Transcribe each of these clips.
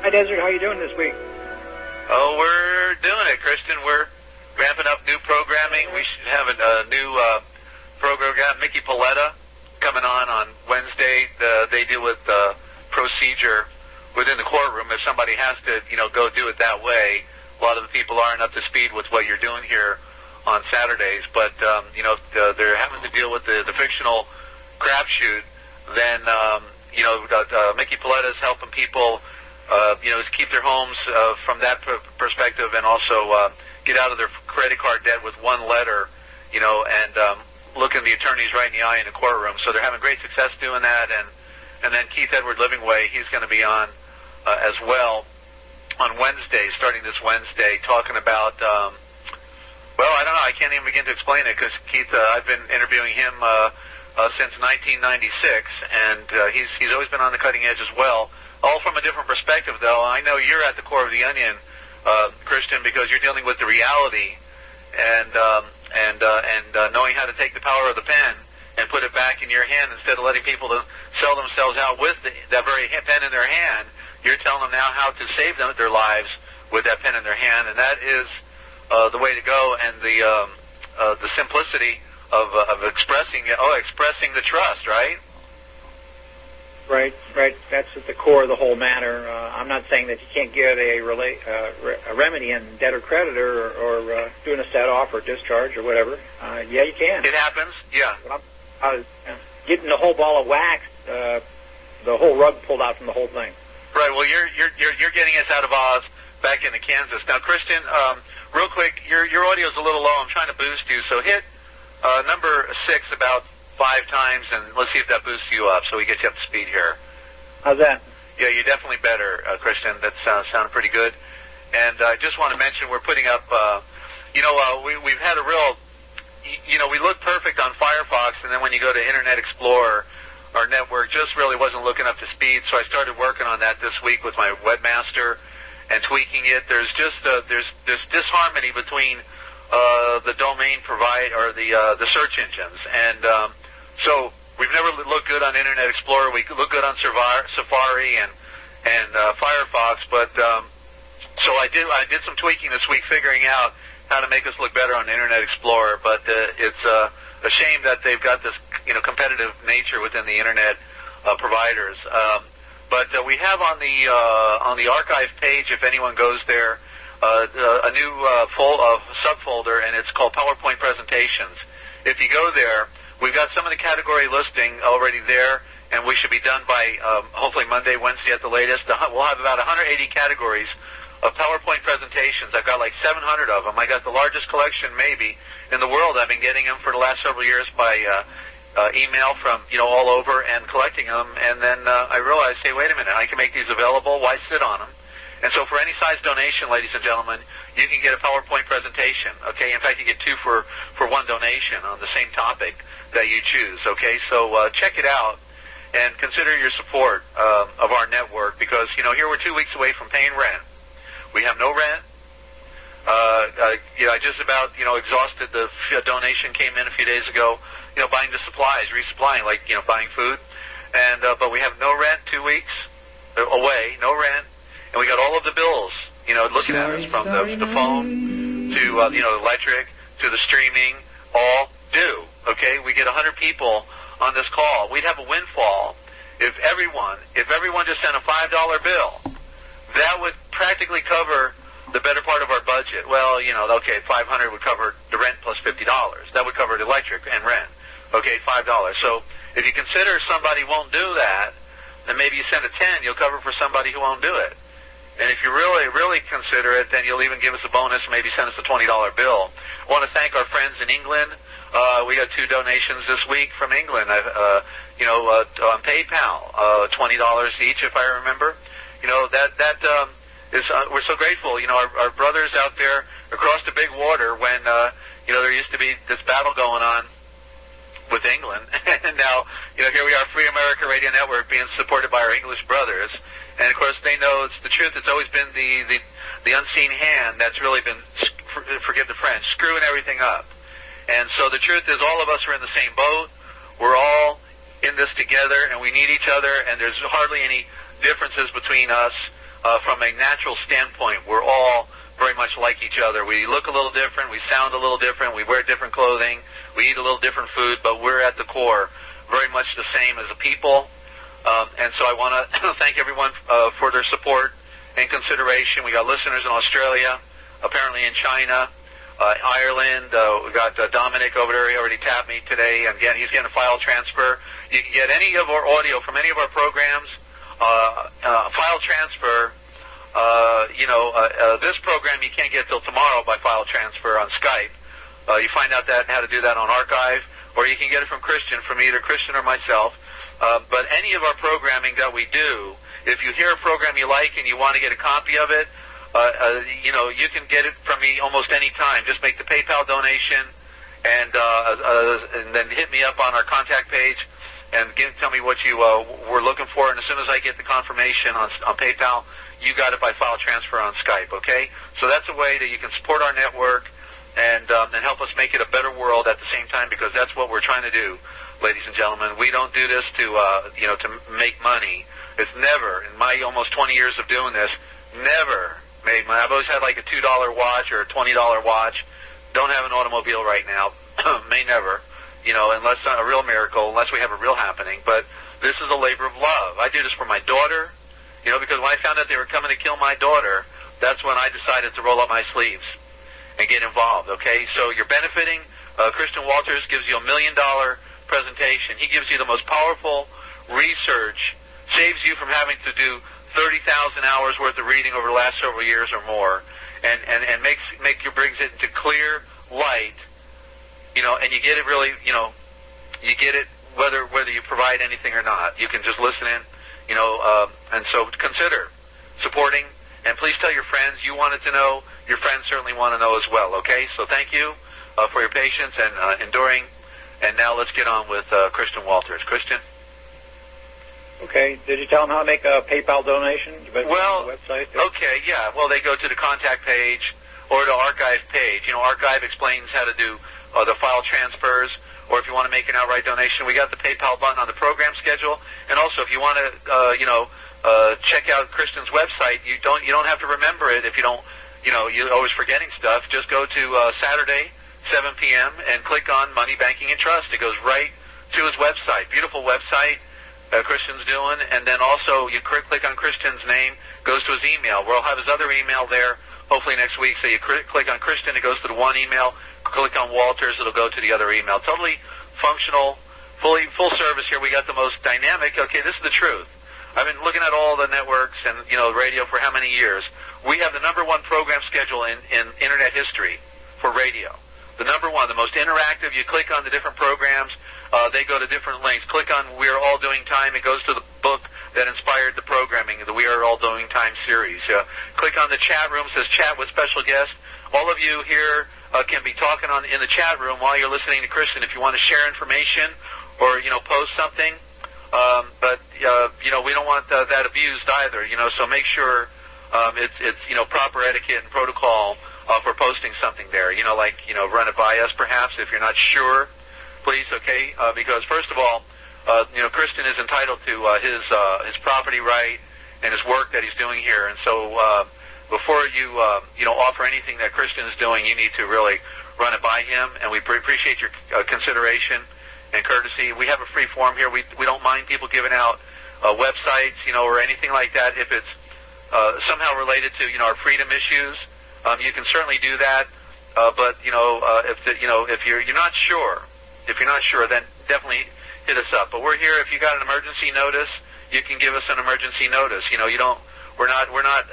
Hi, Desert. How you doing this week? Oh, we're doing it, Christian. We're ramping up new programming. We should have a new program. Mickey Paletta coming on Wednesday. They deal with procedure within the courtroom. If somebody has to, go do it that way, a lot of the people aren't up to speed with what you're doing here on Saturdays. But, if they're having to deal with the fictional crapshoot, then, Mickey Paletta is helping people keep their homes from that perspective, and also get out of their credit card debt with one letter, and looking the attorneys right in the eye in the courtroom. So they're having great success doing that. And then Keith Edward Livingway, he's going to be on as well on Wednesday, starting this Wednesday, talking about, I don't know, I can't even begin to explain it, because Keith, I've been interviewing him since 1996, and he's always been on the cutting edge as well. All from a different perspective, though. I know you're at the core of the onion, Christian, because you're dealing with the reality and knowing how to take the power of the pen and put it back in your hand instead of letting people to sell themselves out with that very pen in their hand. You're telling them now how to save their lives with that pen in their hand, and that is the way to go. And the simplicity of expressing the trust, right? Right. That's at the core of the whole matter. I'm not saying that you can't get a remedy in debt or creditor or doing a set-off or discharge or whatever. Yeah, you can. It happens, yeah. Getting the whole ball of wax, the whole rug pulled out from the whole thing. Right, well, you're getting us out of Oz back into Kansas. Now, Christian, real quick, your audio's a little low. I'm trying to boost you, so hit number 6 about 5 times, and let's see if that boosts you up so we get you up to speed here. How's that? Yeah, you're definitely better, Christian. That sounded pretty good. And I just want to mention we're putting up, we've had a real, we look perfect on Firefox, and then when you go to Internet Explorer, our network just really wasn't looking up to speed, so I started working on that this week with my webmaster and tweaking it. There's just, there's disharmony between the domain or the search engines, and so we've never looked good on Internet Explorer. We look good on Safari and Firefox, but so I did some tweaking this week, figuring out how to make us look better on Internet Explorer. But it's a shame that they've got this competitive nature within the Internet providers. But we have on the archive page, if anyone goes there, a new subfolder, and it's called PowerPoint Presentations. If you go there, we've got some of the category listing already there, and we should be done by hopefully Monday, Wednesday at the latest. We'll have about 180 categories of PowerPoint presentations. I've got like 700 of them. I got the largest collection maybe in the world. I've been getting them for the last several years by email from all over and collecting them. And then I realized, hey, wait a minute, I can make these available. Why sit on them? And so for any size donation, ladies and gentlemen, you can get a PowerPoint presentation, okay? In fact, you get 2 for 1 donation on the same topic that you choose, okay? So check it out and consider your support of our network, because, here we're 2 weeks away from paying rent. We have no rent. I just about, exhausted the donation came in a few days ago, buying the supplies, resupplying, like, buying food. And but we have no rent 2 weeks away, no rent. And we got all of the bills, looking at us, from the phone to, electric, to the streaming, all due, okay? We get 100 people on this call. We'd have a windfall if everyone just sent a $5 bill. That would practically cover the better part of our budget. Well, okay, $500 would cover the rent plus $50. That would cover the electric and rent. Okay, $5. So if you consider somebody won't do that, then maybe you send a 10, you'll cover for somebody who won't do it. And if you really, really consider it, then you'll even give us a bonus, maybe send us a $20 bill. I want to thank our friends in England. We got 2 donations this week from England, on PayPal, $20 each, if I remember. We're so grateful. Our brothers out there across the big water, when, there used to be this battle going on with England. And now, here we are, Free America Radio Network, being supported by our English brothers. And, of course, they know it's the truth. It's always been the unseen hand that's really been, forgive the French, screwing everything up. And so the truth is, all of us are in the same boat. We're all in this together, and we need each other, and there's hardly any differences between us from a natural standpoint, we're all very much like each other. We look a little different, we sound a little different, we wear different clothing, we eat a little different food, but we're at the core very much the same as a people. And so I want to thank everyone for their support and consideration. We got listeners in Australia, apparently in China, Ireland. We got Dominic over there. He already tapped me today. And again, he's getting a file transfer. You can get any of our audio from any of our programs, file transfer. This program you can't get till tomorrow by file transfer on Skype. You find out how to do that on Archive, or you can get it from either Christian or myself. But any of our programming that we do, if you hear a program you like and you want to get a copy of it, you can get it from me almost any time. Just make the PayPal donation and then hit me up on our contact page and tell me what you were looking for. And as soon as I get the confirmation on PayPal, you got it by file transfer on Skype, okay? So that's a way that you can support our network and help us make it a better world at the same time, because that's what we're trying to do, ladies and gentlemen. We don't do this to make money. It's never, in my almost 20 years of doing this, never made money. I've always had like a $2 watch or a $20 watch. Don't have an automobile right now. May never, unless a real miracle, unless we have a real happening. But this is a labor of love. I do this for my daughter, because when I found out they were coming to kill my daughter, that's when I decided to roll up my sleeves and get involved, okay? So you're benefiting. Christian Walters gives you $1 million presentation. He gives you the most powerful research, saves you from having to do 30,000 hours worth of reading over the last several years or more, and brings it into clear light, and you get it really, you get it whether you provide anything or not. You can just listen in, and so consider supporting, and please tell your friends. You wanted to know, your friends certainly want to know as well, okay? So thank you for your patience and enduring, and now let's get on with Christian Walters. Christian? Okay. Did you tell them how to make a PayPal donation? Well, the website? Okay, yeah. Well, they go to the contact page or the archive page. Archive explains how to do the file transfers, or if you want to make an outright donation, we got the PayPal button on the program schedule. And also, if you want to, check out Christian's website, you don't have to remember it if you don't, you're always forgetting stuff. Just go to Saturday, 7 p.m. and click on Money, Banking, and Trust. It goes right to his website. Beautiful website. Christian's doing, and then also you click on Christian's name, goes to his email. We'll have his other email there hopefully next week. So you click on Christian, it goes to the one email. Click on Walters, it'll go to the other email. Totally functional, full service here. We got the most dynamic. Okay, this is the truth. I've been looking at all the networks and radio for how many years. We have the #1 program schedule in internet history for radio. The #1, the most interactive. You click on the different programs. They go to different links. Click on We Are All Doing Time. It goes to the book that inspired the programming, the We Are All Doing Time series. Click on the chat room. It says chat with special guests. All of you here can be talking in the chat room while you're listening to Christian. If you want to share information or, post something. But we don't want that abused either, so make sure it's proper etiquette and protocol for posting something there. Run it by us perhaps if you're not sure. Please, okay? Because first of all, Christian is entitled to his property right and his work that he's doing here, and so before you offer anything that Christian is doing, you need to really run it by him. And we appreciate your consideration and courtesy. We have a free form here. We don't mind people giving out websites, or anything like that if it's somehow related to our freedom issues. You can certainly do that, but if you're not sure. If you're not sure, then definitely hit us up. But we're here. If you got an emergency notice, you can give us an emergency notice. We're not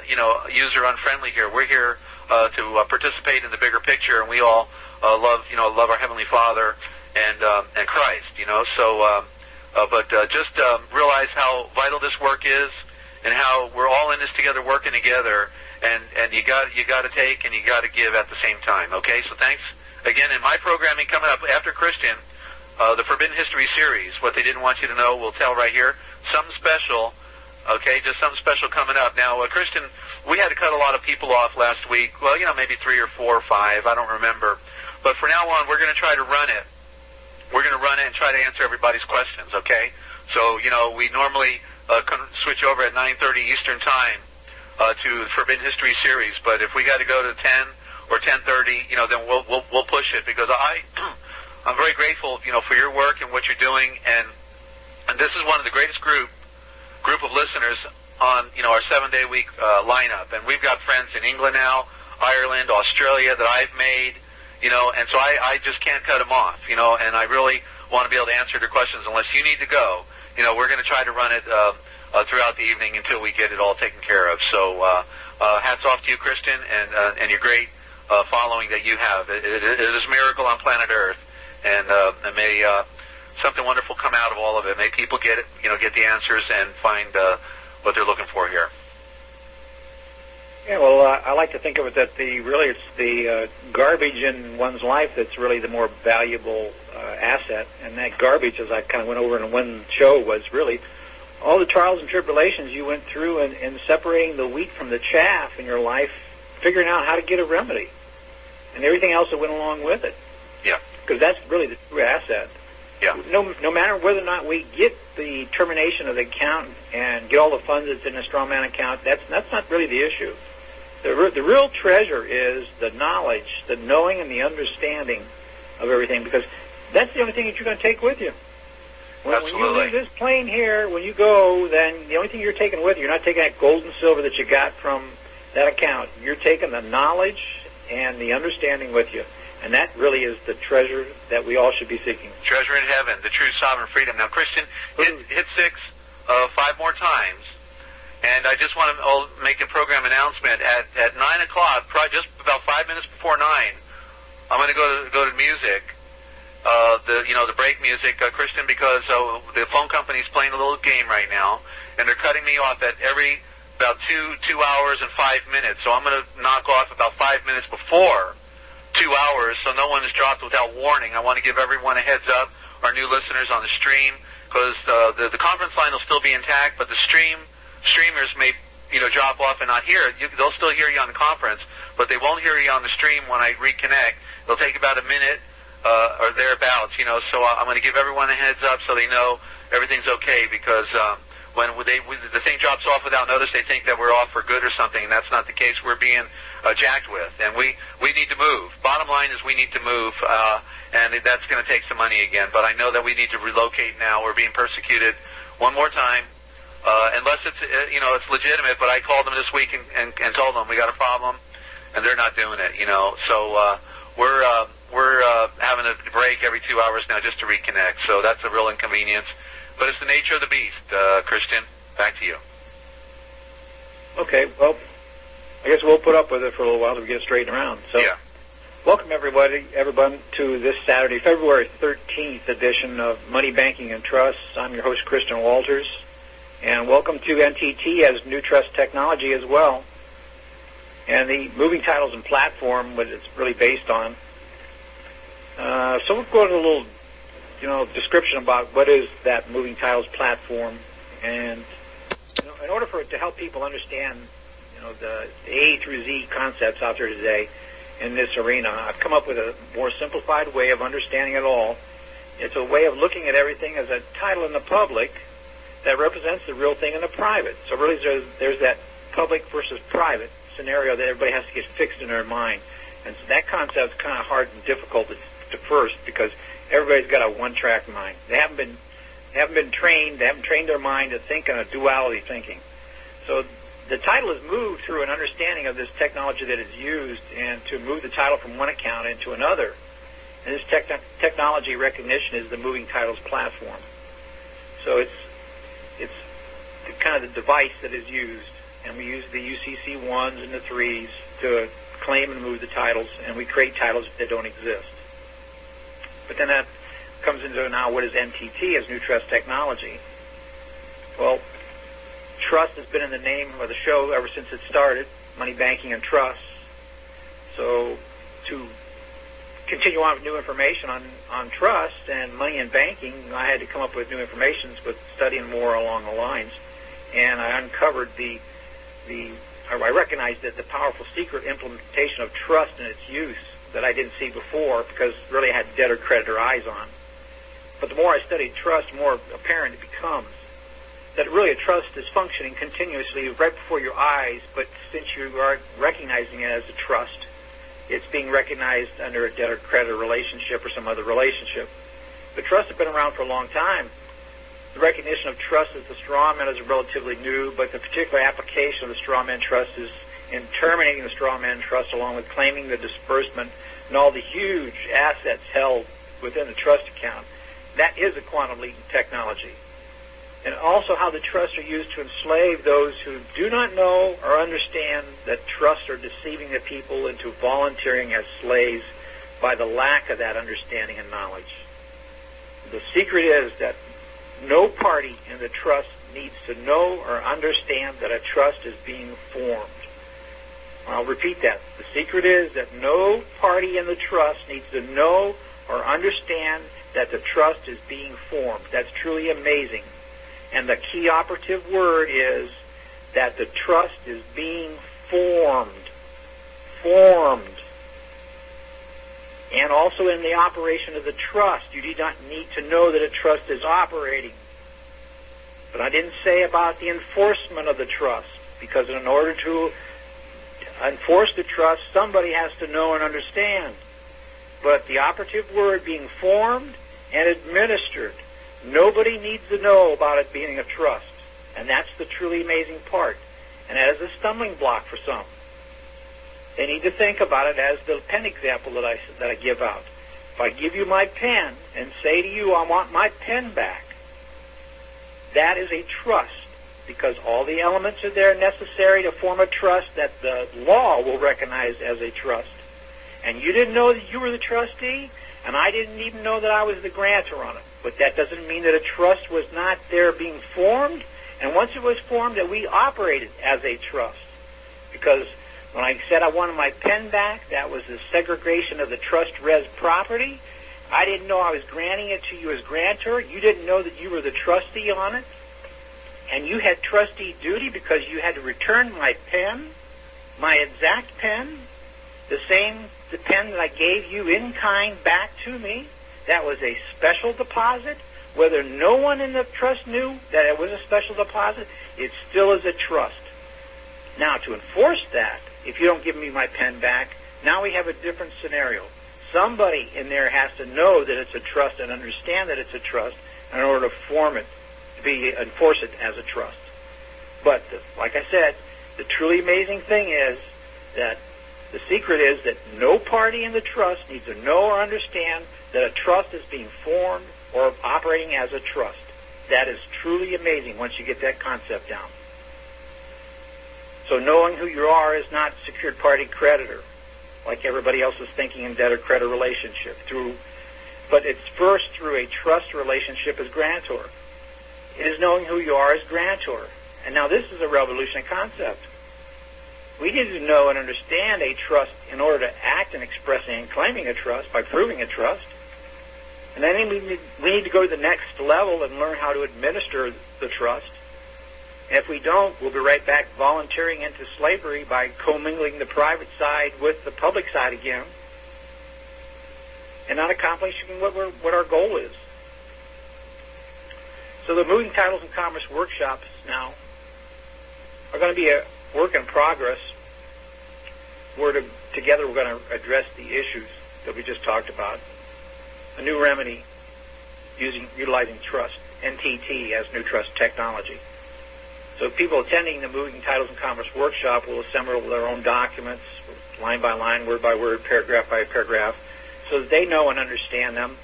user unfriendly here. We're here to participate in the bigger picture, and we all love our Heavenly Father and Christ. But just realize how vital this work is, and how we're all in this together, working together. And you got to take and you got to give at the same time. Okay, so thanks. Again, in my programming coming up after Christian, the Forbidden History series, what they didn't want you to know, we'll tell right here. Something special, okay, just something special coming up. Now, Christian, we had to cut a lot of people off last week. Well, maybe 3 or 4 or 5, I don't remember. But from now on, we're going to try to run it. We're going to run it and try to answer everybody's questions, okay? So, we normally switch over at 9:30 Eastern Time to Forbidden History series. But if we got to go to 10 or 10:30, then we'll push it, because I'm very grateful, for your work and what you're doing, and this is one of the greatest group of listeners on, our 7-day-a-week lineup. And we've got friends in England now, Ireland, Australia that I've made, and so I just can't cut them off, and I really want to be able to answer their questions. Unless you need to go, we're going to try to run it throughout the evening until we get it all taken care of. So hats off to you, Christian, and your great following that you have. It is a miracle on planet Earth, and may something wonderful come out of all of it. May people get it, get the answers and find what they're looking for here. Yeah, well, I like to think of it that it's the garbage in one's life that's really the more valuable asset, and that garbage, as I kind of went over in one show, was really all the trials and tribulations you went through in separating the wheat from the chaff in your life, figuring out how to get a remedy, and everything else that went along with it. Yeah. Because that's really the true asset. Yeah. No matter whether or not we get the termination of the account and get all the funds that's in a strongman account, that's not really the issue. The real treasure is the knowledge, the knowing, and the understanding of everything, because that's the only thing that you're going to take with you. When you leave this plane here, when you go, then the only thing you're taking with you, you're not taking that gold and silver that you got from that account. You're taking the knowledge and the understanding with you. And that really is the treasure that we all should be seeking. Treasure in heaven, the true sovereign freedom. Now, Christian, hit 6 5 more times. And I just want to make a program announcement at 9 o'clock, probably just about 5 minutes before 9. I'm going to go to music, the break music, Christian, because the phone company's playing a little game right now, and they're cutting me off at every about 2 hours and 5 minutes. So I'm going to knock off about 5 minutes before 2 hours, so no one is dropped without warning. I want to give everyone a heads up, our new listeners on the stream, because the conference line will still be intact, but the streamers may drop off and not hear it. They'll still hear you on the conference, but they won't hear you on the stream when I reconnect. It'll take about a minute or thereabouts, so I'm going to give everyone a heads up so they know everything's okay, because when the thing drops off without notice, they think that we're off for good or something, and that's not the case. We're being jacked with, and we need to move. Bottom line is we need to move, and that's going to take some money again, but I know that we need to relocate now. We're being persecuted one more time, unless it's legitimate, but I called them this week and told them we got a problem, and they're not doing it, so we're having a break every 2 hours now just to reconnect, so that's a real inconvenience. But it's the nature of the beast, Christian. Back to you. Okay, well, I guess we'll put up with it for a little while till we get it straightened around. So, yeah. Welcome everyone to this Saturday, February 13th edition of Money, Banking, and Trusts. I'm your host, Christian Walters, and welcome to NTT as New Trust Technology as well, and the moving titles and platform, what it's really based on. So we'll go into a little description about what is that moving titles platform, and in order for it to help people understand, the A through Z concepts out there today in this arena, I've come up with a more simplified way of understanding it all. It's a way of looking at everything as a title in the public that represents the real thing in the private. So really, there's that public versus private scenario that everybody has to get fixed in their mind, and so that concept's kind of hard and difficult to first, because everybody's got a one-track mind. They haven't been trained. They haven't trained their mind to think in a duality thinking. So the title is moved through an understanding of this technology that is used, and to move the title from one account into another. And this technology recognition is the moving titles platform. So it's kind of the device that is used, and we use the UCC 1s and the 3s to claim and move the titles, and we create titles that don't exist. But then that comes into now what is NTT as New Trust Technology. Well, trust has been in the name of the show ever since it started, Money, Banking, and Trusts. So to continue on with new information on trust and money and banking, I had to come up with new information, but studying more along the lines. And I uncovered I recognized that the powerful secret implementation of trust and its use that I didn't see before, because really I had debtor-creditor eyes on. But the more I studied trust, the more apparent it becomes. that really a trust is functioning continuously right before your eyes, but since you aren't recognizing it as a trust, it's being recognized under a debtor-creditor relationship or some other relationship. But trusts have been around for a long time. The recognition of trust as the straw man is relatively new, but the particular application of the straw man trust is in terminating the straw man trust along with claiming the disbursement and all the huge assets held within the trust account. That is a quantum leap in technology. And also how the trusts are used to enslave those who do not know or understand that trusts are deceiving the people into volunteering as slaves by the lack of that understanding and knowledge. The secret is that no party in the trust needs to know or understand that a trust is being formed. I'll repeat that. The secret is that no party in the trust needs to know or understand that the trust is being formed. That's truly amazing. And the key operative word is that the trust is being formed. Formed. And also in the operation of the trust, you do not need to know that a trust is operating. But I didn't say about the enforcement of the trust, because in order to enforce the trust, somebody has to know and understand. But the operative word being formed and administered, nobody needs to know about it being a trust. And that's the truly amazing part. And that is a stumbling block for some. They need to think about it as the pen example that I give out. If I give you my pen and say to you, I want my pen back, that is a trust, because all the elements are there necessary to form a trust that the law will recognize as a trust. And you didn't know that you were the trustee, and I didn't even know that I was the grantor on it. But that doesn't mean that a trust was not there being formed, and once it was formed, that we operated as a trust. Because when I said I wanted my pen back, that was the segregation of the trust res property. I didn't know I was granting it to you as grantor. You didn't know that you were the trustee on it. And you had trustee duty because you had to return my pen, my exact pen, the pen that I gave you in kind back to me. That was a special deposit. Whether no one in the trust knew that it was a special deposit, it still is a trust. Now, to enforce that, if you don't give me my pen back, now we have a different scenario. Somebody in there has to know that it's a trust and understand that it's a trust in order to form it, to enforce it as a trust. But, like I said, the truly amazing thing is that the secret is that no party in the trust needs to know or understand that a trust is being formed or operating as a trust. That is truly amazing once you get that concept down. So knowing who you are is not secured party creditor, like everybody else is thinking in debtor-creditor relationship. But it's first through a trust relationship as grantor. It is knowing who you are as grantor. And now this is a revolutionary concept. We need to know and understand a trust in order to act in expressing and claiming a trust by proving a trust. And then we need to go to the next level and learn how to administer the trust. And if we don't, we'll be right back volunteering into slavery by commingling the private side with the public side again and not accomplishing what our goal is. So the Moving Titles and Commerce workshops now are going to be a work in progress. Together we're going to address the issues that we just talked about. A new remedy utilizing trust, NTT, as new trust technology. So people attending the Moving Titles and Commerce workshop will assemble their own documents, line by line, word by word, paragraph by paragraph, so that they know and understand them.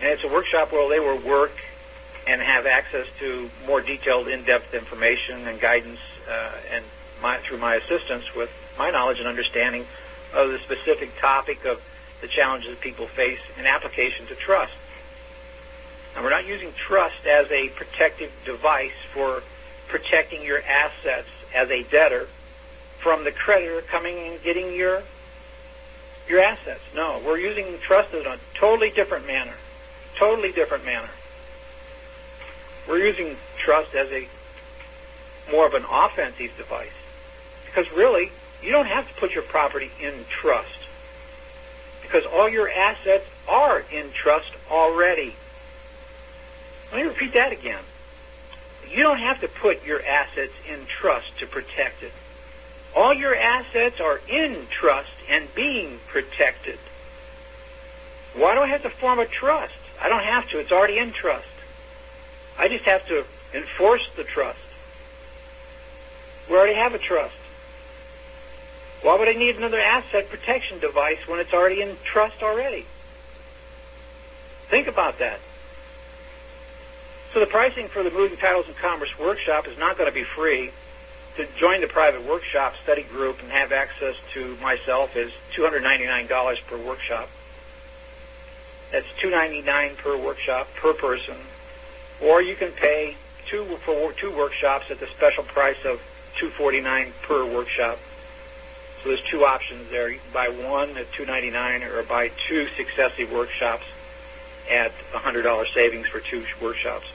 And it's a workshop where they will work and have access to more detailed, in-depth information and guidance through my assistance with my knowledge and understanding of the specific topic of the challenges people face in application to trust. And we're not using trust as a protective device for protecting your assets as a debtor from the creditor coming and getting your assets. No, we're using trust in a totally different manner. Totally different manner. We're using trust as a more of an offensive device. Because really, you don't have to put your property in trust. Because all your assets are in trust already. Let me repeat that again. you don't have to put your assets in trust to protect it. All your assets are in trust and being protected. Why do I have to form a trust? I don't have to. It's already in trust. I just have to enforce the trust. We already have a trust. Why would I need another asset protection device when it's already in trust already? Think about that. So the pricing for the Moving Titles and Commerce Workshop is not going to be free. To join the private workshop study group and have access to myself is $299 per workshop. That's $299 per workshop per person. Or you can pay for two workshops at the special price of $249 per workshop. So there's two options there. You can buy one at $299 or buy two successive workshops at $100 savings for two workshops.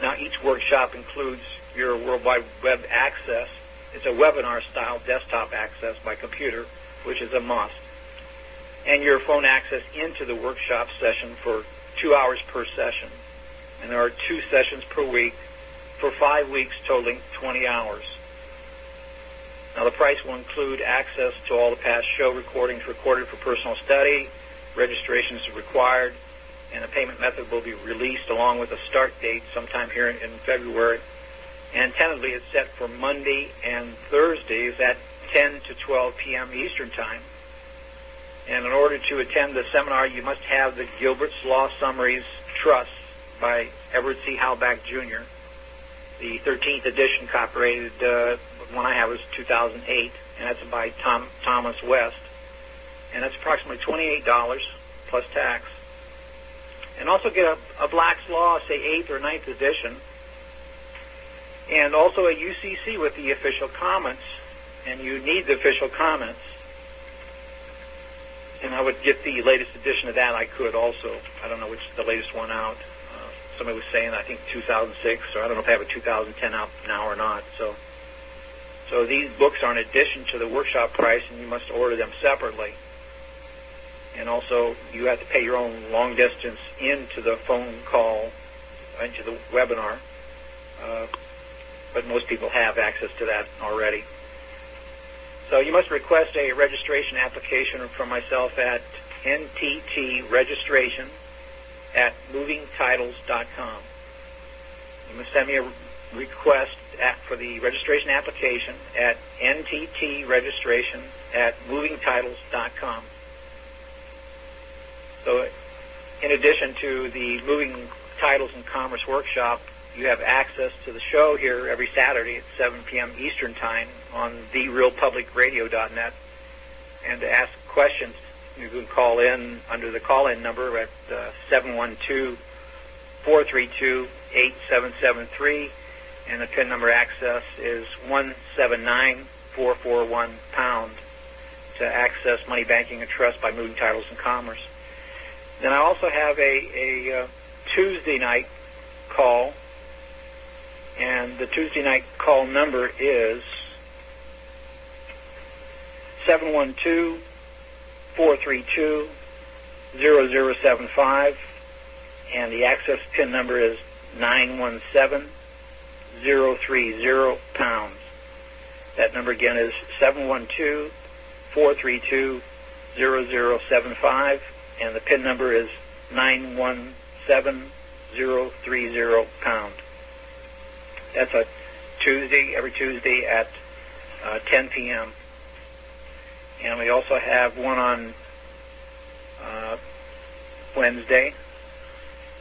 Now each workshop includes your World Wide Web access. It's a webinar-style desktop access by computer, which is a must. And your phone access into the workshop session for 2 hours per session. And there are 2 sessions per week for 5 weeks, totaling 20 hours. Now the price will include access to all the past show recordings recorded for personal study. Registration is required, and the payment method will be released along with a start date sometime here in February. And tentatively it's set for Monday and Thursdays at 10 to 12 p.m. Eastern Time. And in order to attend the seminar, you must have the Gilbert's Law Summaries Trust by Edward C. Halbach, Jr. The 13th edition, copyrighted, one I have is 2008, and that's by Thomas West. And that's approximately $28 plus tax. And also get a Black's Law, say 8th or 9th edition, and also a UCC with the official comments. And you need the official comments. And I would get the latest edition of that. I could also. I don't know which is the latest one out. Somebody was saying, I think 2006, or I don't know if I have a 2010 out now or not. So these books are in addition to the workshop price, and you must order them separately. And also, you have to pay your own long distance into the phone call, into the webinar. But most people have access to that already. So you must request a registration application from myself at nttregistration@movingtitles.com. You must send me a request for the registration application at nttregistration@movingtitles.com. So in addition to the Moving Titles and Commerce Workshop, you have access to the show here every Saturday at 7 p.m. Eastern Time on therealpublicradio.net. And to ask questions, you can call in under the call-in number at 712-432-8773, and the PIN number access is 179441# to access money banking and trust by Moving Titles and Commerce. Then I also have a Tuesday night call, and the Tuesday night call number is 712-432-0075, and the access PIN number is 917030#. That number again is 712-432-0075, and the PIN number is 917030#. That's a Tuesday, every Tuesday at 10 p.m. And we also have one on Wednesday.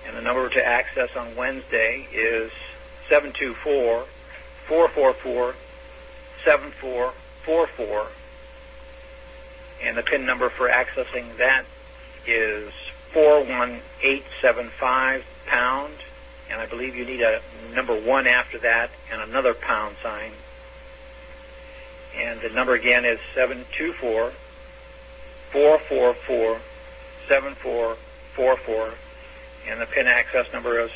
And the number to access on Wednesday is 724-444-7444. And the PIN number for accessing that is 41875#. And I believe you need a number 1 after that and another pound sign. And the number again is 724-444-7444. And the PIN access number is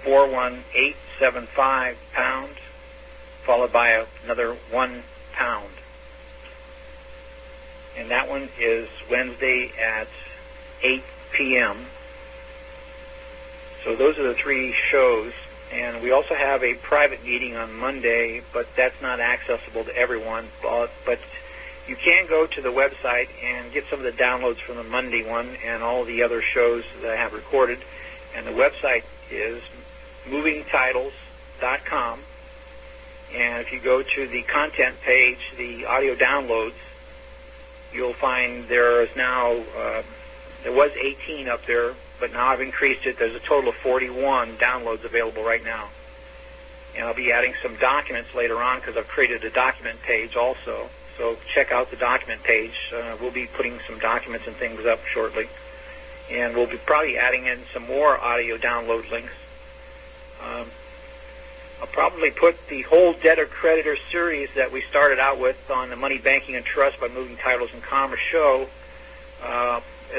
41875#, followed by another 1 pound. And that one is Wednesday at 8 p.m. So those are the 3 shows And we also have a private meeting on Monday, but that's not accessible to everyone. But you can go to the website and get some of the downloads from the Monday one and all the other shows that I have recorded. And the website is movingtitles.com. And if you go to the content page, the audio downloads, you'll find there is now, there was 18 up there, but now I've increased it. There's a total of 41 downloads available right now. And I'll be adding some documents later on because I've created a document page also. So check out the document page. We'll be putting some documents and things up shortly. And we'll be probably adding in some more audio download links. I'll probably put the whole debtor-creditor series that we started out with on the Money, Banking, and Trust by Moving Titles and Commerce show.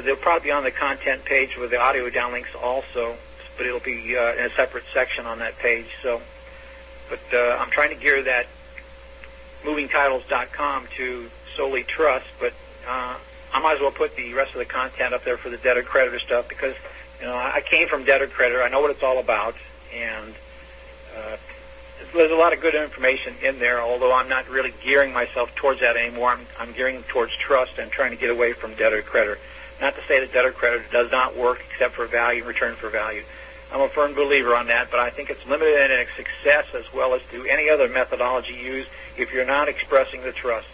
They'll probably be on the content page with the audio downlinks also, but it'll be in a separate section on that page. But I'm trying to gear that movingtitles.com to solely trust, but I might as well put the rest of the content up there for the debtor-creditor stuff because, I came from debtor-creditor. I know what it's all about, and there's a lot of good information in there, although I'm not really gearing myself towards that anymore. I'm gearing towards trust and trying to get away from debtor-creditor. Not to say that debtor-creditor does not work except for value, return for value. I'm a firm believer on that, but I think it's limited in its success as well as to any other methodology used if you're not expressing the trust.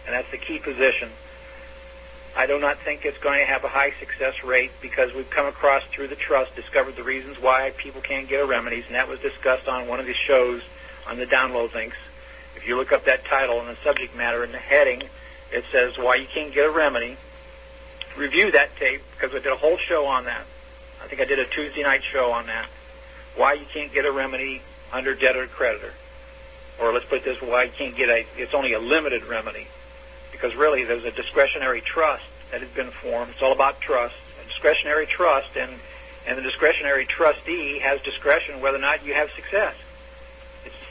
And that's the key position. I do not think it's going to have a high success rate because we've come across through the trust, discovered the reasons why people can't get remedies, and that was discussed on one of the shows on the download links. If you look up that title and the subject matter in the heading, it says why you can't get a remedy. Review that tape because we did a whole show on that. I think I did a Tuesday night show on that. Why you can't get a remedy under debtor-creditor. Or let's put it this way, why you can't get it's only a limited remedy. Because really there's a discretionary trust that has been formed. It's all about trust. A discretionary trust, and the discretionary trustee has discretion whether or not you have success.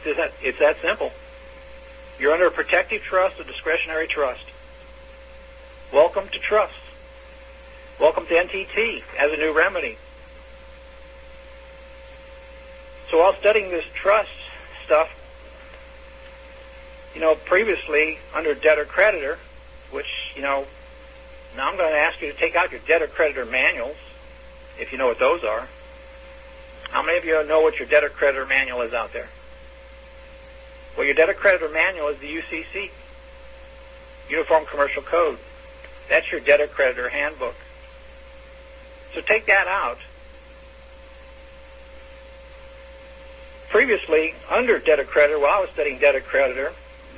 It's that simple. You're under a protective trust, a discretionary trust. Welcome to trust. Welcome to NTT as a new remedy. So while studying this trust stuff, previously under debtor-creditor, which, now I'm going to ask you to take out your debtor-creditor manuals, if you know what those are. How many of you know what your debtor-creditor manual is out there? Well, your debtor-creditor manual is the UCC, Uniform Commercial Code. That's your debtor-creditor handbook. So take that out. Previously, under debtor-creditor, while I was studying debtor-creditor,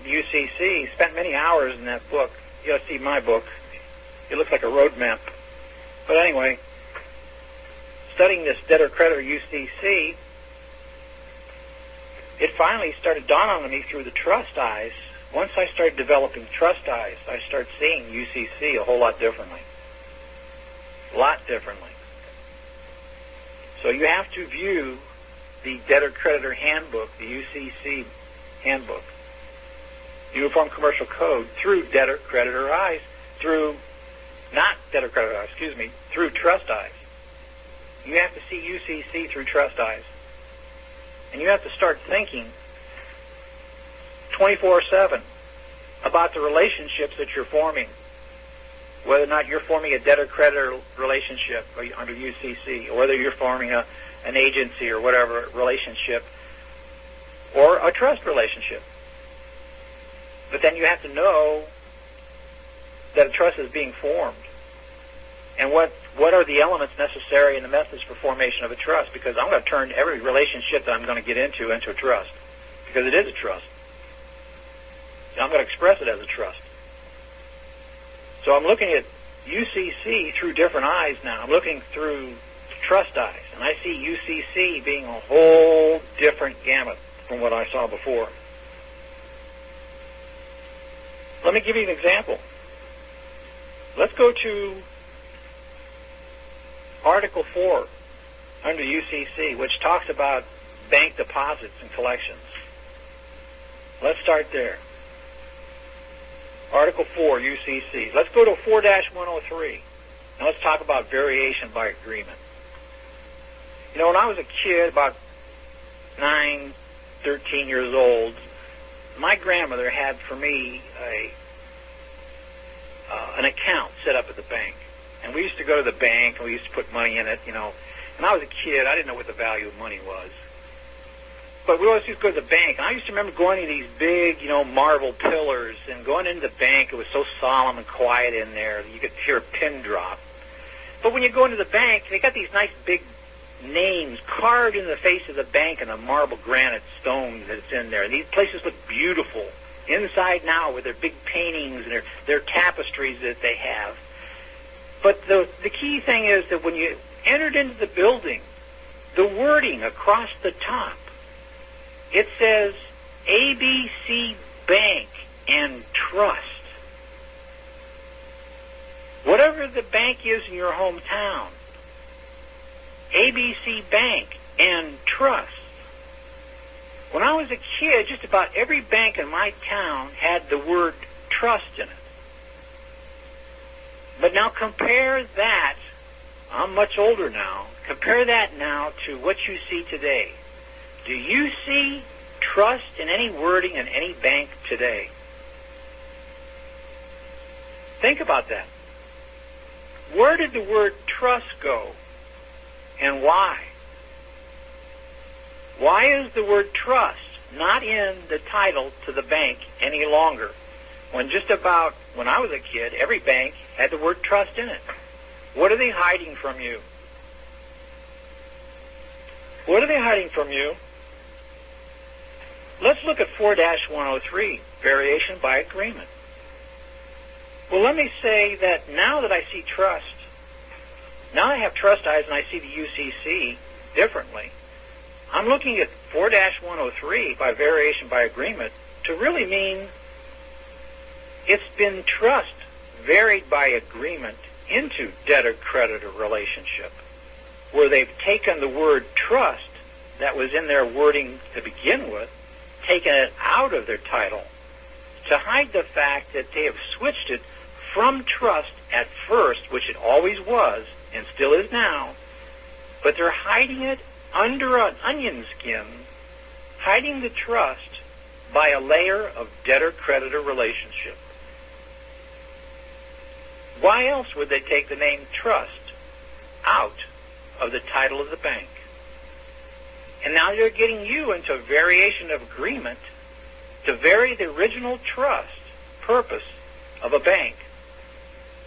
the UCC, spent many hours in that book. You'll see my book. It looks like a road map. But anyway, studying this debtor-creditor UCC, it finally started dawning on me through the trust eyes. Once I started developing trust eyes, I started seeing UCC a whole lot differently. A lot differently. So you have to view the debtor-creditor handbook, the UCC handbook, Uniform Commercial Code, through debtor-creditor eyes, through trust eyes. You have to see UCC through trust eyes. And you have to start thinking 24/7 about the relationships that you're forming, whether or not you're forming a debtor-creditor relationship under UCC, or whether you're forming an agency or whatever relationship, or a trust relationship. But then you have to know that a trust is being formed. And what are the elements necessary and the methods for formation of a trust? Because I'm going to turn every relationship that I'm going to get into a trust. Because it is a trust. I'm going to express it as a trust. So I'm looking at UCC through different eyes now. I'm looking through trust eyes. And I see UCC being a whole different gamut from what I saw before. Let me give you an example. Let's go to Article 4 under UCC, which talks about bank deposits and collections. Let's start there. Article 4, UCC. Let's go to 4-103, and let's talk about variation by agreement. When I was a kid, about 9, 13 years old, my grandmother had for me an account set up at the bank. And we used to go to the bank, and we used to put money in it, you know. And I was a kid. I didn't know what the value of money was. But we always used to go to the bank. And I used to remember going to these big, you know, marble pillars and going into the bank. It was so solemn and quiet in there. You could hear a pin drop. But when you go into the bank, they got these nice big names carved in the face of the bank and the marble granite stone that's in there. And these places look beautiful inside now with their big paintings and their tapestries that they have. But the key thing is that when you entered into the building, the wording across the top, it says ABC Bank and Trust. Whatever the bank is in your hometown, ABC Bank and Trust. When I was a kid, just about every bank in my town had the word trust in it. But now compare that, I'm much older now, compare that now to what you see today. Do you see trust in any wording in any bank today? Think about that. Where did the word trust go, and why? Why is the word trust not in the title to the bank any longer? When just about, when I was a kid, every bank had the word trust in it. What are they hiding from you? What are they hiding from you? Let's look at 4-103, variation by agreement. Well, let me say that now that I see trust, now I have trust eyes and I see the UCC differently. I'm looking at 4-103 by variation by agreement to really mean it's been trust varied by agreement into debtor-creditor relationship, where they've taken the word trust that was in their wording to begin with, taken it out of their title to hide the fact that they have switched it from trust at first, which it always was and still is now, but they're hiding it under an onion skin, hiding the trust by a layer of debtor-creditor relationship. Why else would they take the name trust out of the title of the bank? And now they're getting you into a variation of agreement to vary the original trust purpose of a bank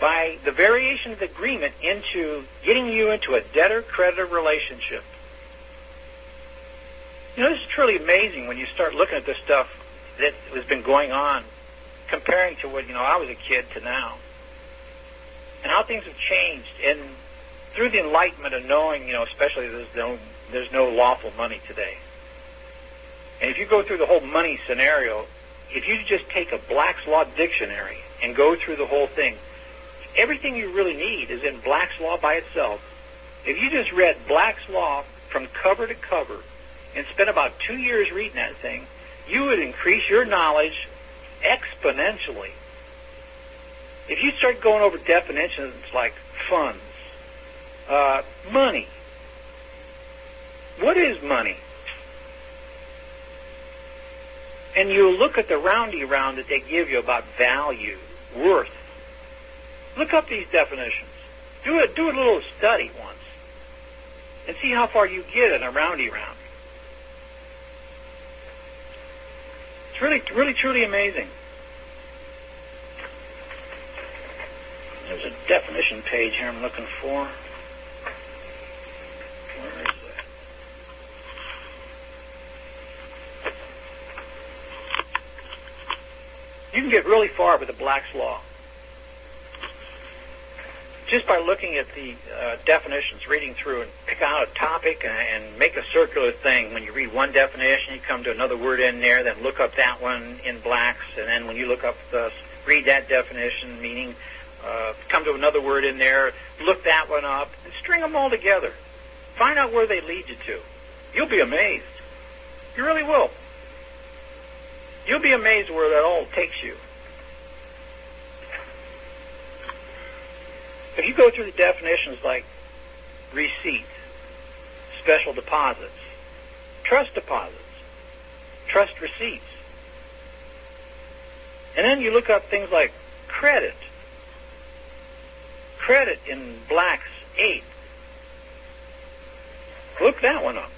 by the variation of the agreement into getting you into a debtor-creditor relationship. You know, this is truly amazing when you start looking at this stuff that has been going on, comparing to what, I was a kid to now, and how things have changed. And through the enlightenment of knowing, especially there's no lawful money today. And if you go through the whole money scenario, if you just take a Black's Law dictionary and go through the whole thing, everything you really need is in Black's Law by itself. If you just read Black's Law from cover to cover and spent about 2 years reading that thing, you would increase your knowledge exponentially. If you start going over definitions like funds, money, what is money? And you look at the roundy-round that they give you about value, worth. Look up these definitions. Do a little study once and see how far you get in a roundy-round. It's really, truly amazing. There's a definition page here I'm looking for. Where is that? You can get really far with the Black's Law just by looking at the definitions, reading through and pick out a topic and make a circular thing. When you read one definition, you come to another word in there, then look up that one in Black's, and then when you look up read that definition, meaning come to another word in there, look that one up, and string them all together. Find out where they lead you to. You'll be amazed. You really will. You'll be amazed where that all takes you. If you go through the definitions like receipt, special deposits, trust deposits, trust receipts. And then you look up things like credit. Credit in Black's 8. Look that one up.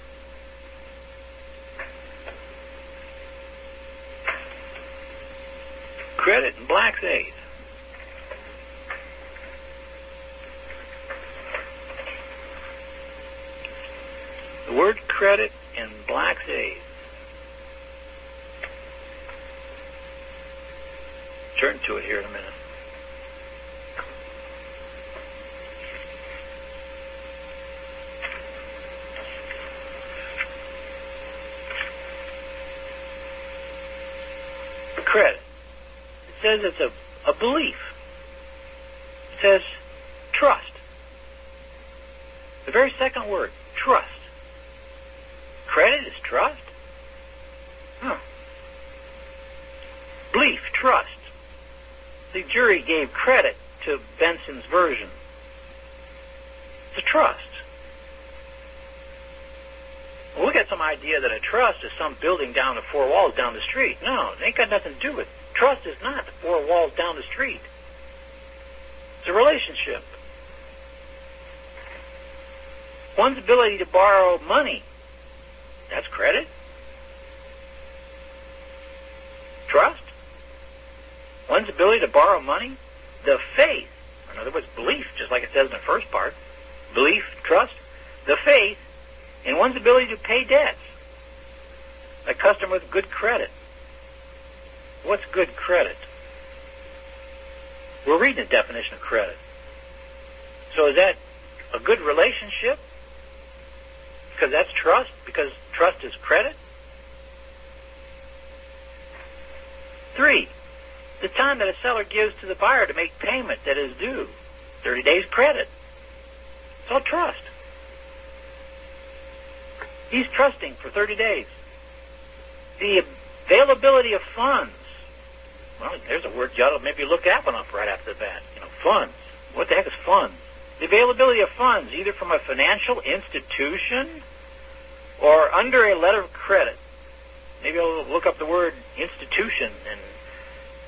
Credit in Black's 8. The word credit in Black's 8. Turn to it here in a minute. Credit. It says it's a belief. It says trust. The very second word, trust. Credit is trust? Huh. Belief, trust. The jury gave credit to Benson's version. It's a trust. Well, we got some idea that a trust is some building down the four walls down the street. No, it ain't got nothing to do with it. Trust is not the four walls down the street. It's a relationship. One's ability to borrow money, that's credit. Trust. One's ability to borrow money, the faith, in other words, belief, just like it says in the first part, belief, trust, the faith in one's ability to pay debts. A customer with good credit. What's good credit? We're reading the definition of credit. So is that a good relationship? Because that's trust? Because trust is credit? 3, the time that a seller gives to the buyer to make payment that is due. 30 days credit. It's all trust. He's trusting for 30 days. The availability of funds. Well, there's a word you ought to maybe look that one up right after the bat. Funds. What the heck is funds? The availability of funds, either from a financial institution or under a letter of credit. Maybe I'll look up the word institution and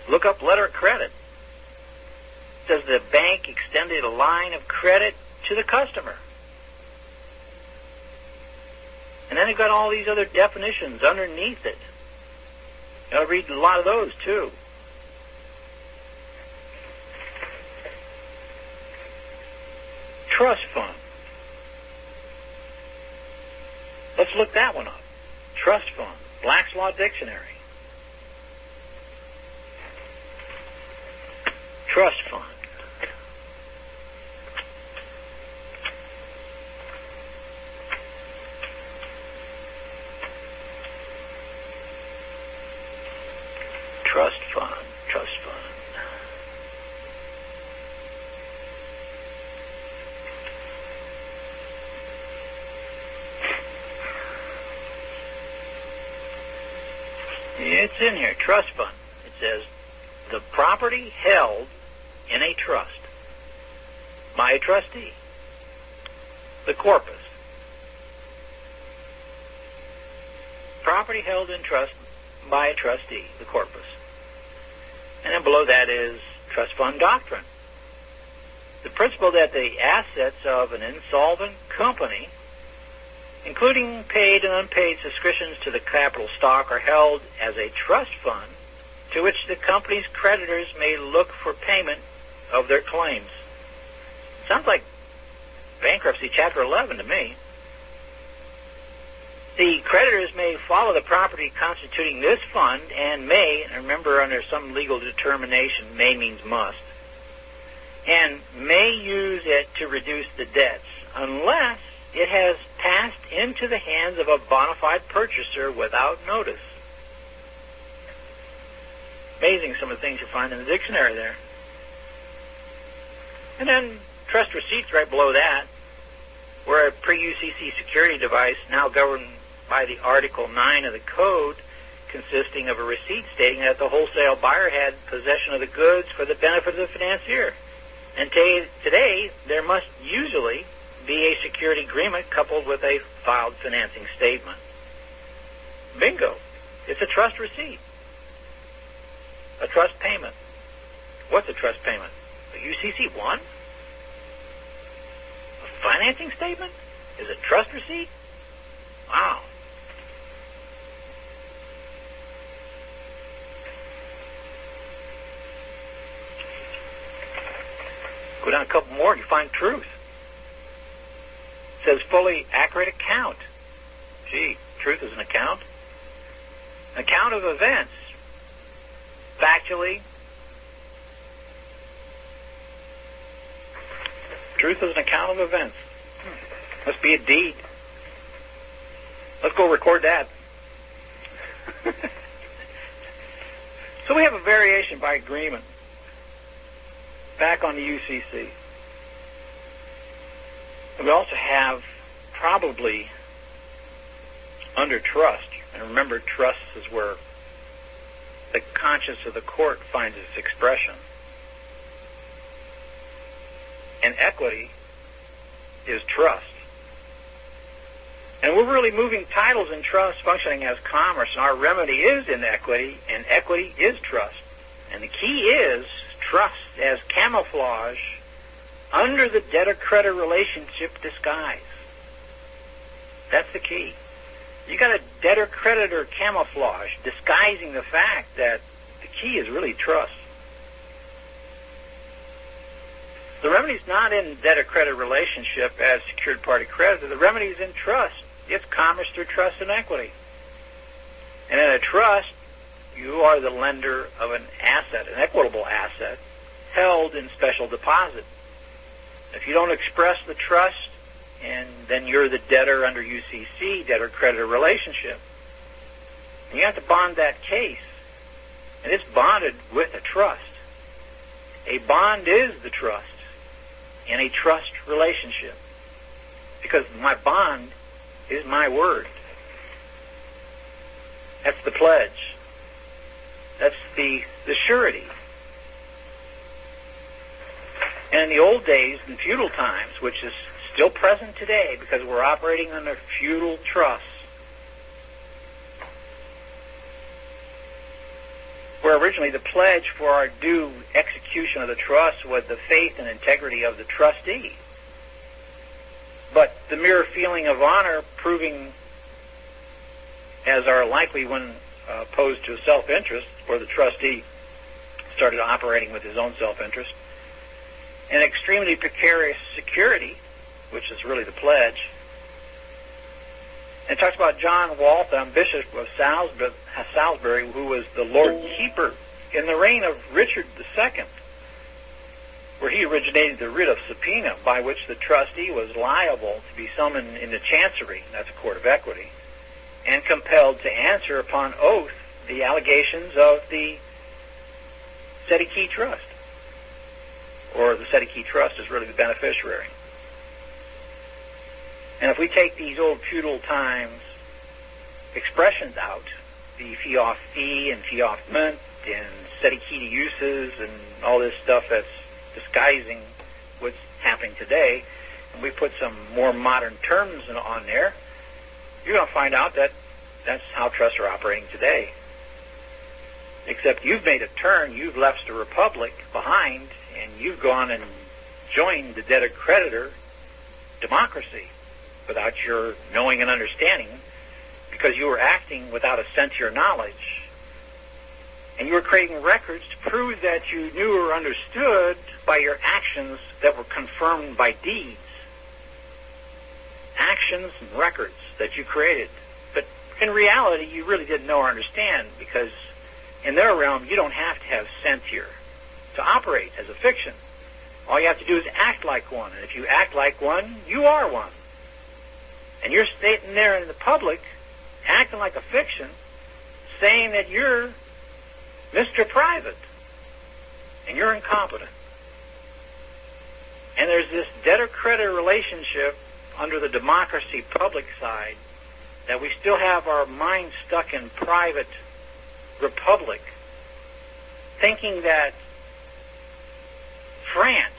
look up letter of credit. Does the bank extend a line of credit to the customer? And then they've got all these other definitions underneath it. I'll read a lot of those, too. Trust fund. Let's look that one up. Trust fund. Black's Law Dictionary. Trust fund. Trust fund. Trust fund. It's in here. Trust fund. It says, the property held in a trust by a trustee. The corpus. Property held in trust by a trustee. The corpus. And then below that is trust fund doctrine. The principle that the assets of an insolvent company, including paid and unpaid subscriptions to the capital stock, are held as a trust fund to which the company's creditors may look for payment of their claims. Sounds like bankruptcy chapter 11 to me. The creditors may follow the property constituting this fund and may, and remember under some legal determination, may means must, and may use it to reduce the debts unless it has passed into the hands of a bona fide purchaser without notice. Amazing some of the things you find in the dictionary there. And then trust receipts right below that, where a pre-UCC security device now governed by the Article 9 of the Code, consisting of a receipt stating that the wholesale buyer had possession of the goods for the benefit of the financier. And today, there must usually be a security agreement coupled with a filed financing statement. Bingo. It's a trust receipt. A trust payment. What's a trust payment? A UCC-1? A financing statement? Is a trust receipt? Wow. Go down a couple more, you find truth. It says fully accurate account. Gee, truth is an account. An account of events. Factually. Truth is an account of events. Must be a deed. Let's go record that. So we have a variation by agreement. Back on the UCC. And we also have probably under trust. And remember, trust is where the conscience of the court finds its expression. And equity is trust. And we're really moving titles in trust functioning as commerce. And our remedy is in equity, and equity is trust. And the key is trust as camouflage under the debtor-creditor relationship disguise. That's the key. You got a debtor-creditor camouflage disguising the fact that the key is really trust. The remedy is not in debtor-creditor relationship as secured party creditor. The remedy is in trust. It's commerce through trust and equity. And in a trust, you are the lender of an asset, an equitable asset, held in special deposit. If you don't express the trust, and then you're the debtor under UCC, debtor-creditor relationship. And you have to bond that case. And it's bonded with a trust. A bond is the trust in a trust relationship. Because my bond is my word. That's the pledge. That's the surety. And in the old days, in feudal times, which is still present today because we're operating under feudal trusts, where originally the pledge for our due execution of the trust was the faith and integrity of the trustee. But the mere feeling of honor proving as are likely when opposed to self-interest, where the trustee started operating with his own self-interest, and extremely precarious security, which is really the pledge. And it talks about John Waltham, Bishop of Salisbury, who was the Lord Keeper in the reign of Richard II, where he originated the writ of subpoena by which the trustee was liable to be summoned into chancery, that's a court of equity, and compelled to answer upon oath the allegations of the Sedekey Trust. Or the Sedekey Trust is really the beneficiary. And if we take these old feudal times expressions out, the fee-off fee and fee-off mint and Sedekey uses and all this stuff that's disguising what's happening today, and we put some more modern terms on there, you're going to find out that that's how trusts are operating today. Except you've made a turn, you've left the republic behind, and you've gone and joined the debtor-creditor democracy without your knowing and understanding, because you were acting without a sense of your knowledge. And you were creating records to prove that you knew or understood by your actions that were confirmed by deeds. Actions and records that you created. But in reality, you really didn't know or understand, because in their realm, you don't have to have sense here to operate as a fiction. All you have to do is act like one. And if you act like one, you are one. And you're sitting there in the public, acting like a fiction, saying that you're Mr. Private, and you're incompetent. And there's this debtor-creditor relationship under the democracy public side that we still have our minds stuck in private republic, thinking that France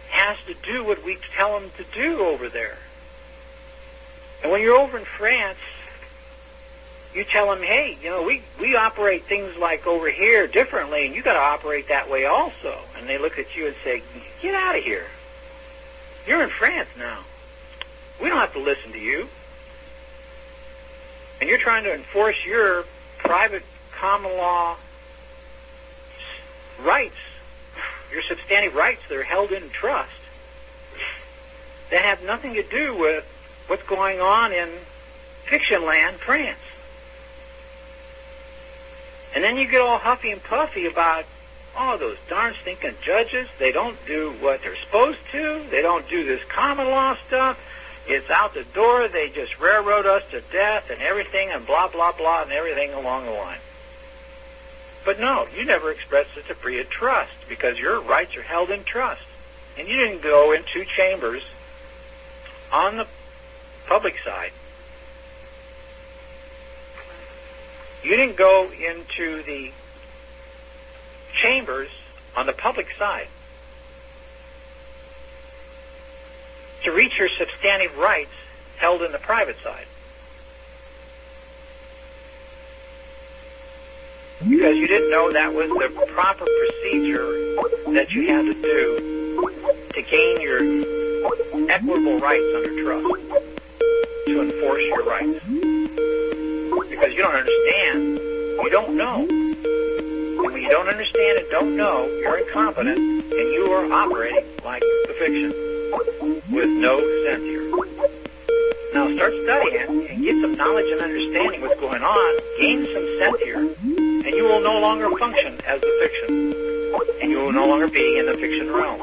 has to do what we tell them to do over there. And when you're over in France, you tell them, hey, we operate things like over here differently, and you got to operate that way also. And they look at you and say, get out of here. You're in France now. We don't have to listen to you. And you're trying to enforce your private common law rights, your substantive rights that are held in trust, that have nothing to do with what's going on in fiction land, France. And then you get all huffy and puffy about, those darn stinking judges, they don't do what they're supposed to, they don't do this common law stuff, it's out the door, they just railroad us to death and everything and blah, blah, blah, and everything along the line. But no, you never expressed a degree of trust because your rights are held in trust. And you didn't go into chambers on the public side. You didn't go into the chambers on the public side to reach your substantive rights held in the private side. Because you didn't know that was the proper procedure that you had to do to gain your equitable rights under trust, to enforce your rights. Because you don't understand, you don't know. And when you don't understand and don't know, you're incompetent, and you are operating like the fiction, with no sense here. Now start studying and get some knowledge and understanding what's going on, gain some sense here, and you will no longer function as the fiction, and you will no longer be in the fiction realm.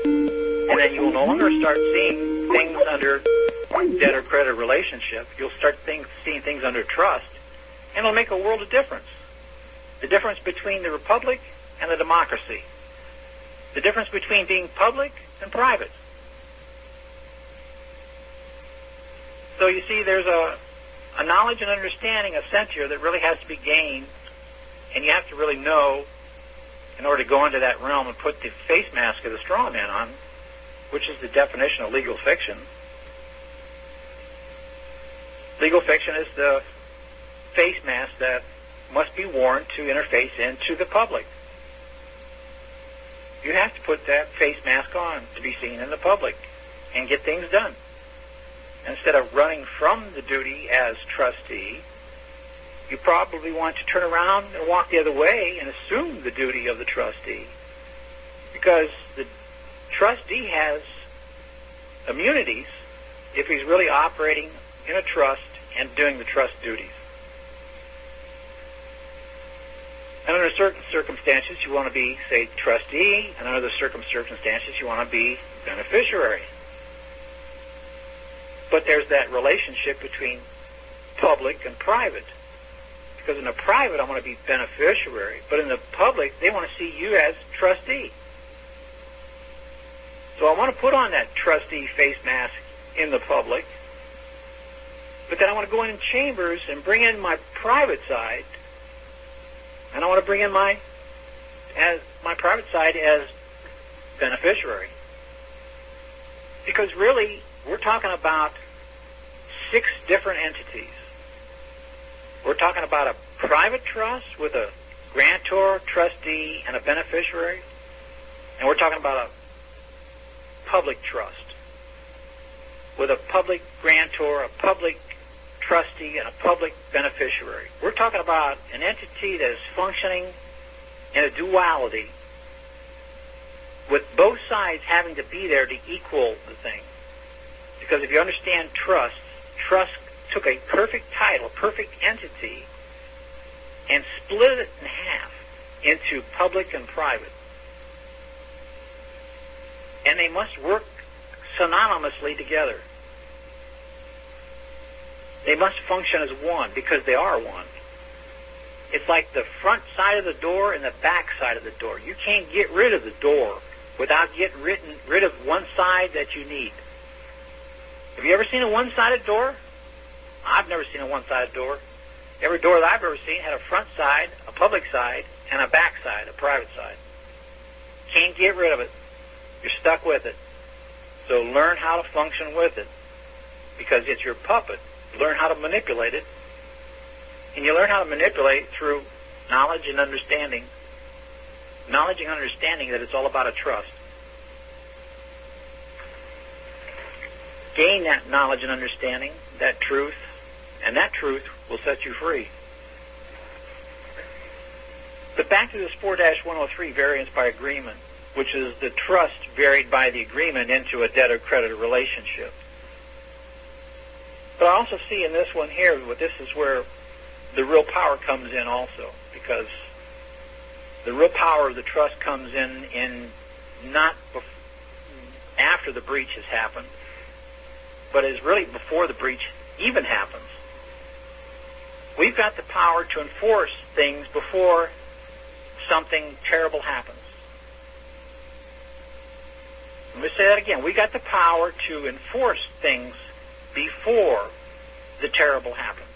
And then you will no longer start seeing things under debtor-creditor relationship. You'll start seeing things under trust, and it'll make a world of difference. The difference between the republic and the democracy. The difference between being public and private. So you see, there's a knowledge and understanding, a sense here that really has to be gained, and you have to really know in order to go into that realm and put the face mask of the straw man on, which is the definition of legal fiction. Legal fiction is the face mask that must be worn to interface into the public. You have to put that face mask on to be seen in the public and get things done. Instead of running from the duty as trustee, you probably want to turn around and walk the other way and assume the duty of the trustee. Because the trustee has immunities if he's really operating in a trust and doing the trust duties. And under certain circumstances, you want to be, say, trustee, and under certain circumstances, you want to be beneficiary. But there's that relationship between public and private. Because in the private, I want to be beneficiary, but in the public, they want to see you as trustee. So I want to put on that trustee face mask in the public, but then I want to go in chambers and bring in my private side, and I want to bring in my private side as beneficiary. Because really, we're talking about 6 different entities. We're talking about a private trust with a grantor, trustee, and a beneficiary. And we're talking about a public trust with a public grantor, a public trustee, and a public beneficiary. We're talking about an entity that is functioning in a duality with both sides having to be there to equal the thing. Because if you understand trust took a perfect title, perfect entity, and split it in half into public and private. And they must work synonymously together. They must function as one because they are one. It's like the front side of the door and the back side of the door. You can't get rid of the door without getting rid of one side that you need. Have you ever seen a one-sided door? I've never seen a one-sided door. Every door that I've ever seen had a front side, a public side, and a back side, a private side. Can't get rid of it. You're stuck with it. So learn how to function with it. Because it's your puppet. Learn how to manipulate it. And you learn how to manipulate through knowledge and understanding. Knowledge and understanding that it's all about a trust. Gain that knowledge and understanding, that truth, and that truth will set you free. But back to this 4-103 variance by agreement, which is the trust varied by the agreement into a debtor-creditor relationship. But I also see in this one here, this is where the real power comes in also, because the real power of the trust comes in not after the breach has happened, but is really before the breach even happens. We've got the power to enforce things before something terrible happens. Let me say that again. We got the power to enforce things before the terrible happens.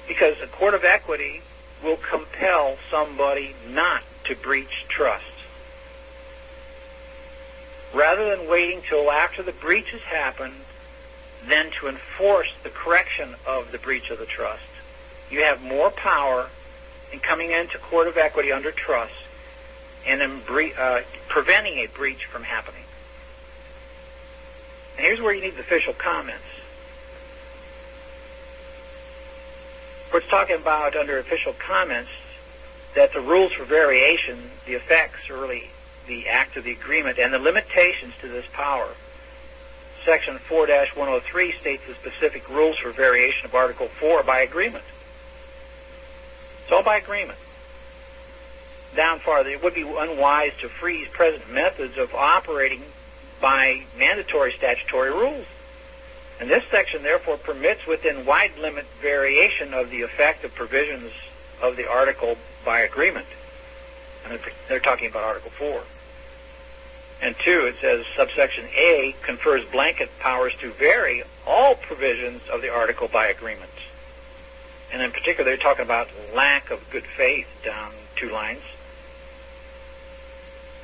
Because a court of equity will compel somebody not to breach trust. Rather than waiting till after the breach has happened, then to enforce the correction of the breach of the trust. You have more power in coming into court of equity under trust and in preventing a breach from happening. And here's where you need the official comments. We're talking about under official comments that the rules for variation, the effects, are really the act of the agreement, and the limitations to this power. Section 4-103 states the specific rules for variation of Article 4 by agreement. It's all by agreement. Down farther, it would be unwise to freeze present methods of operating by mandatory statutory rules. And this section, therefore, permits within wide limit variation of the effect of provisions of the article by agreement. And they're talking about Article 4. And 2, it says subsection A confers blanket powers to vary all provisions of the article by agreement. And in particular, they're talking about lack of good faith down 2 lines.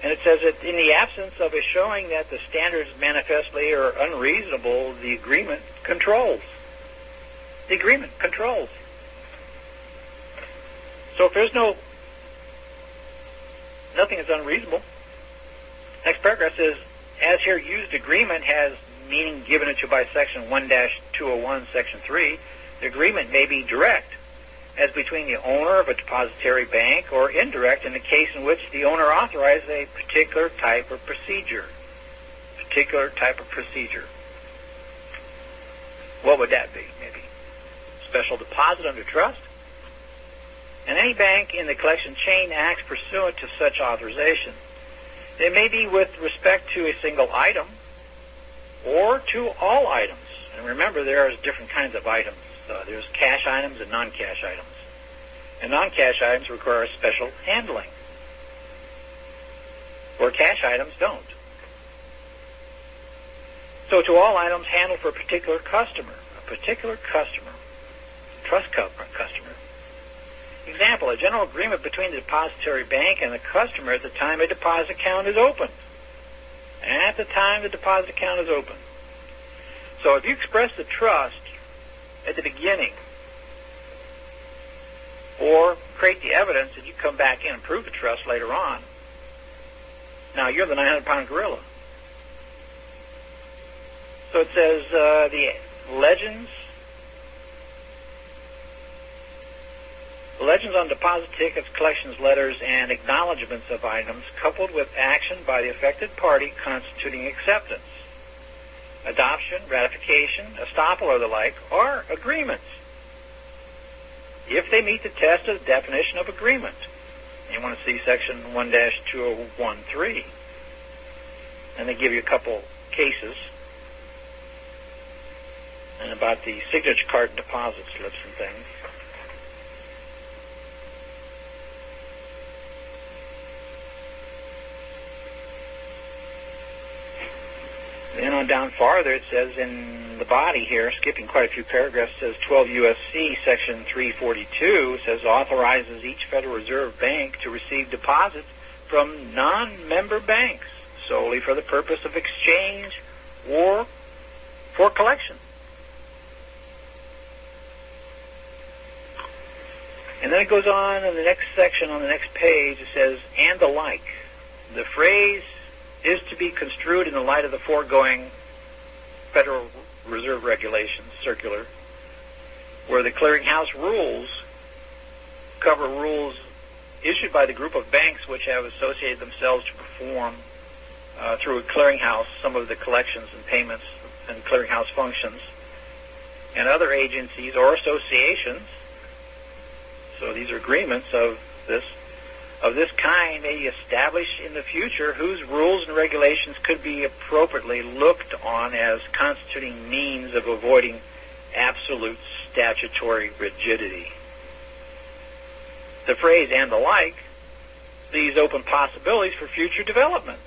And it says that in the absence of a showing that the standards manifestly are unreasonable, the agreement controls. The agreement controls. So if there's nothing is unreasonable. Next paragraph says, as here used agreement has meaning given it to by section 1-201, section 3, the agreement may be direct, as between the owner of a depository bank, or indirect in the case in which the owner authorizes a particular type of procedure. Particular type of procedure. What would that be? Maybe special deposit under trust? And any bank in the collection chain acts pursuant to such authorization. It may be with respect to a single item or to all items. And remember, there are different kinds of items. There's cash items and non-cash items. And non-cash items require special handling, where cash items don't. So to all items handled for a particular customer, trust customer. Example, a general agreement between the depository bank and the customer at the time a deposit account is opened. At the time the deposit account is opened. So if you express the trust at the beginning, or create the evidence that you come back in and prove the trust later on, now you're the 900-pound gorilla. So it says the legends on deposit tickets, collections letters, and acknowledgments of items coupled with action by the affected party constituting acceptance, adoption, ratification, estoppel, or the like, are agreements, if they meet the test of the definition of agreement. You want to see section 1-2013. And they give you a couple cases and about the signature card deposit slips and things. Then on down farther, it says in the body here, skipping quite a few paragraphs, it says 12 U.S.C. section 342 says authorizes each Federal Reserve Bank to receive deposits from non-member banks solely for the purpose of exchange or for collection. And then it goes on in the next section on the next page. It says, and the like. The phrase is to be construed in the light of the foregoing Federal Reserve Regulations circular, where the clearinghouse rules cover rules issued by the group of banks which have associated themselves to perform through a clearinghouse some of the collections and payments and clearinghouse functions, and other agencies or associations. So these are agreements of this kind may establish in the future whose rules and regulations could be appropriately looked on as constituting means of avoiding absolute statutory rigidity. The phrase and the like leaves open possibilities for future development.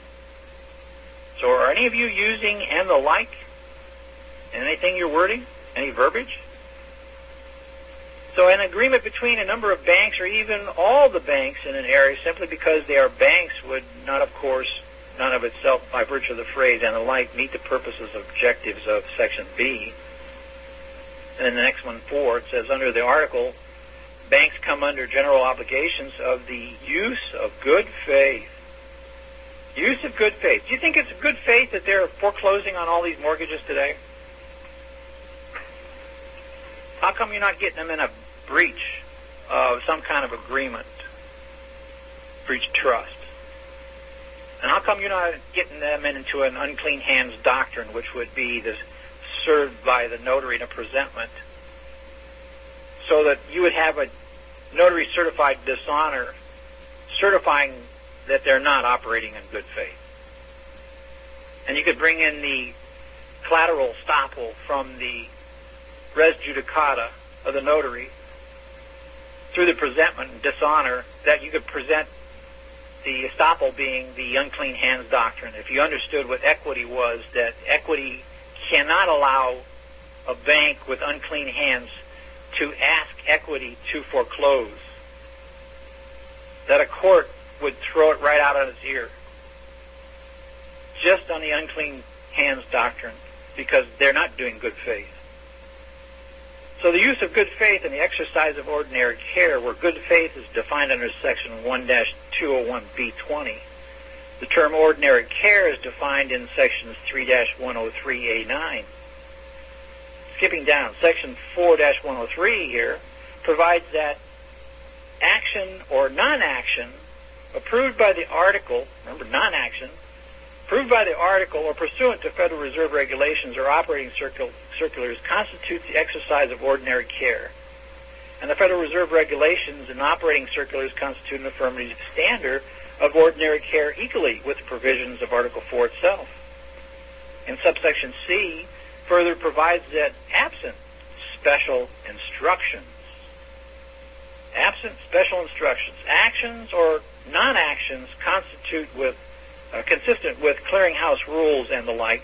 So are any of you using and the like in anything you're wording? Any verbiage? So an agreement between a number of banks or even all the banks in an area simply because they are banks would not, of course, none of itself by virtue of the phrase and the like meet the purposes and objectives of Section B. And then the next one, 4, it says under the article, banks come under general obligations of the use of good faith. Use of good faith. Do you think it's good faith that they're foreclosing on all these mortgages today? How come you're not getting them in a breach of some kind of agreement, breach of trust? And how come you're not getting them into an unclean hands doctrine, which would be this served by the notary in a presentment, so that you would have a notary certified dishonor certifying that they're not operating in good faith? And you could bring in the collateral estoppel from the res judicata of the notary through the presentment and dishonor, that you could present the estoppel being the unclean hands doctrine. If you understood what equity was, that equity cannot allow a bank with unclean hands to ask equity to foreclose, that a court would throw it right out on its ear just on the unclean hands doctrine because they're not doing good faith. So the use of good faith and the exercise of ordinary care, where good faith is defined under Section 1-201B20. The term ordinary care is defined in Sections 3-103A9. Skipping down, Section 4-103 here provides that action or non-action approved by the article, remember non-action, approved by the article or pursuant to Federal Reserve regulations or operating circulars constitutes the exercise of ordinary care. And the Federal Reserve regulations and operating circulars constitute an affirmative standard of ordinary care equally with the provisions of Article 4 itself. And subsection C further provides that absent special instructions, actions or non-actions consistent with clearinghouse rules and the like,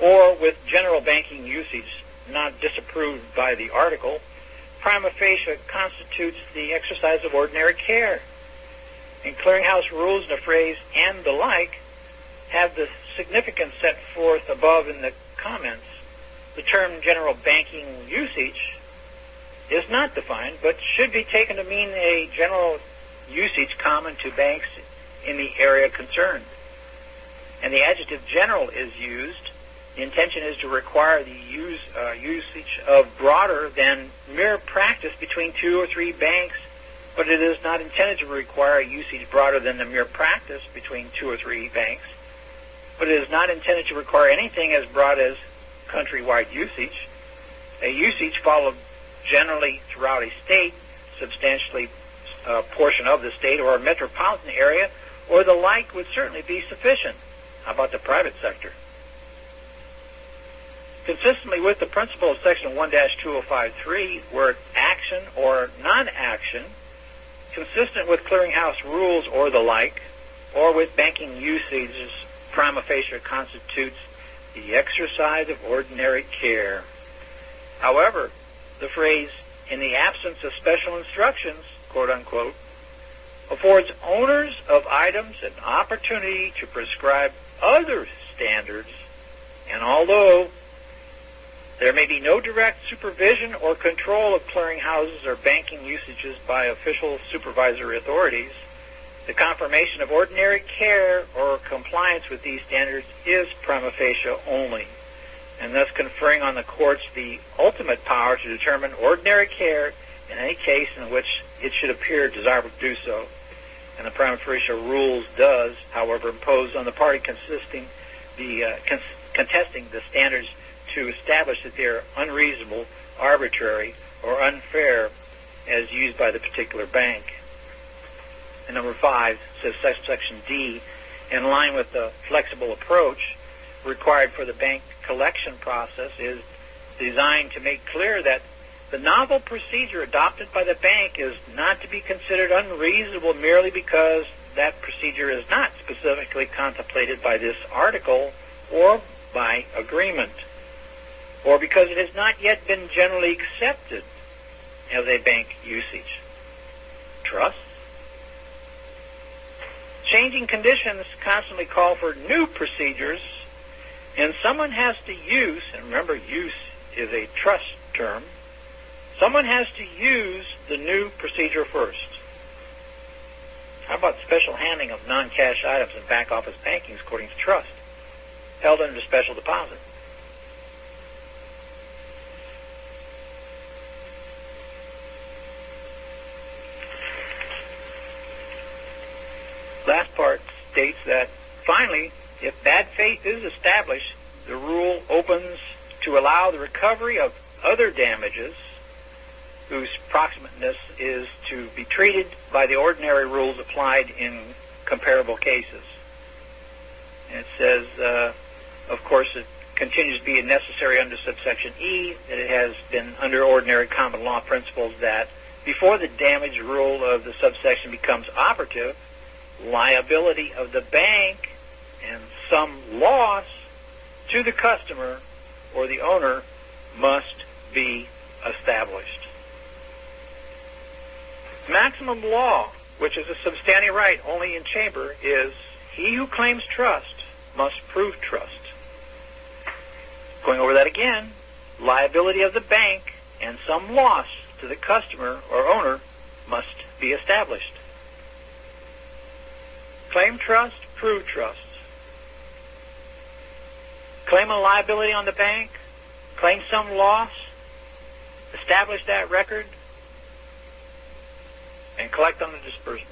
or with general banking usage not disapproved by the article, prima facie constitutes the exercise of ordinary care. And clearinghouse rules and the phrase and the like have the significance set forth above in the comments. The term general banking usage is not defined, but should be taken to mean a general usage common to banks in the area concerned. And the adjective general is used. The intention is to require the usage of broader than mere practice between two or three banks, but it is not intended to require usage broader than the mere practice between two or three banks. But it is not intended to require anything as broad as countrywide usage. A usage followed generally throughout a state, substantially a portion of the state, or a metropolitan area, or the like would certainly be sufficient. How about the private sector? Consistently with the principle of Section 1-2053, where action or non-action, consistent with clearinghouse rules or the like, or with banking usages, prima facie constitutes the exercise of ordinary care. However, the phrase, in the absence of special instructions, quote unquote, affords owners of items an opportunity to prescribe other standards, and although There may be no direct supervision or control of clearinghouses or banking usages by official supervisory authorities. The confirmation of ordinary care or compliance with these standards is prima facie only, and thus conferring on the courts the ultimate power to determine ordinary care in any case in which it should appear desirable to do so. And the prima facie rules does, however, impose on the party contesting the standards to establish that they are unreasonable, arbitrary, or unfair as used by the particular bank. And number 5 says subsection D, in line with the flexible approach required for the bank collection process, is designed to make clear that the novel procedure adopted by the bank is not to be considered unreasonable merely because that procedure is not specifically contemplated by this article or by agreement, or because it has not yet been generally accepted as a bank usage. Trust? Changing conditions constantly call for new procedures, and someone has to use, and remember, use is a trust term, someone has to use the new procedure first. How about special handling of non-cash items in back office banking according to trust, held under special deposit? Last part states that, finally, if bad faith is established, the rule opens to allow the recovery of other damages whose proximateness is to be treated by the ordinary rules applied in comparable cases. And it says, of course, it continues to be necessary under subsection E that it has been under ordinary common law principles that before the damage rule of the subsection becomes operative, liability of the bank and some loss to the customer or the owner must be established. Maximum law, which is a substantive right only in chamber, is he who claims trust must prove trust. Going over that again, liability of the bank and some loss to the customer or owner must be established. Claim trust, prove trust. Claim a liability on the bank, claim some loss, establish that record, and collect on the disbursement.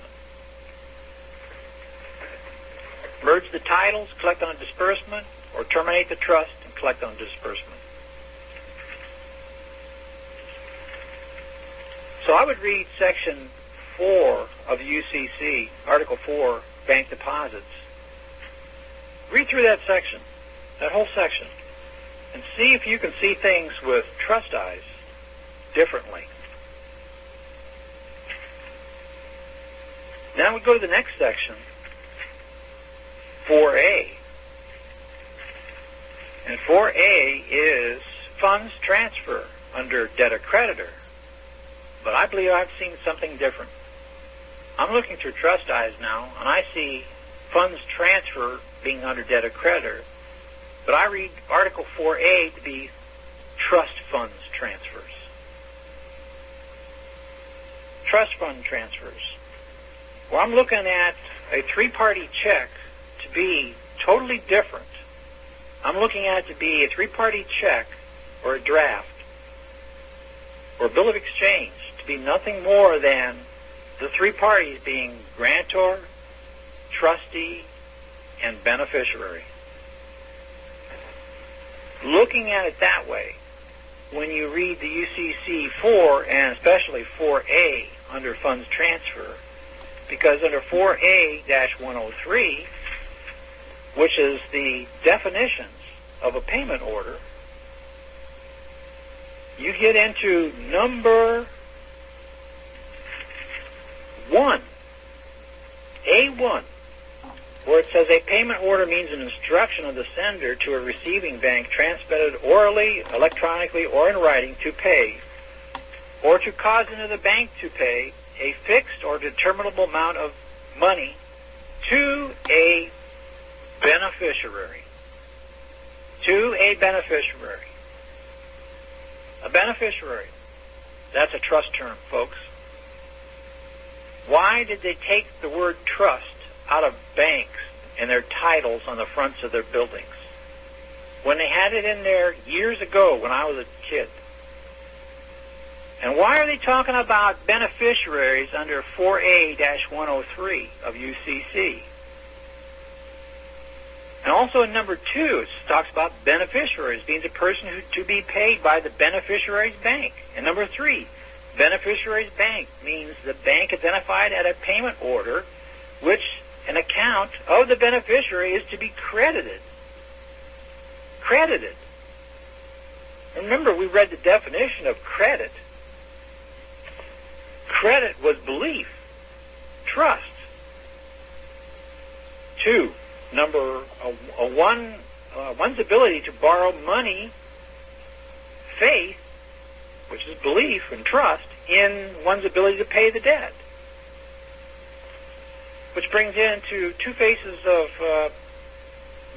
Merge the titles, collect on a disbursement, or terminate the trust and collect on disbursement. So I would read Section 4 of the UCC, Article 4, Bank Deposits. Read through that section, that whole section, and see if you can see things with trust eyes differently. Now we go to the next section, 4A. And 4A is funds transfer under debtor-creditor. But I believe I've seen something different. I'm looking through trust eyes now, and I see funds transfer being under debtor-creditor. But I read Article 4A to be trust funds transfers. Trust fund transfers. Well, I'm looking at a three-party check to be totally different. I'm looking at it to be a three-party check or a draft or a bill of exchange to be nothing more than the three parties being grantor, trustee, and beneficiary. Looking at it that way, when you read the UCC 4 and especially 4A under funds transfer, because under 4A-103, which is the definitions of a payment order, you get into number 1, A1, where it says a payment order means an instruction of the sender to a receiving bank transmitted orally, electronically, or in writing to pay, or to cause into the bank to pay a fixed or determinable amount of money to a beneficiary. To a beneficiary. A beneficiary. That's a trust term, folks. Why did they take the word trust out of banks and their titles on the fronts of their buildings when they had it in there years ago when I was a kid? And why are they talking about beneficiaries under 4A-103 of UCC? And also in number 2, it talks about beneficiaries, means a person who to be paid by the beneficiary's bank. And number 3, beneficiary's bank means the bank identified at a payment order, which an account of the beneficiary is to be credited. Credited. Remember, we read the definition of credit. Credit was belief, trust. 2, one's ability to borrow money, faith, which is belief and trust, in one's ability to pay the debt. Which brings into 2 phases of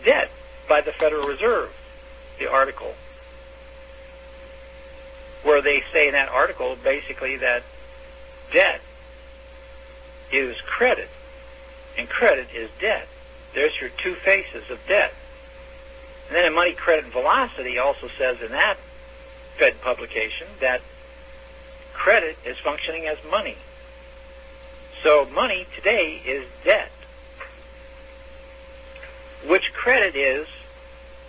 debt by the Federal Reserve, the article, where they say in that article basically that debt is credit, and credit is debt. There's your 2 faces of debt. And then in Money, Credit, and Velocity also says in that Fed publication that credit is functioning as money. So money today is debt, which credit is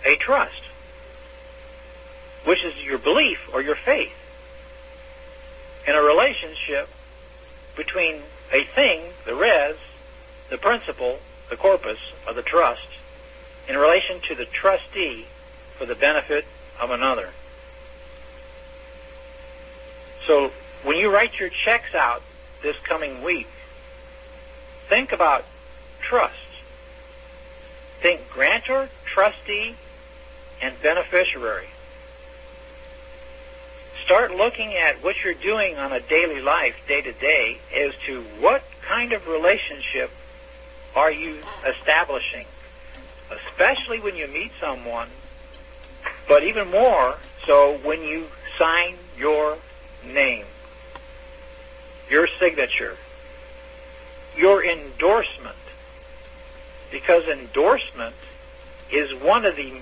a trust, which is your belief or your faith in a relationship between a thing, the res, the principle, the corpus, or the trust, in relation to the trustee for the benefit of another. So when you write your checks out this coming week, think about trust. Think grantor, trustee, and beneficiary. Start looking at what you're doing on a daily life, day to day, as to what kind of relationship are you establishing, especially when you meet someone, but even more so when you sign your name, your signature, your endorsement, because endorsement is one of the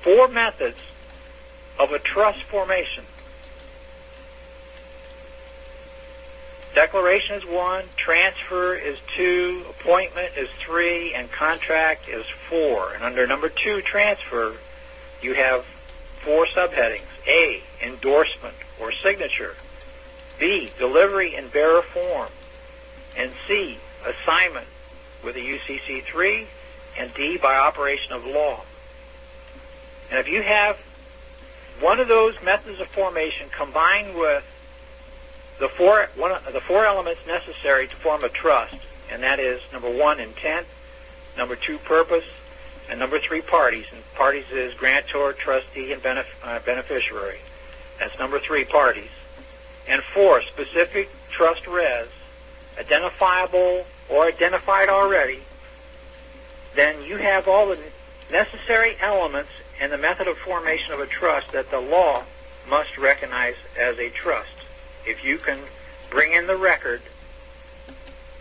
4 methods of a trust formation. Declaration is 1, transfer is 2, appointment is 3, and contract is 4. And under number 2, transfer, you have 4 subheadings. A, endorsement or signature. B, delivery in bearer form. And C, assignment with a UCC 3. And D, by operation of law. And if you have one of those methods of formation combined with the 4 elements necessary to form a trust, and that is number 1, intent, number 2, purpose, and number 3, parties. And parties is grantor, trustee, and beneficiary. That's number 3, parties. And 4, specific trust res, identifiable or identified already. Then you have all the necessary elements and the method of formation of a trust that the law must recognize as a trust, if you can bring in the record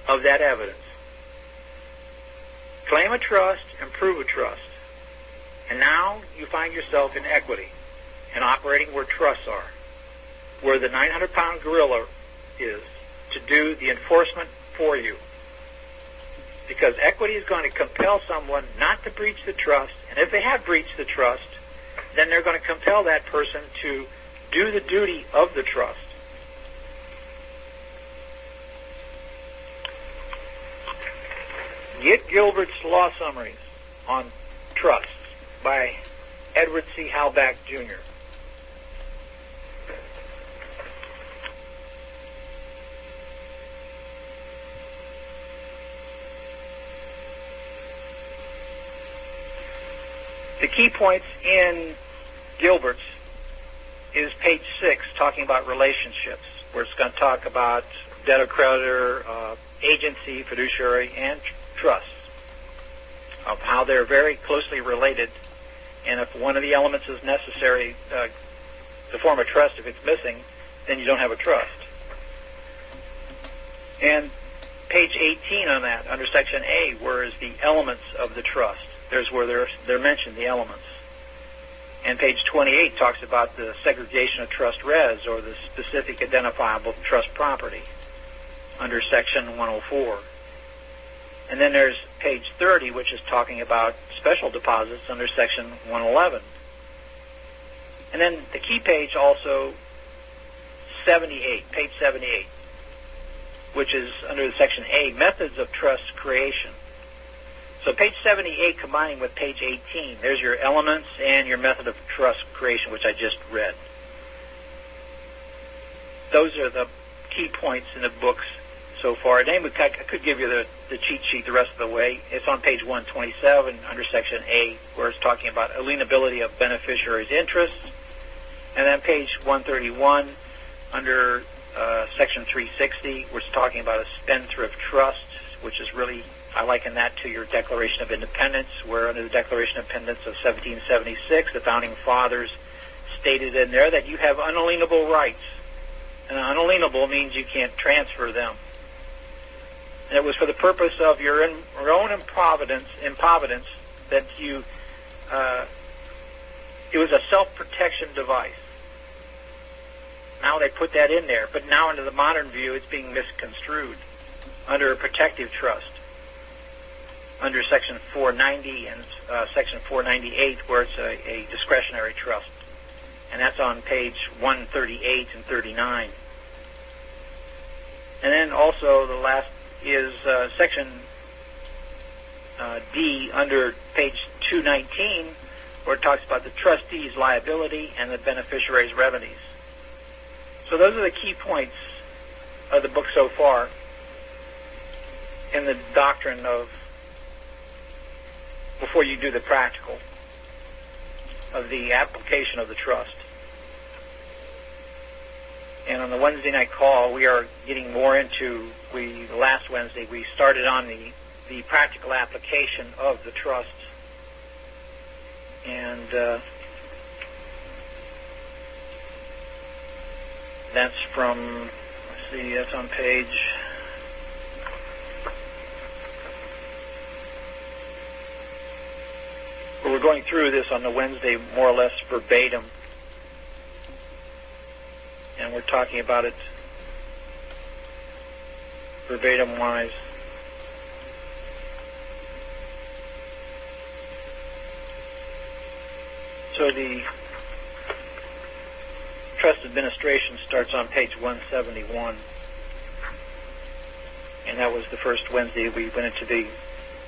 of that evidence. Claim a trust and prove a trust. And now you find yourself in equity and operating where trusts are, where the 900-pound gorilla is to do the enforcement for you. Because equity is going to compel someone not to breach the trust, and if they have breached the trust, then they're going to compel that person to do the duty of the trust. Get Gilbert's Law Summaries on Trusts by Edward C. Halbach, Jr. The key points in Gilbert's is page 6, talking about relationships, where it's going to talk about debtor-creditor, agency, fiduciary, and trusts, of how they're very closely related, and if one of the elements is necessary, to form a trust. If it's missing, then you don't have a trust. And page 18 on that, under section A, where is the elements of the trust. There's where they're mentioned, the elements. And page 28 talks about the segregation of trust res, or the specific identifiable trust property, under section 104. And then there's page 30, which is talking about special deposits under section 111. And then the key page also, 78, page 78, which is under the section A, methods of trust creation. So page 78 combining with page 18, there's your elements and your method of trust creation, which I just read. Those are the key points in the books so far. And then I could give you the cheat sheet the rest of the way. It's on page 127 under section A, where it's talking about alienability of beneficiaries' interests. And then page 131 under section 360, where it's talking about a spendthrift trust, which is really, I liken that to your Declaration of Independence, where under the Declaration of Independence of 1776, the Founding Fathers stated in there that you have unalienable rights. And unalienable means you can't transfer them. And it was for the purpose of your own improvidence that you, it was a self-protection device. Now they put that in there, but now under the modern view, it's being misconstrued under a protective trust, under section 490 and section 498, where it's a discretionary trust. And that's on page 138 and 39. And then also the last is section D under page 219, where it talks about the trustee's liability and the beneficiary's revenues. So those are the key points of the book so far in the doctrine of, before you do the practical, of the application of the trust. And on the Wednesday night call, we are getting more into, last Wednesday, we started on the practical application of the trust. And that's from, let's see, that's on page, we're going through this on the Wednesday more or less verbatim. And we're talking about it verbatim-wise. So the trust administration starts on page 171. And that was the first Wednesday we went into the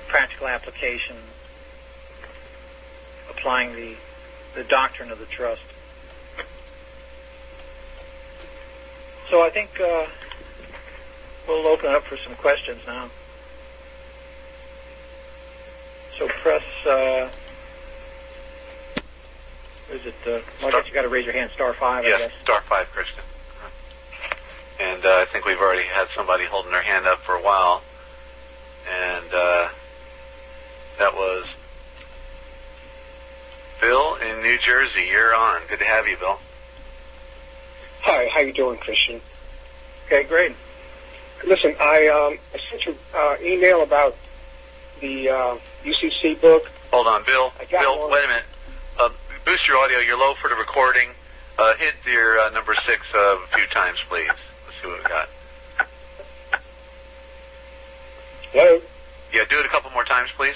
practical application, applying the doctrine of the trust. So I think we'll open it up for some questions now. So press, is it, I guess you got to raise your hand, star 5, yes, I guess. Star 5, Christian. And I think we've already had somebody holding their hand up for a while. And that was Bill in New Jersey. You're on. Good to have you, Bill. Hi, how you doing, Christian? Okay, great. Listen, I sent you email about the UCC book. Hold on, Bill. Bill, wait a minute. Boost your audio. You're low for the recording. Hit your number 6 a few times, please. Let's see what we got. Hello? Yeah, do it a couple more times, please.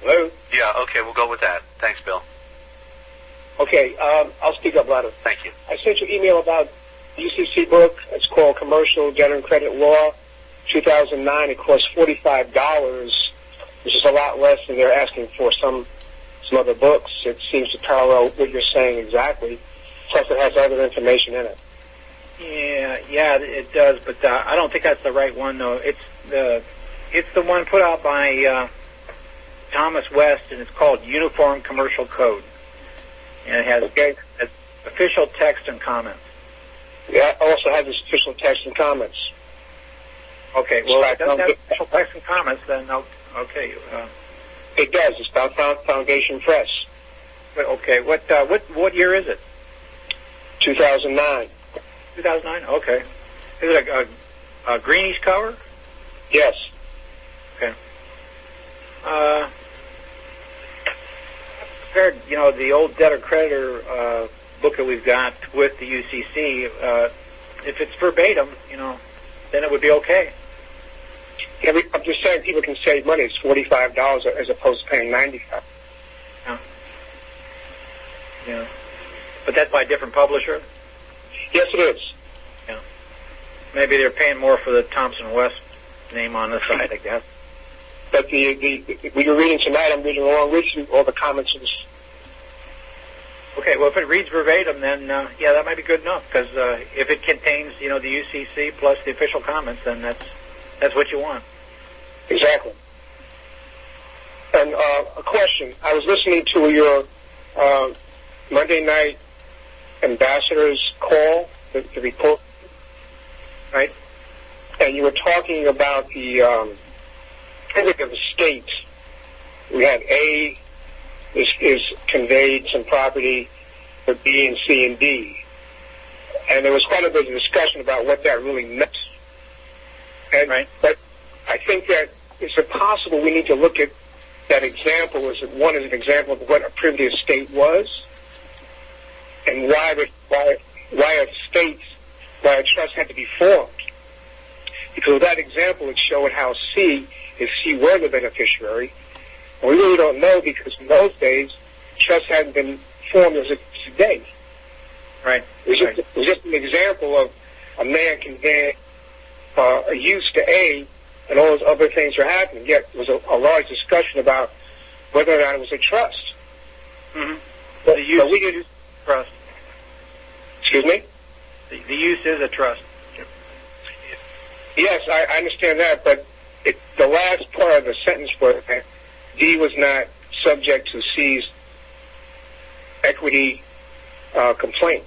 Hello? Yeah, okay, we'll go with that. Thanks, Bill. Okay, I'll speak up louder. Thank you. I sent you email about the UCC book. It's called Commercial Debtor and Credit Law, 2009. It costs $45, which is a lot less than they're asking for some other books. It seems to parallel what you're saying exactly. Plus, it has other information in it. Yeah, it does, but I don't think that's the right one, though. It's the one put out by Thomas West, and it's called Uniform Commercial Code. And it has official text and comments. Yeah, it also has its official text and comments. Okay, well, if it doesn't have official text and comments, then okay. It does. It's Foundation Press. Okay. What year is it? 2009. 2009. Okay. Is it a greenish cover? Yes. Okay. Compared, the old debtor-creditor book that we've got with the UCC, if it's verbatim, then it would be okay. Yeah, I'm just saying people can save money. It's $45 as opposed to paying $95. Yeah. Yeah. But that's by a different publisher? Yes, it is. Yeah. Maybe they're paying more for the Thompson West name on the side, I guess. But what you're reading tonight, I'm reading along with you, all the comments of this. Okay, well, if it reads verbatim, then, that might be good enough, because if it contains, the UCC plus the official comments, then that's what you want. Exactly. And a question. I was listening to your Monday night ambassador's call, the report, right? And you were talking about the of the states. We had A is conveyed some property for B and C and D. And there was quite a bit of discussion about what that really meant. And, right. But I think that is it possible we need to look at that example as an example of what a privy estate was and why a trust had to be formed. Because with that example, it showed how if C were the beneficiary, and we really don't know because in those days, trusts hadn't been formed as it is today. Right. It was just an example of a man conveying a use to A, and all those other things were happening. Yet there was a large discussion about whether or not it was a trust. Mm-hmm. But the use we didn't. Trust. Excuse me? The use is a trust. Yes, I understand that, but the last part of the sentence was that D was not subject to C's equity complaint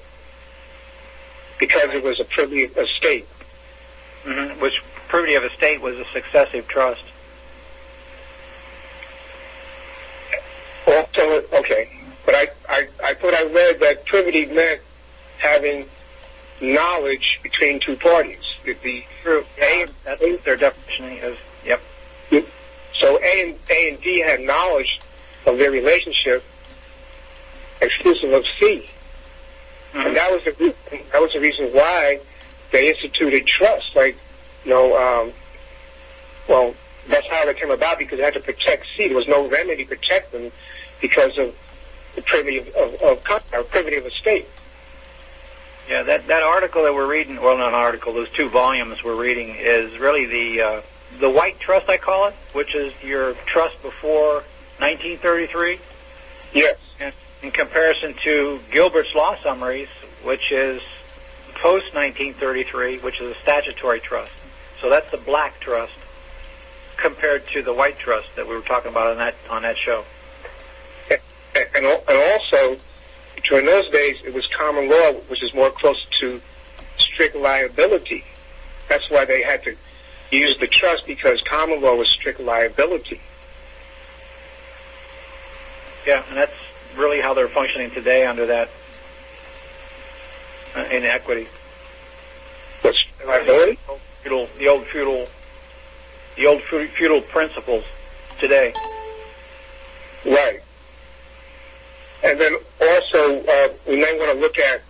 because it was a privy of estate. Mm-hmm. Which privity of estate was a successive trust. Also, okay, but I thought I read that privity meant having knowledge between two parties. True. That's their definition is. Yep. So A and D had knowledge of their relationship exclusive of C. Mm-hmm. And that was the reason why they instituted trust. Well, that's how it came about because they had to protect C. There was no remedy to protect them because of the privity of estate. Yeah, that article that we're reading, well, not an article, those 2 volumes we're reading is really the white trust, I call it, which is your trust before 1933. Yes. And in comparison to Gilbert's Law Summaries, which is post-1933, which is a statutory trust. So that's the black trust compared to the white trust that we were talking about on that show. And also, during those days, it was common law, which is more close to strict liability. That's why they had to use the trust, because common law was strict liability. Yeah, and that's really how they're functioning today under that inequity. What's liability? The old feudal principles today. Right. And then also, we may want to look at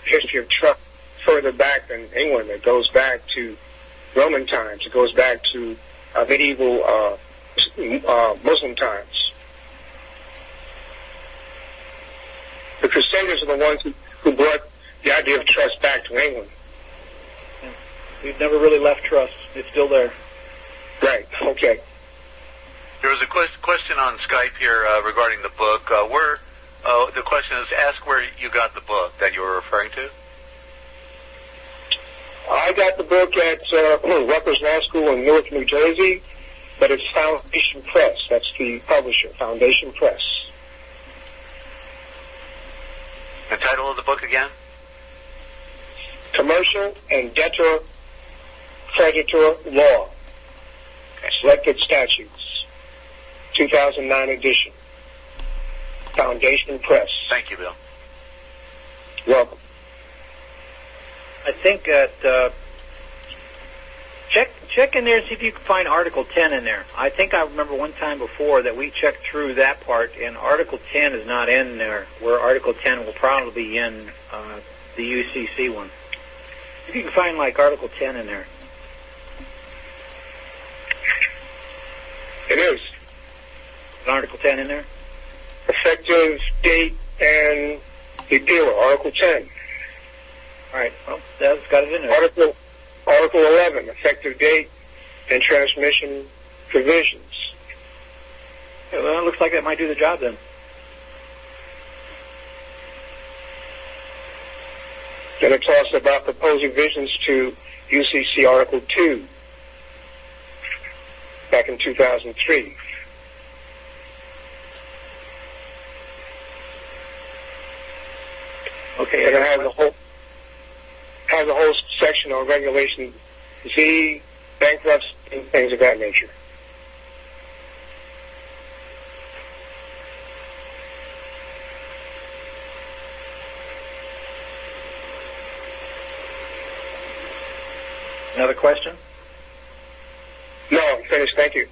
the history of trust further back than England. It goes back to Roman times. It goes back to medieval Muslim times. The Crusaders are the ones who brought the idea of trust back to England. We've never really left trust. It's still there. Right. Okay. There was a question on Skype here regarding the book. The question is, ask where you got the book that you were referring to. I got the book at Rutgers Law School in Newark, New Jersey, but it's Foundation Press. That's the publisher, Foundation Press. The title of the book again? Commercial and Debtor Creditor Law. Selected Statutes. 2009 edition. Foundation Press. Thank you, Bill. Welcome. I think that check in there and see if you can find Article 10 in there. I think I remember one time before that we checked through that part, and Article 10 is not in there, where Article 10 will probably be in the UCC one. If you can find, like, Article 10 in there. It is. Is Article 10 in there? Effective date and repealer, Article 10. All right. Well, that's got it in there. Article 11, effective date and transmission provisions. Yeah, well, it looks like that might do the job then. Then it talks about proposed revisions to UCC Article 2 back in 2003. Okay. And it has a whole section on Regulation Z, bankruptcy, and things of that nature. Another question? No, I'm finished. Thank you.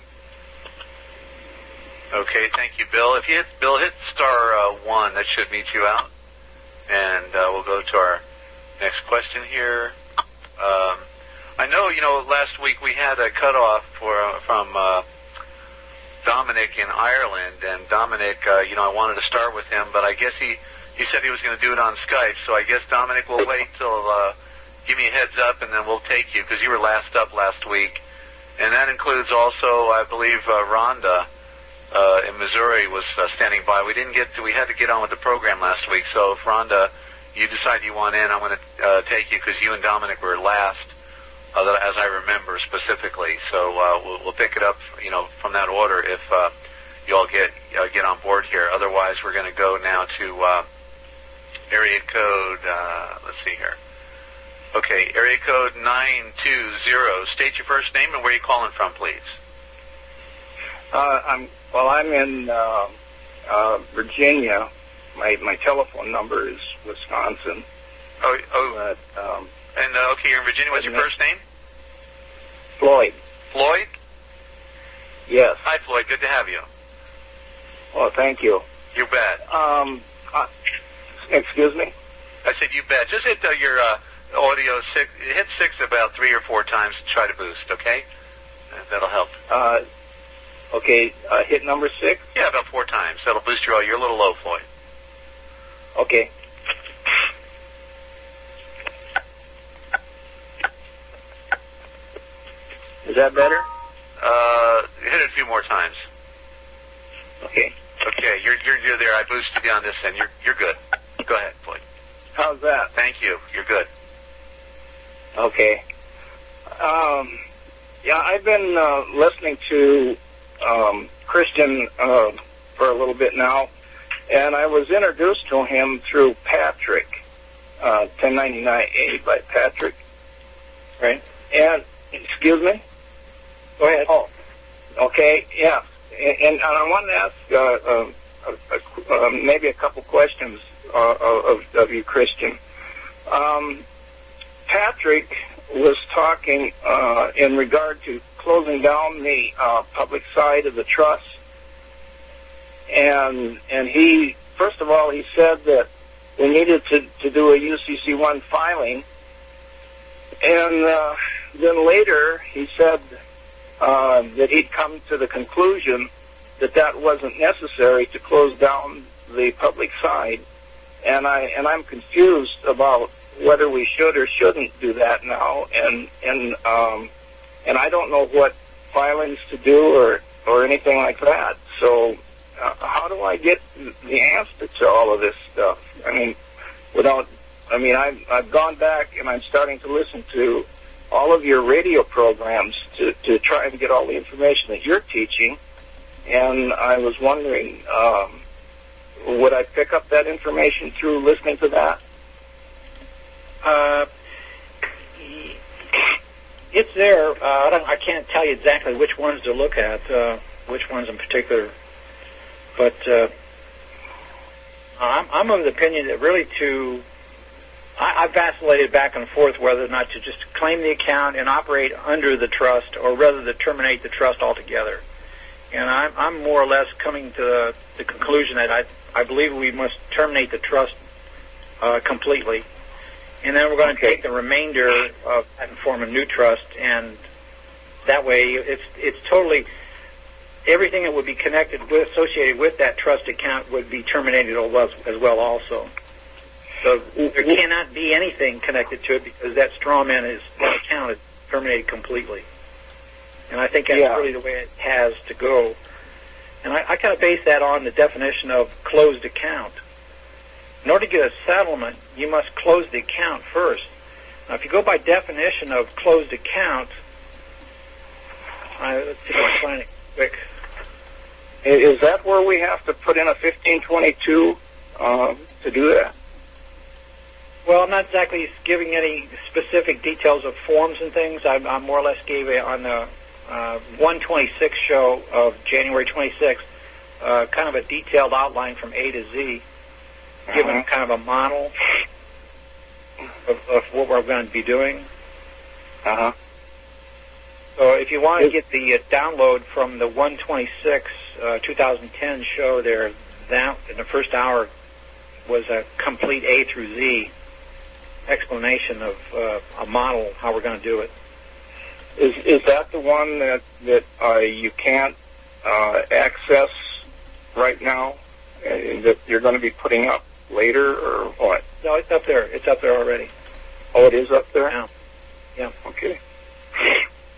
Okay, thank you, Bill. If you hit star 1, that should meet you out. And we'll go to our next question here. I know, last week we had a cutoff from Dominic in Ireland, and Dominic, I wanted to start with him, but I guess he said he was going to do it on Skype, so I guess Dominic will wait till give me a heads up, and then we'll take you, because you were last up last week. And that includes also, I believe, Rhonda in Missouri was standing by. We had to get on with the program last week, so if Rhonda, you decide you want in, I'm going to take you, because you and Dominic were last, as I remember specifically. So we'll pick it up, from that order if you all get on board here. Otherwise, we're going to go now to area code, let's see here. Okay, area code 920. State your first name and where you're calling from, please. I'm in Virginia. My telephone number is Wisconsin. But, okay, you're in Virginia. What's your first name? Floyd. Floyd? Yes. Hi, Floyd. Good to have you. Well, thank you. You bet. Excuse me? I said you bet. Just hit your audio 6. Hit 6 about 3 or 4 times to try to boost, okay? That'll help. Okay, hit number 6? Yeah, about 4 times. That'll boost your audio. You're a little low, Floyd. Okay. Is that better? Hit it a few more times. Okay. Okay, you're there. I boosted you on this end. You're good. Go ahead, Floyd. How's that? Thank you. You're good. Okay. Yeah, I've been listening to Christian for a little bit now, and I was introduced to him through Patrick, 1099A by Patrick. Right. And, excuse me? Go ahead. Oh, okay, yeah. And I wanted to ask maybe a couple questions of you, Christian. Patrick was talking in regard to closing down the public side of the trust, and he, first of all, he said that we needed to do a UCC1 filing, and then later he said that he'd come to the conclusion that wasn't necessary to close down the public side, and I'm confused about whether we should or shouldn't do that now, and I don't know what filings to do or anything like that. So how do I get the answer to all of this stuff? I've gone back and I'm starting to listen to all of your radio programs to try and get all the information that you're teaching, and I was wondering, would I pick up that information through listening to that? It's there. I can't tell you exactly which ones to look at. which ones in particular. But I'm of the opinion that really I vacillated back and forth whether or not to just claim the account and operate under the trust, or rather to terminate the trust altogether. And I'm more or less coming to the conclusion that I believe we must terminate the trust completely, and then we're going to take the remainder of that and form a new trust, and that way it's totally everything that would be associated with that trust account would be terminated as well also. So there cannot be anything connected to it because that straw man account is terminated completely. And I think that's really the way it has to go. And I kind of base that on the definition of closed account. In order to get a settlement, you must close the account first. Now, if you go by definition of closed account, let's see if I can find it quick. Is that where we have to put in a 1522 to do that? Well, I'm not exactly giving any specific details of forms and things. I more or less gave it on the 126 show of January 26th, kind of a detailed outline from A to Z, given kind of a model of what we're going to be doing. So if you want to get the download from the 126 2010 show there, that in the first hour was a complete A through Z explanation of a model, how we're going to do it. Is that the one that you can't access right now, that you're going to be putting up later, or what? No, it's up there. It's up there already. Oh, it is up there? Yeah. Okay.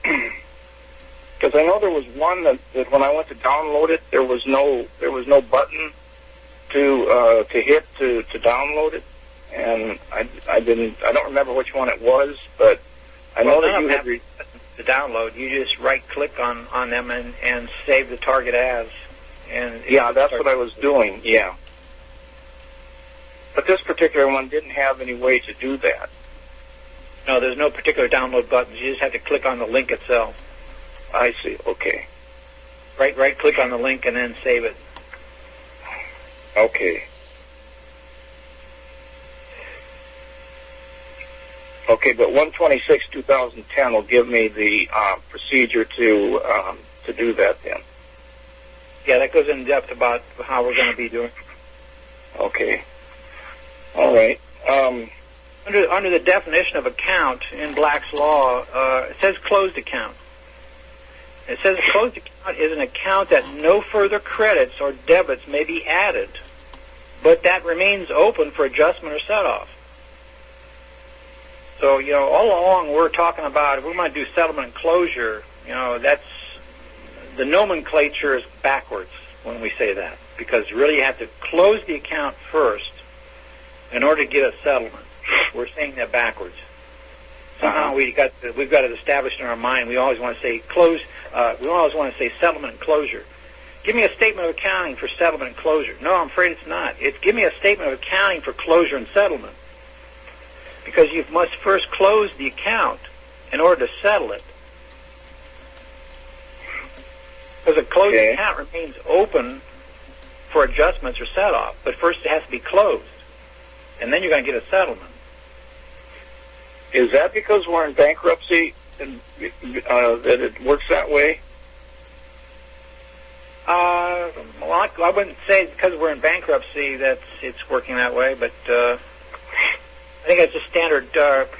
Because I know there was one that when I went to download it, there was no button to hit to download it, and I don't remember which one it was, but I know that you had to download. You just right click on them and save the target as. And that's what I was doing. Yeah. But this particular one didn't have any way to do that. No, there's no particular download buttons. You just have to click on the link itself. I see. Okay. Right click on the link and then save it. Okay. Okay, but 126/2010 will give me the procedure to do that then. Yeah, that goes in depth about how we're going to be doing. Okay. All right. Under the definition of account in Black's Law, it says closed account. It says a closed account is an account that no further credits or debits may be added, but that remains open for adjustment or set-off. So, all along we're talking about, if we're going to do settlement and closure, that's, the nomenclature is backwards when we say that, because really you have to close the account first in order to get a settlement. We're saying that backwards. Somehow we've got it established in our mind. We always want to say close. We always want to say settlement and closure. Give me a statement of accounting for settlement and closure. No, I'm afraid it's not. It's give me a statement of accounting for closure and settlement, because you must first close the account in order to settle it. Because a closed account remains open for adjustments or set-off, but first it has to be closed, and then you're going to get a settlement. Is that because we're in bankruptcy and that it works that way? Well, I wouldn't say because we're in bankruptcy that it's working that way, but I think it's just standard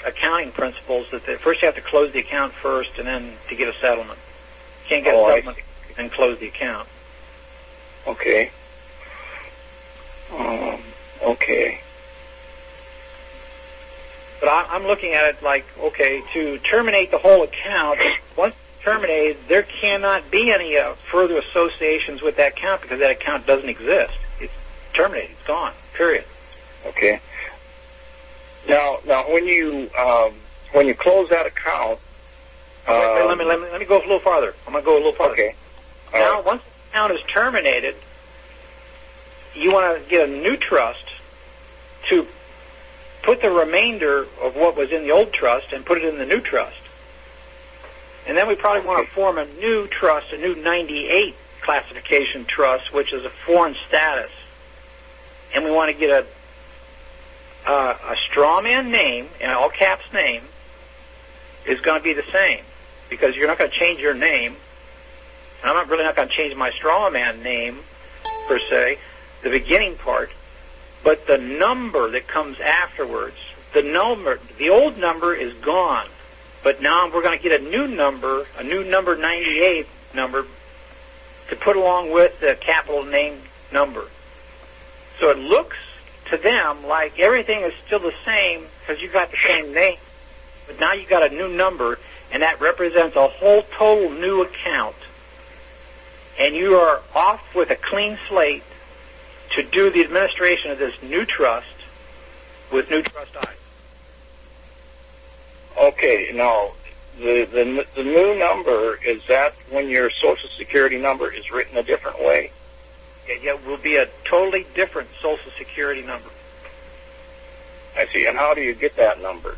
accounting principles that first you have to close the account first, and then to get a settlement. You can't get a settlement and close the account. Okay. Okay. But I'm looking at it like, okay, to terminate the whole account, once terminated, there cannot be any further associations with that account because that account doesn't exist. It's terminated. It's gone. Period. Okay. Now, when you close that account, let me go a little farther. I'm going to go a little farther. Okay. Now, once the account is terminated, you want to get a new trust to put the remainder of what was in the old trust and put it in the new trust. And then we probably want to form a new trust, a new 98 classification trust, which is a foreign status, and we want to get a straw man name, in all caps name, is going to be the same, because you're not going to change your name. And I'm really not going to change my straw man name, per se, the beginning part, but the number that comes afterwards, the old number is gone, but now we're going to get a new number 98 number, to put along with the capital name number. So it looks to them like everything is still the same because you got the same name, but now you got a new number, and that represents a whole total new account. And you are off with a clean slate to do the administration of this new trust with new trust eyes. Okay, now, the new number, is that when your Social Security number is written a different way? Yeah, it will be a totally different Social Security number. I see. And how do you get that number?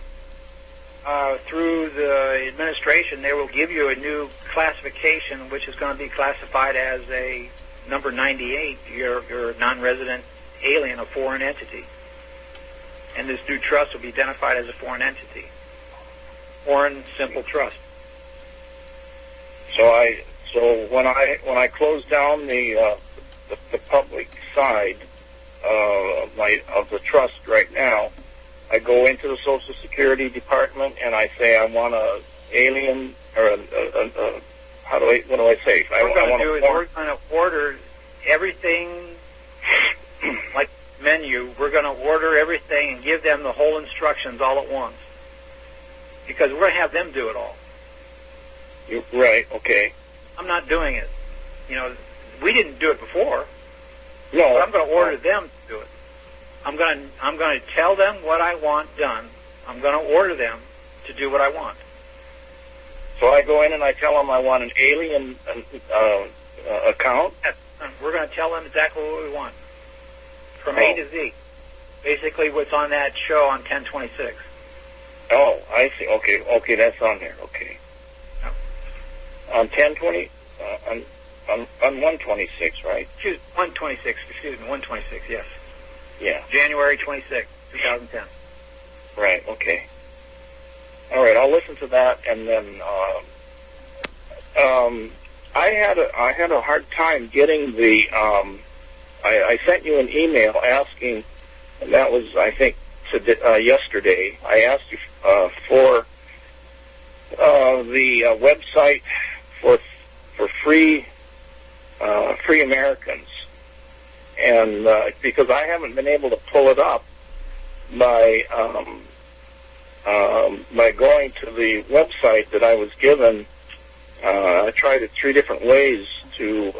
Through the administration, they will give you a new classification, which is going to be classified as a number 98. You're a non-resident alien, a foreign entity. And this new trust will be identified as a foreign entity. Foreign simple trust. So when I close down the public side of the trust right now, I go into the Social Security Department and I say I want a alien, or what do I say? What we're going to do is we're going to order everything like menu. We're going to order everything and give them the whole instructions all at once, because we're going to have them do it all. Right. Okay. I'm not doing it. We didn't do it before. No. But I'm going to order them to do it. I'm going to tell them what I want done. I'm going to order them to do what I want. So I go in and I tell them I want an alien account? Yes. We're going to tell them exactly what we want, from A to Z. Basically what's on that show on 1026. Oh, I see. Okay, that's on there. Okay. No. On 1020, on 126, right? 126, 126, yes. Yeah. January 26, 2010. Right, okay. All right, I'll listen to that, and then I had a hard time getting the I sent you an email asking, and that was, I think, yesterday. I asked you for the website for free Americans, and because I haven't been able to pull it up by going to the website that I was given. I tried it 3 different ways to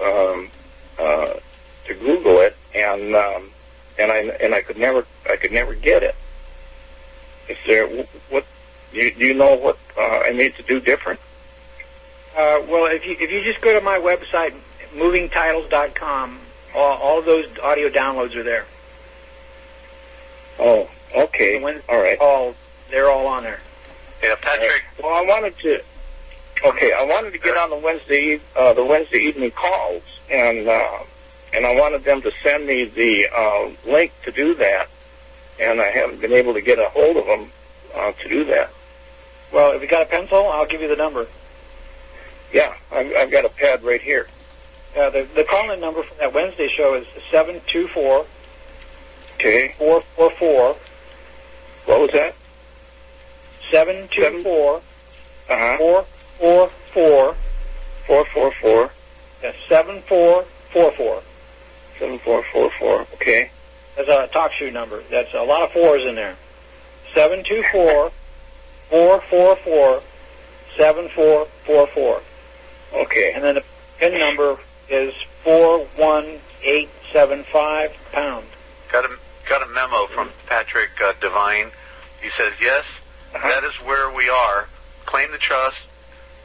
Google it, and I could never get it. Is there what do you know what I need to do different? Well, if you just go to my website, movingtitles.com, all of those audio downloads are there. Oh, okay. All right. They're all on there. Yeah, Patrick. Well, I wanted to get on the Wednesday evening calls, and I wanted them to send me the link to do that, and I haven't been able to get a hold of them to do that. Well, if you got a pencil, I'll give you the number. Yeah, I've got a pad right here. The call-in number for that Wednesday show is 724. Okay. 444. What was that? 724. 444. 444. Yes, 7444. 7444. Okay. That's a talk shoe number. That's a lot of fours in there. 724 444 7444. Okay. And then the PIN number is 41875 pound. Got a memo from Patrick Devine. He says, yes, that is where we are. Claim the trust,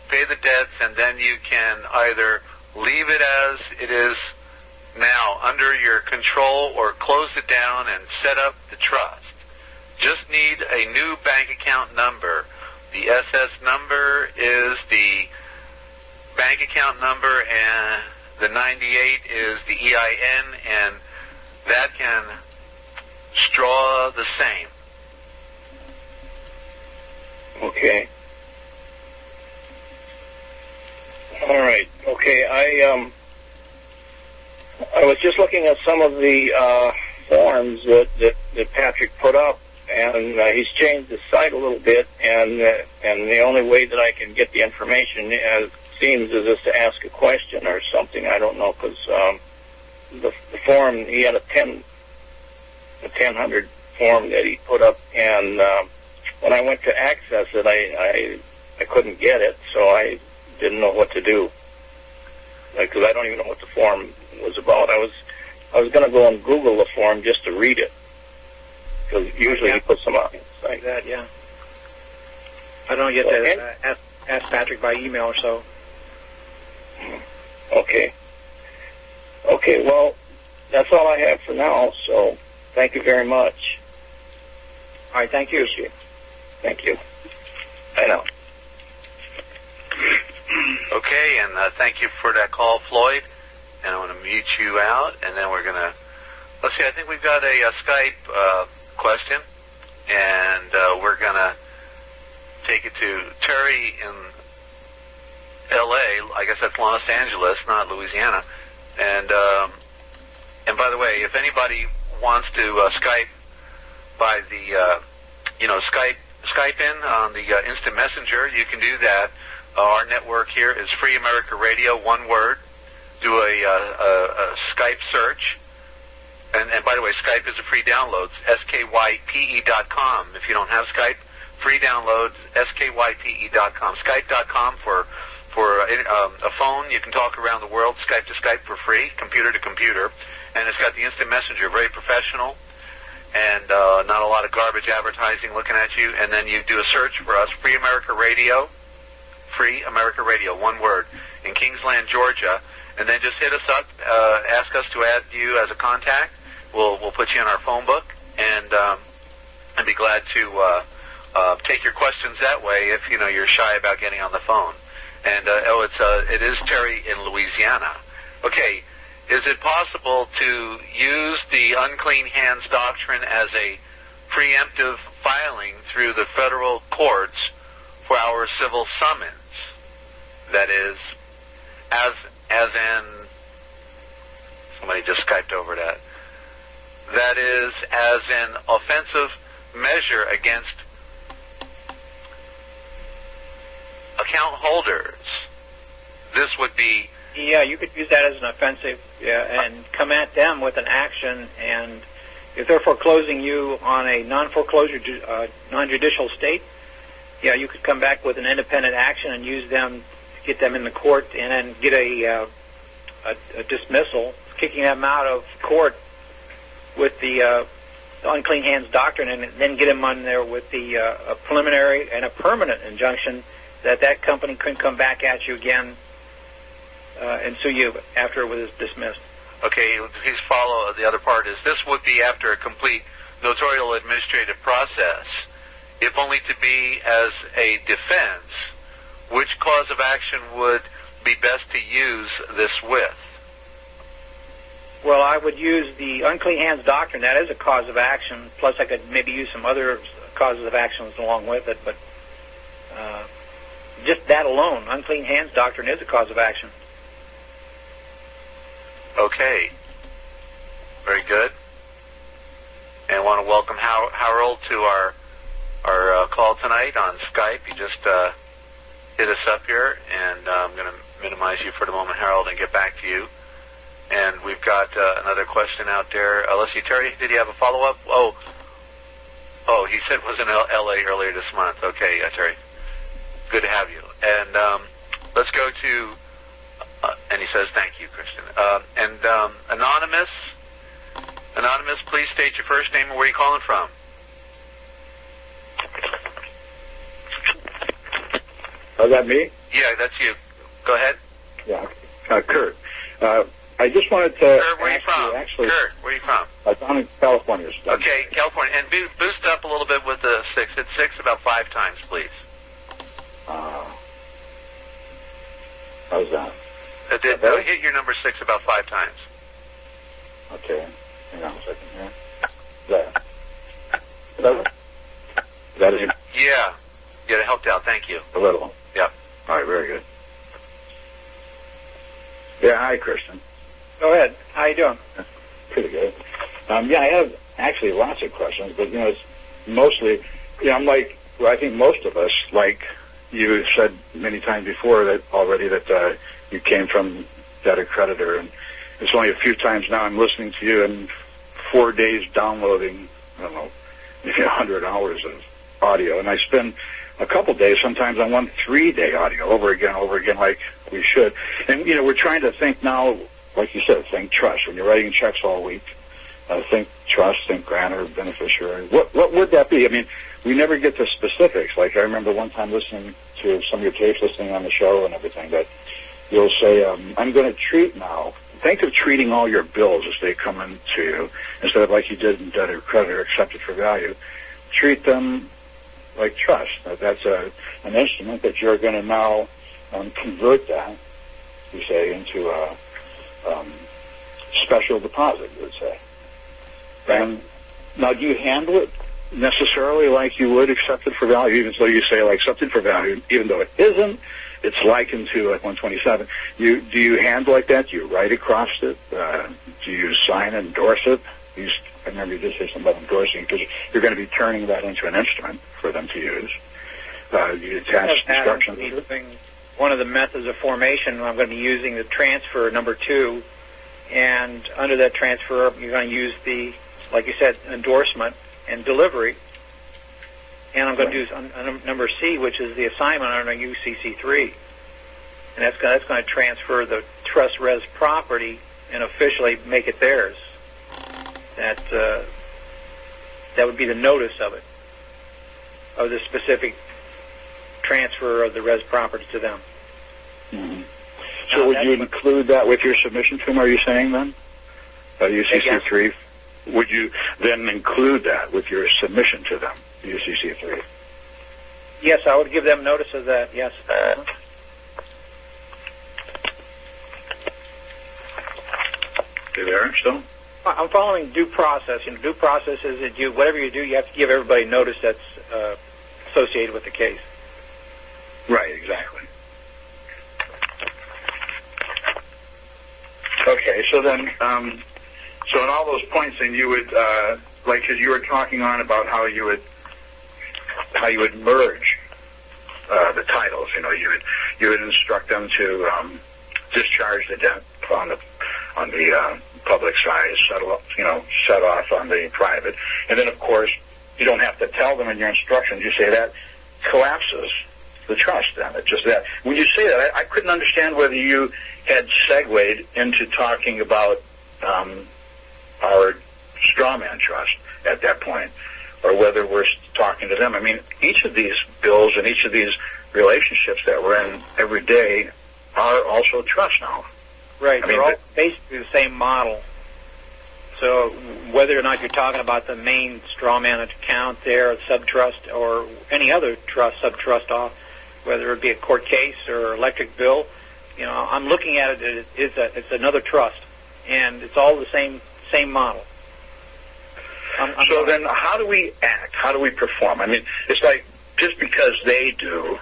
pay the debts, and then you can either leave it as it is now under your control or close it down and set up the trust. Just need a new bank account number. The SS number is the bank account number and The 98 is the EIN, and that can straw the same. Okay. All right. Okay. I was just looking at some of the forms that Patrick put up, and he's changed the site a little bit, and the only way that I can get the information, it seems, is just to ask a question or something. I don't know, because the form, he had a 1000 form that he put up, and when I went to access it, I couldn't get it, so I didn't know what to do, because I don't even know what the form was about. I was going to go and Google the form just to read it, because usually he puts them on the site. That, yeah. I don't get to ask Patrick by email or so. Okay. Okay, well, that's all I have for now, so thank you very much. All right, thank you. Thank you. I know. Okay, and thank you for that call, Floyd. And I'm going to mute you out, and then we're going to, let's see, I think we've got a Skype question, and we're going to take it to Terry in L.A., I guess that's Los Angeles, not Louisiana. And by the way, if anybody wants to Skype by the, Skype in on the Instant Messenger, you can do that. Our network here is Free America Radio, one word. Do a Skype search. And by the way, Skype is a free download, skype.com. If you don't have Skype, free download, skype.com. Skype.com for a phone. You can talk around the world, Skype to Skype for free, computer to computer. And it's got the Instant Messenger, very professional, and not a lot of garbage advertising looking at you. And then you do a search for us, Free America Radio, one word, in Kingsland, Georgia. And then just hit us up, ask us to add you as a contact. We'll put you in our phone book, and I'd be glad to take your questions that way if you're shy about getting on the phone. And it is Terry in Louisiana. Okay, is it possible to use the unclean hands doctrine as a preemptive filing through the federal courts for our civil summons? That is, as in, somebody just Skyped over that. That is, as an offensive measure against account holders. This would be... Yeah, you could use that as an offensive, and come at them with an action, and if they're foreclosing you on a non-foreclosure, non-judicial state, yeah, you could come back with an independent action and use them, get them in the court, and then get a dismissal, kicking them out of court with the unclean hands doctrine, and then get them on there with the a preliminary and a permanent injunction that company couldn't come back at you again and sue you after it was dismissed. Okay, please follow the other part. Is this would be after a complete notarial administrative process, if only to be as a defense. Which cause of action would be best to use this with? Well, I would use the unclean hands doctrine. That is a cause of action. Plus, I could maybe use some other causes of actions along with it. But just that alone, unclean hands doctrine is a cause of action. Okay. Very good. And I want to welcome Harold to our call tonight on Skype. You just hit us up here, and I'm going to minimize you for the moment, Harold, and get back to you. And we've got another question out there. Let's see, Terry, did you have a follow-up? Oh, he said it was in L.A. earlier this month. Okay, Terry, good to have you. And let's go to, and he says, thank you, Christian. Anonymous, please state your first name and where you're calling from. Oh, is that me? Yeah, that's you. Go ahead. Yeah, Kurt. I just wanted to Kurt, where are you from? Actually, Kurt, where are you from? I'm in California. Okay, California. And boost up a little bit with the 6. Hit 6 about 5 times, please. How's that? hit your number 6 about 5 times. Okay. Hang on a second here. Is that it? Yeah, that helped out. Thank you. A little. Yeah. All right, very good. Yeah, hi, Christian. Go ahead. How you doing? Pretty good. Yeah, I have actually lots of questions, but, it's mostly, I'm like, I think most of us, like you said many times before that already, that you came from debtor-creditor, and it's only a few times now I'm listening to you, and 4 days downloading, I don't know, maybe 100 hours of audio, and I spend a couple days sometimes on one 3-day audio over again, like we should. And, we're trying to think now, like you said, think trust. When you're writing checks all week, think trust, think grantor, beneficiary. What would that be? I mean, we never get to specifics. Like, I remember one time listening to some of your tapes, listening on the show and everything, that you'll say, I'm going to treat now. Think of treating all your bills as they come in to you, instead of like you did in debtor-creditor, accepted for value. Treat them like trust. That's an instrument that you're going to now convert that, you say, into a special deposit, you would say. And now, do you handle it necessarily like you would accepted for value, even though you say like accepted for value, even though it isn't? It's likened to like 127. Do you handle like that? Do you write across it? Do you sign and endorse it? I remember you did say something about endorsing, because you're going to be turning that into an instrument for them to use. You attach instructions to it. One of the methods of formation, I'm going to be using the transfer number 2, and under that transfer, you're going to use the, like you said, endorsement and delivery. And I'm going to use number C, which is the assignment under UCC3. And that's going to transfer the trust res property and officially make it theirs. That would be the notice of it, of the specific transfer of the res property to them. Mm-hmm. So would you include that with your submission to them, are you saying then? UCC3? Would you then include that with your submission to them, UCC3? Yes, I would give them notice of that, yes. You there still? I'm following due process. Due process is that whatever you do, you have to give everybody notice that's associated with the case. Right, exactly. Okay, so then, so in all those points, then you would, like, as you were talking on about how you would merge the titles. You would instruct them to discharge the debt on the public side, set off on the private, and then of course you don't have to tell them in your instructions. You say that collapses the trust. Then it's just that. When you say that, I couldn't understand whether you had segued into talking about our straw man trust at that point, or whether we're talking to them. I mean, each of these bills and each of these relationships that we're in every day are also trust now. Right. They're all basically the same model. So whether or not you're talking about the main straw man account there, subtrust, or any other trust, subtrust off, whether it be a court case or electric bill, I'm looking at it. It's another trust, and it's all the same model. So then, how do we act? How do we perform? I mean, it's like just because they do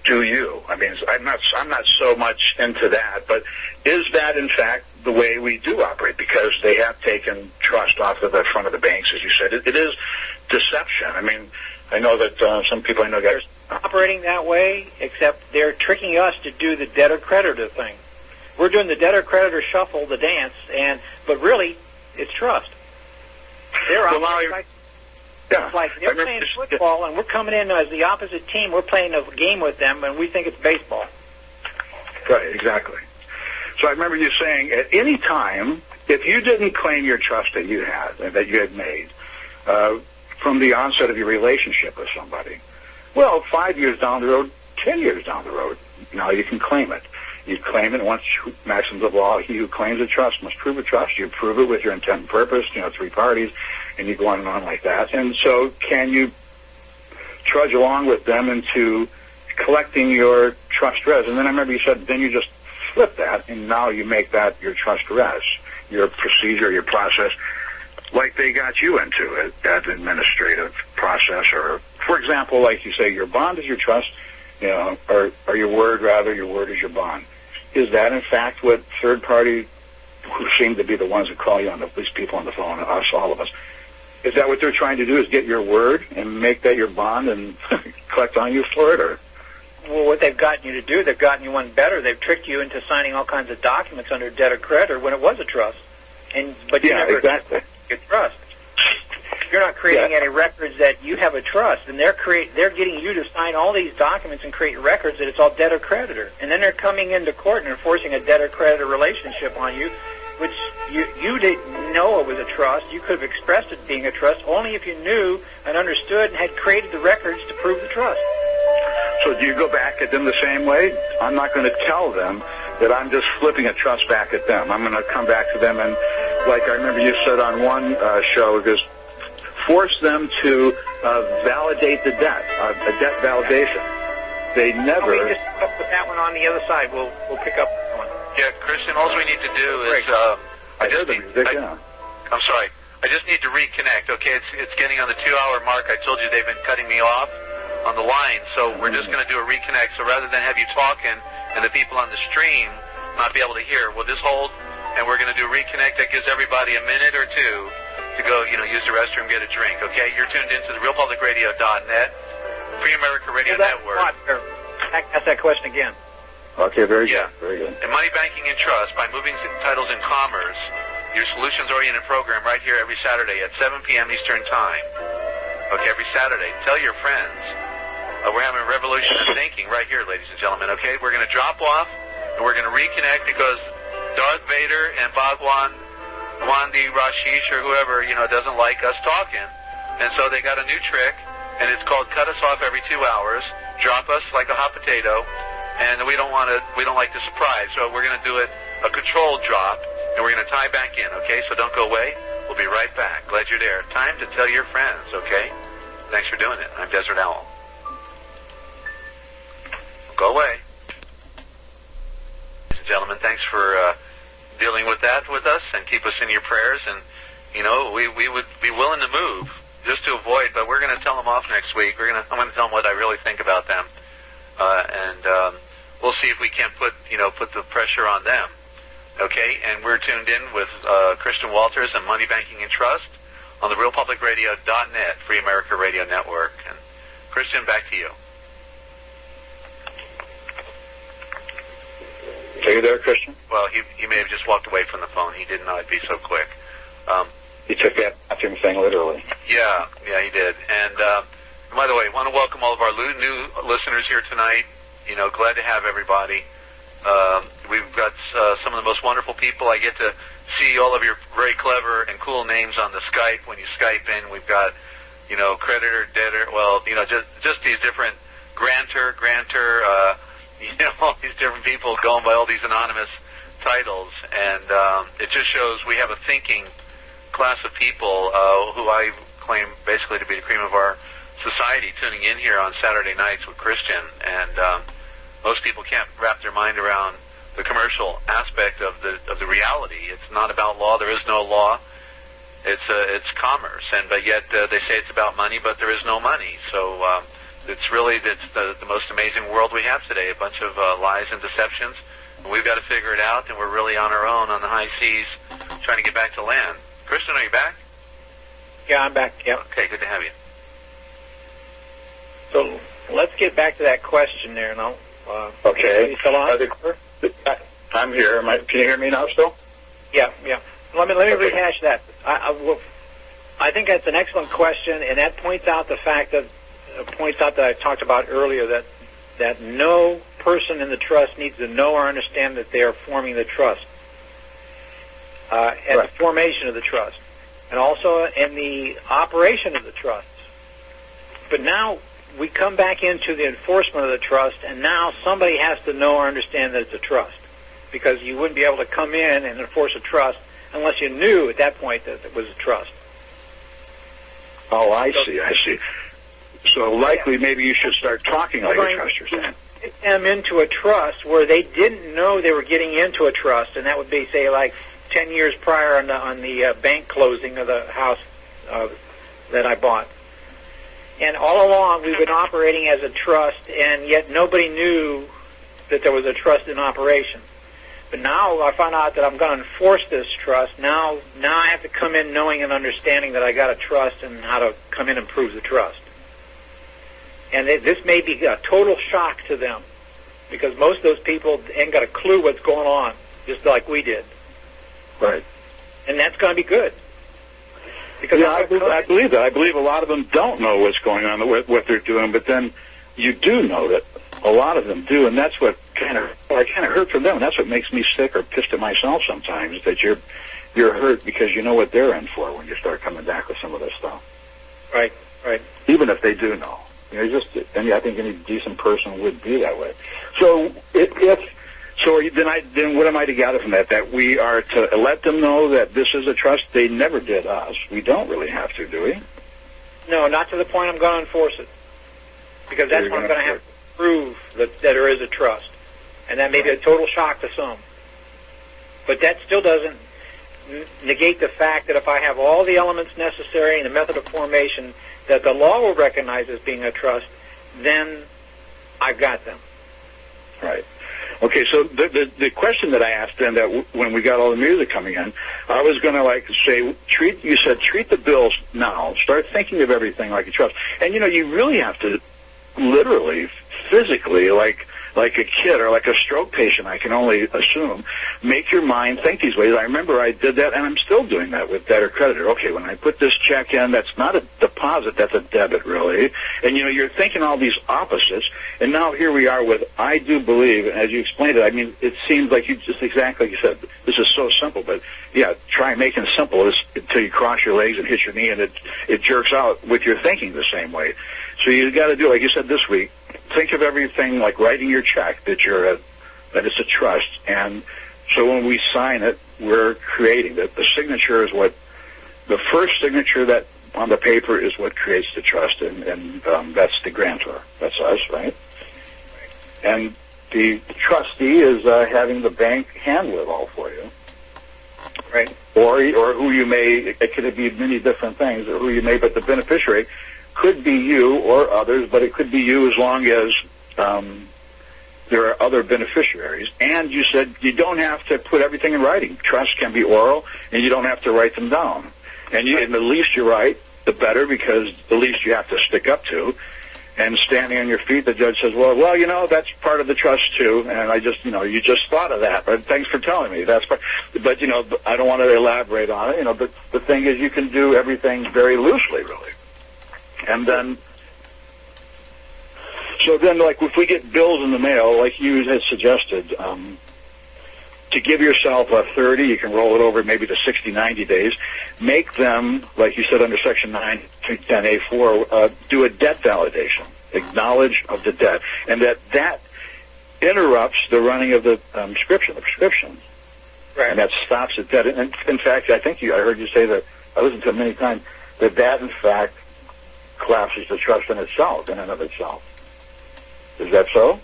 you? I mean, I'm not so much into that, but is that in fact the way we do operate? Because they have taken trust off of the front of the banks, as you said. It is deception. I mean, I know that some people I know guys operating that way, except they're tricking us to do the debtor-creditor thing. We're doing the debtor-creditor shuffle, the dance, but really, it's trust. They're operating like they're playing football, and we're coming in as the opposite team. We're playing a game with them, and we think it's baseball. Right, exactly. So I remember you saying at any time, if you didn't claim your trust that you had, that you had made, from the onset of your relationship with somebody, well, 5 years down the road, 10 years down the road, now you can claim it. You claim it once, maxims of law, he who claims a trust must prove a trust. You prove it with your intent and purpose, 3 parties, and you go on and on like that. And so can you trudge along with them into collecting your trust res? And then I remember you said, then you just flip that, and now you make that your trust res, your procedure, your process, like they got you into it, that administrative process. Or, for example, like you say, your bond is your trust, or your word, rather, your word is your bond. Is that, in fact, what third party, who seem to be the ones that call you on these people on the phone, us, all of us, is that what they're trying to do, is get your word and make that your bond and collect on you for it? Or? Well, what they've gotten you to do, they've gotten you one better. They've tricked you into signing all kinds of documents under debtor creditor when it was a trust. But you never exactly. Your trust. You're not creating any records that you have a trust, and they're getting you to sign all these documents and create records that it's all debtor creditor, and then they're coming into court and enforcing a debtor creditor relationship on you, which you didn't know it was a trust. You could have expressed it being a trust only if you knew and understood and had created the records to prove the trust. So do you go back at them the same way? I'm not going to tell them that I'm just flipping a trust back at them. I'm going to come back to them and, like I remember you said on one show, just force them to validate the debt, a debt validation. They never... We just put that one on the other side. We'll pick up that one. Yeah, Christian, all we need to do is... I'm sorry. I just need to reconnect, okay? It's getting on the 2-hour mark. I told you they've been cutting me off on the line, so we're just going to do a reconnect. So rather than have you talking and the people on the stream not be able to hear, we'll just hold, and we're going to do a reconnect. That gives everybody a minute or two to go, use the restroom, get a drink, okay? You're tuned into the RealPublicRadio.net, Free America Radio Network. Ask that question again. Okay, very good. Very good. And Money Banking and Trust by Moving Titles and Commerce, your solutions-oriented program right here every Saturday at 7 p.m. Eastern Time. Okay, every Saturday. Tell your friends. We're having a revolution in thinking right here, ladies and gentlemen, okay? We're going to drop off, and we're going to reconnect because Darth Vader and Bhagwan Wandi Rashish or whoever, doesn't like us talking. And so they got a new trick, and it's called cut us off every 2 hours, drop us like a hot potato, and we don't like the surprise. So we're going to do it a controlled drop, and we're going to tie back in, okay? So don't go away. We'll be right back. Glad you're there. Time to tell your friends, okay? Thanks for doing it. I'm Desert Owl. Go away. Ladies and gentlemen, thanks for dealing with that with us, and keep us in your prayers. And, we would be willing to move just to avoid, but we're going to tell them off next week. I'm going to tell them what I really think about them. And we'll see if we can't put the pressure on them. Okay, and we're tuned in with Christian Walters and Money Banking and Trust on the RealPublicRadio.net, Free America Radio Network. And Christian, back to you. Are you there, Christian? Well, he may have just walked away from the phone. He didn't know it'd be so quick. He took that bathroom thing literally. Yeah, he did. And by the way, I want to welcome all of our new listeners here tonight. Glad to have everybody. We've got some of the most wonderful people. I get to see all of your very clever and cool names on the Skype when you Skype in. We've got, creditor, debtor, just these different grantor, all these different people going by all these anonymous titles. And it just shows we have a thinking class of people who I claim basically to be the cream of our society tuning in here on Saturday nights with Christian. And most people can't wrap their mind around the commercial aspect of the reality. It's not about law. There is no law. It's commerce, but yet they say it's about money, but there is no money. So it's the most amazing world we have today. A bunch of lies and deceptions. And we've got to figure it out, and we're really on our own on the high seas, trying to get back to land. Christian, are you back? Yeah, I'm back. Yep. Okay, good to have you. So let's get back to that question there now. Okay. Are you still on? I'm here. Can you hear me now still? Yeah. Let me rehash that. I think that's an excellent question, and that points out the fact that I talked about earlier, that no person in the trust needs to know or understand that they are forming the trust at the formation of the trust, and also in the operation of the trusts. But now we come back into the enforcement of the trust, and now somebody has to know or understand that it's a trust, because you wouldn't be able to come in and enforce a trust unless you knew at that point that it was a trust. Oh, I see. So likely maybe you should start talking like a trust, you're saying. them into a trust where they didn't know they were getting into a trust, and that would be, say, like 10 years prior on the bank closing of the house that I bought. And all along, we've been operating as a trust, and yet nobody knew that there was a trust in operation. But now I found out that I'm going to enforce this trust. Now I have to come in knowing and understanding that I got a trust and how to come in and prove the trust. And this may be a total shock to them, because most of those people ain't got a clue what's going on, just like we did. Right. And that's going to be good. Because yeah, I believe that. I believe a lot of them don't know what's going on, what they're doing, but then you do know that a lot of them do, and that's what I kind of hurt for them. And that's what makes me sick or pissed at myself sometimes, that you're hurt because you know what they're in for when you start coming back with some of this stuff. Right. Even if they do know. You know, I think any decent person would be that way. So then what am I to gather from that? That we are to let them know that this is a trust? They never did us. We don't really have to, do we? No, not to the point I'm going to enforce it. Because that's when I'm going to have to prove that there is a trust. And that may be a total shock to some. But that still doesn't negate the fact that if I have all the elements necessary and the method of formation that the law will recognize as being a trust, then I've got them. Right. Okay, so the question that I asked then, that when we got all the music coming in, I was going to say, treat the bills now. Start thinking of everything like a trust. And, you really have to literally, physically, like a kid or like a stroke patient, I can only assume, make your mind think these ways. I remember I did that, and I'm still doing that with debtor creditor. Okay, when I put this check in, that's not a deposit, that's a debit, really. And, you're thinking all these opposites, and now here we are with I do believe, and as you explained it, I mean, it seems like you just exactly like you said, this is so simple, but, yeah, try making it simple until you cross your legs and hit your knee, and it jerks out with your thinking the same way. So you got to do, like you said this week, think of everything like writing your check that that it's a trust, and so when we sign it, we're creating it. The signature is the first signature that on the paper is what creates the trust, and that's the grantor. That's us, right? And the trustee is having the bank handle it all for you, right? Or who you may. It could be many different things, or who you may, but the beneficiary could be you or others, but it could be you as long as there are other beneficiaries. And you said you don't have to put everything in writing. Trusts can be oral, and you don't have to write them down. And the least you write, the better, because the least you have to stick up to. And standing on your feet, the judge says, well, that's part of the trust, too. And I just, you just thought of that. But thanks for telling me. That's part. But, I don't want to elaborate on it. But the thing is, you can do everything very loosely, really. And then, like, if we get bills in the mail, like you had suggested, to give yourself a 30, you can roll it over maybe to 60, 90 days. Make them, like you said under Section 910A4, do a debt validation, acknowledge of the debt, and that interrupts the running of the prescription. Right. And that stops the debt. And in fact, I heard you say that, I listened to it many times, that in fact collapses the trust in and of itself. Is that so?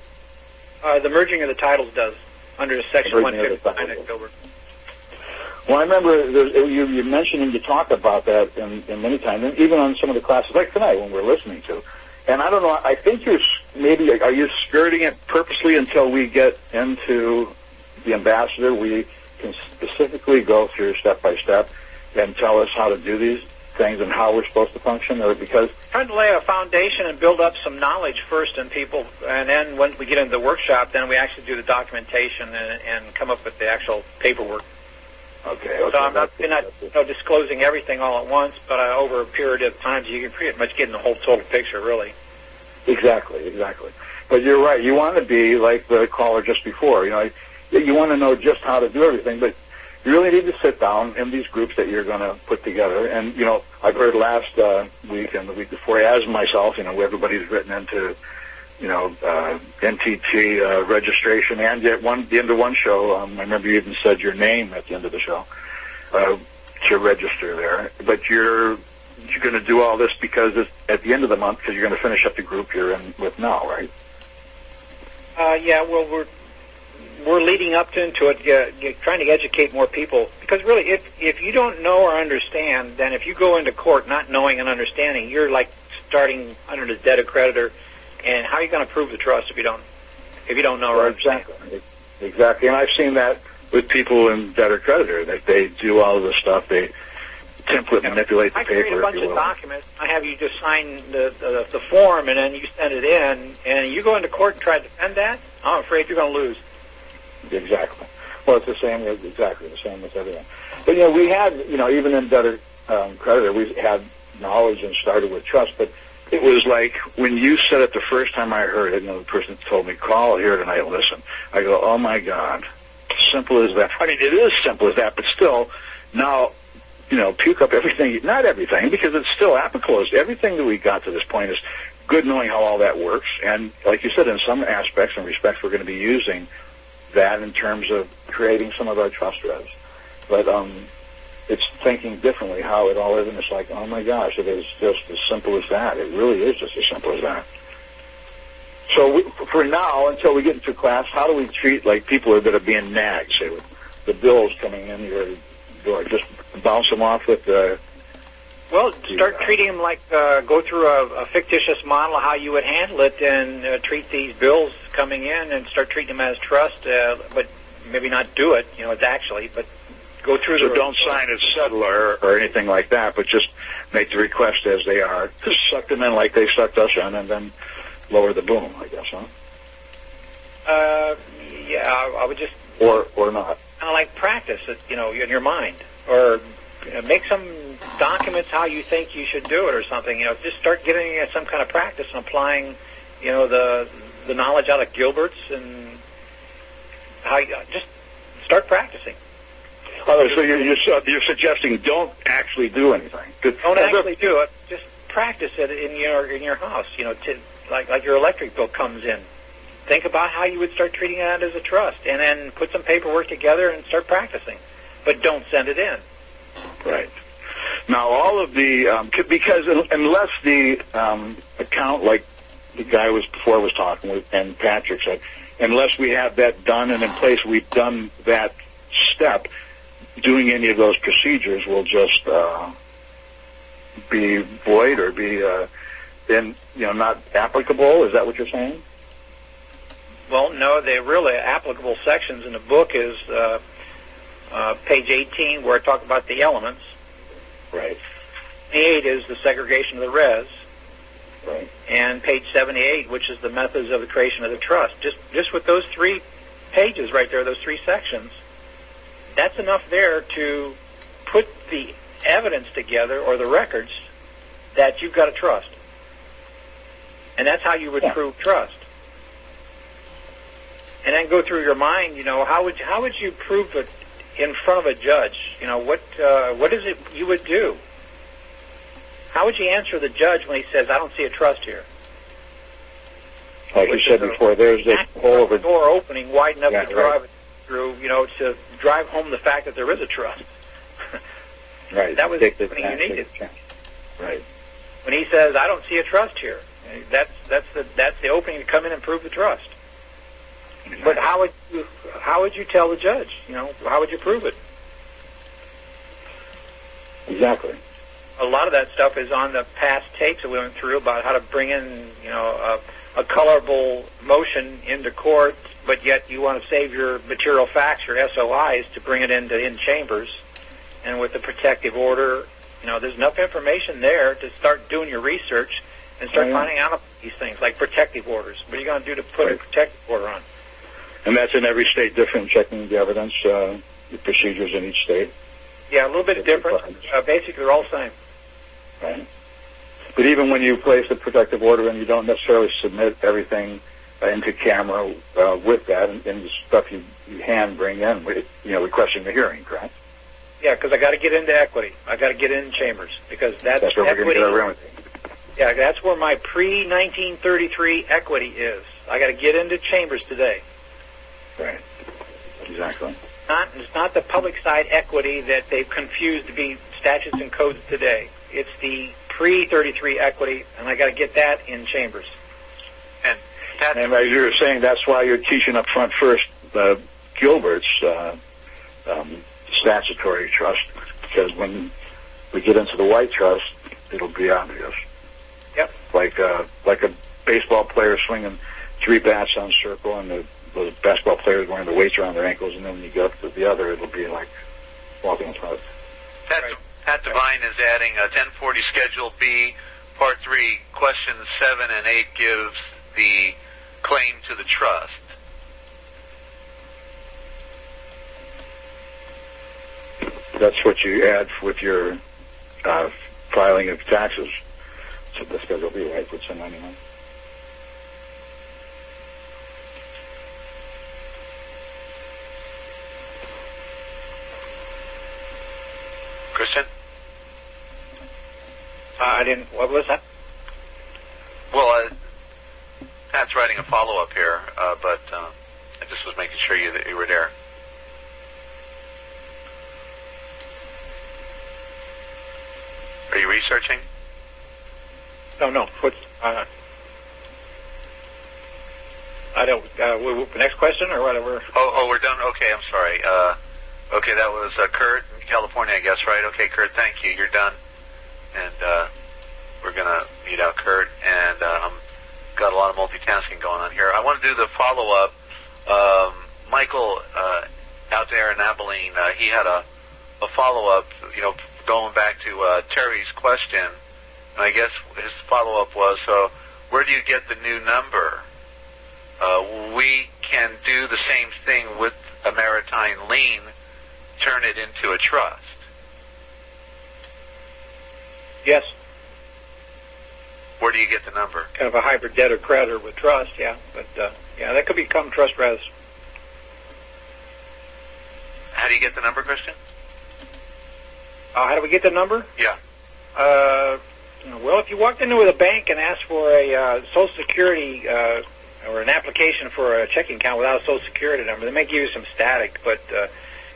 The merging of the titles does, under Section 159 October. Well, I remember you mentioned and you talked about that in many times, and even on some of the classes, like tonight when we're listening to. And I don't know, I think are you skirting it purposely until we get into the ambassador? We can specifically go through step by step and tell us how to do these things and how we're supposed to function, or because trying to lay a foundation and build up some knowledge first in people, and then when we get into the workshop, then we actually do the documentation and come up with the actual paperwork. Okay. So I'm not disclosing everything all at once, but over a period of time, you can pretty much get in the whole total picture, really. Exactly. But you're right. You want to be like the caller just before. You want to know just how to do everything, but you really need to sit down in these groups that you're going to put together. And, I've heard last week and the week before, as myself, everybody's written into, NTT registration. And at the end of one show, I remember you even said your name at the end of the show to register there. But you're going to do all this because it's at the end of the month, because you're going to finish up the group you're in with now, right? Yeah, well, we're leading up into it, trying to educate more people. Because really, if you don't know or understand, then if you go into court not knowing and understanding, you're like starting under the debtor creditor. And how are you going to prove the trust if you don't know or understand? Exactly. And I've seen that with people in debtor creditor, that they do all of this stuff. They template manipulate the paper. I create a bunch of documents. I have you just sign the form, and then you send it in, and you go into court and try to defend that. I'm afraid you're going to lose. Exactly. Well, it's exactly the same with everything. But we had even in debtor creditor, we had knowledge and started with trust, but it was like when you said it the first time I heard it, the person told me, call here tonight and listen. I go, oh my God, simple as that. I mean, it is simple as that, but still, now, puke up everything, not everything, because it's still applicable. Everything that we got to this point is good knowing how all that works. And like you said, in some aspects and respects, we're going to be using that in terms of creating some of our trust regs. But it's thinking differently how it all is, and it's like, oh my gosh, it is just as simple as that. It really is just as simple as that. So for now, until we get into class, how do we treat like people that are being nagged, say with the bills coming in your door? Just bounce them off with the... Well, start treating them like, go through a fictitious model of how you would handle it, and treat these bills coming in and start treating them as trust, but maybe not do it, it's actually, but go through so don't sign as settler or anything like that, but just make the request as they are. Just suck them in like they sucked us in, and then lower the boom, I guess, huh? Yeah, I would just... Or not. Kind of like practice it, in your mind. Or make some documents how you think you should do it or something. Just start getting some kind of practice and applying, the knowledge out of Gilbert's, and how you just start practicing. So you're suggesting don't actually do anything. Don't actually do it. Just practice it in your house. Like your electric bill comes in. Think about how you would start treating that as a trust, and then put some paperwork together and start practicing. But don't send it in. Right. Now, all of the because unless the account, like the guy was talking with, and Patrick said, unless we have that done and in place, we've done that step. Doing any of those procedures will just be void or be not applicable. Is that what you're saying? Well, no. The really applicable sections in the book is page 18, where I talk about the elements. Right. 28 is the segregation of the res. Right. And page 78, which is the methods of the creation of the trust. Just with those 3 pages right there, those 3 sections. That's enough there to put the evidence together, or the records, that you've got a trust. And that's how you would prove trust. And then go through your mind, how would you prove it in front of a judge? What is it you would do? How would you answer the judge when he says, I don't see a trust here? Like you said before, there's the whole of a door opening wide enough to drive it through, to drive home the fact that there is a trust. Right. That was the thing you needed. Right. When he says, I don't see a trust here, that's the opening to come in and prove the trust. Exactly. But how would you tell the judge? How would you prove it? Exactly. A lot of that stuff is on the past tapes that we went through about how to bring in, a colorable motion into court, but yet you want to save your material facts, your SOIs, to bring it in chambers. And with the protective order, there's enough information there to start doing your research and start finding out about these things, like protective orders. What are you going to do to put a protective order on? And that's in every state different, checking the evidence, the procedures in each state? Yeah, a little bit different. Basically, they're all the same. Right. But even when you place a protective order and you don't necessarily submit everything into camera with that, and the stuff you hand bring in, requesting the hearing, correct? Yeah, because I got to get into equity. I got to get in chambers, because that's where equity. We're going to get around. Yeah, that's where my pre-1933 equity is. I got to get into chambers today. Right. Exactly. It's not the public side equity that they've confused to be statutes and codes today. It's the pre-33 equity, and I got to get that in chambers. And Pat, And as you were saying, that's why you're teaching up front first Gilbert's statutory trust, because when we get into the white trust, it'll be obvious. Yep. Like a baseball player swinging 3 bats on circle, and the basketball players wearing the weights around their ankles, and then when you go up to the other, it'll be like walking in front. Pat Devine is adding a 1040 Schedule B, Part 3, questions 7 and 8 gives the claim to the trust. That's what you add with your filing of taxes. So the Schedule B, right, for 1099. Christian? I didn't. What was that? Well, Pat's writing a follow-up here, but I just was making sure that you were there. Are you researching? No. What's, I don't. Next question or whatever. Oh, we're done. Okay, I'm sorry. Okay, that was Kurt in California, I guess, right? Okay, Kurt, thank you. You're done, and we're gonna meet out Kurt, and got a lot of multitasking going on here. I want to do the follow-up. Michael out there in Abilene, he had a follow-up. Going back to Terry's question, and I guess his follow-up was, so where do you get the new number? We can do the same thing with a maritime lien, turn it into a trust. Yes. Where do you get the number? Kind of a hybrid debtor-creditor with trust, yeah. But, that could become trust res. How do you get the number, Christian? How do we get the number? Yeah. Well, if you walked into a bank and asked for a Social Security or an application for a checking account without a Social Security number, they may give you some static. But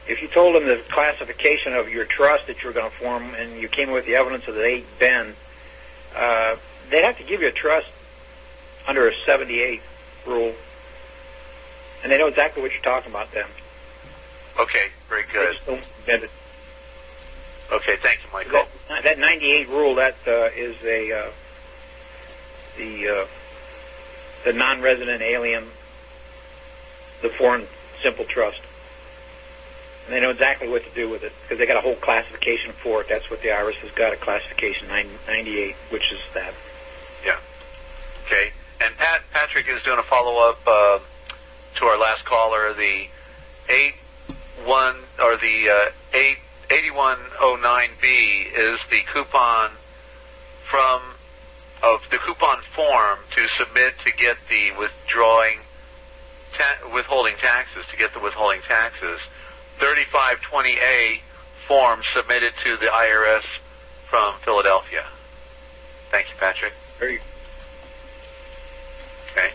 if you told them the classification of your trust that you were going to form and you came with the evidence of the 8 Ben, they'd have to give you a trust under a 78 rule. And they know exactly what you're talking about then. Okay, very good. They just don't vet it. Okay, thank you, Michael. That 98 rule, that is the non-resident alien, the foreign simple trust. And they know exactly what to do with it because they got a whole classification for it. That's what the IRS has got, a classification 98, which is that. Yeah. Okay. And Patrick is doing a follow-up to our last caller, the 8109B is the coupon of the coupon form to submit to get the withholding taxes, 3520A form submitted to the IRS from Philadelphia. Thank you, Patrick. Very okay.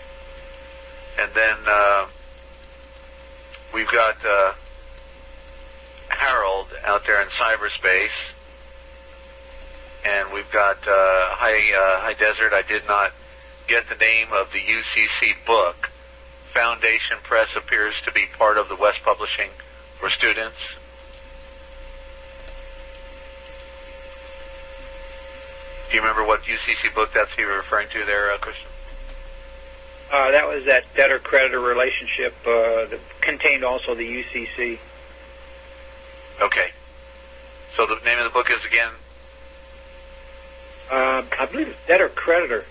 And then we've got Harold out there in cyberspace, and we've got High Desert. I did not get the name of the UCC book. Foundation Press appears to be part of the West Publishing for students. Do you remember what UCC book that's you were referring to there, Christian? that was that debtor-creditor relationship that contained also the UCC. Okay. So the name of the book is again? I believe it's debtor-creditor.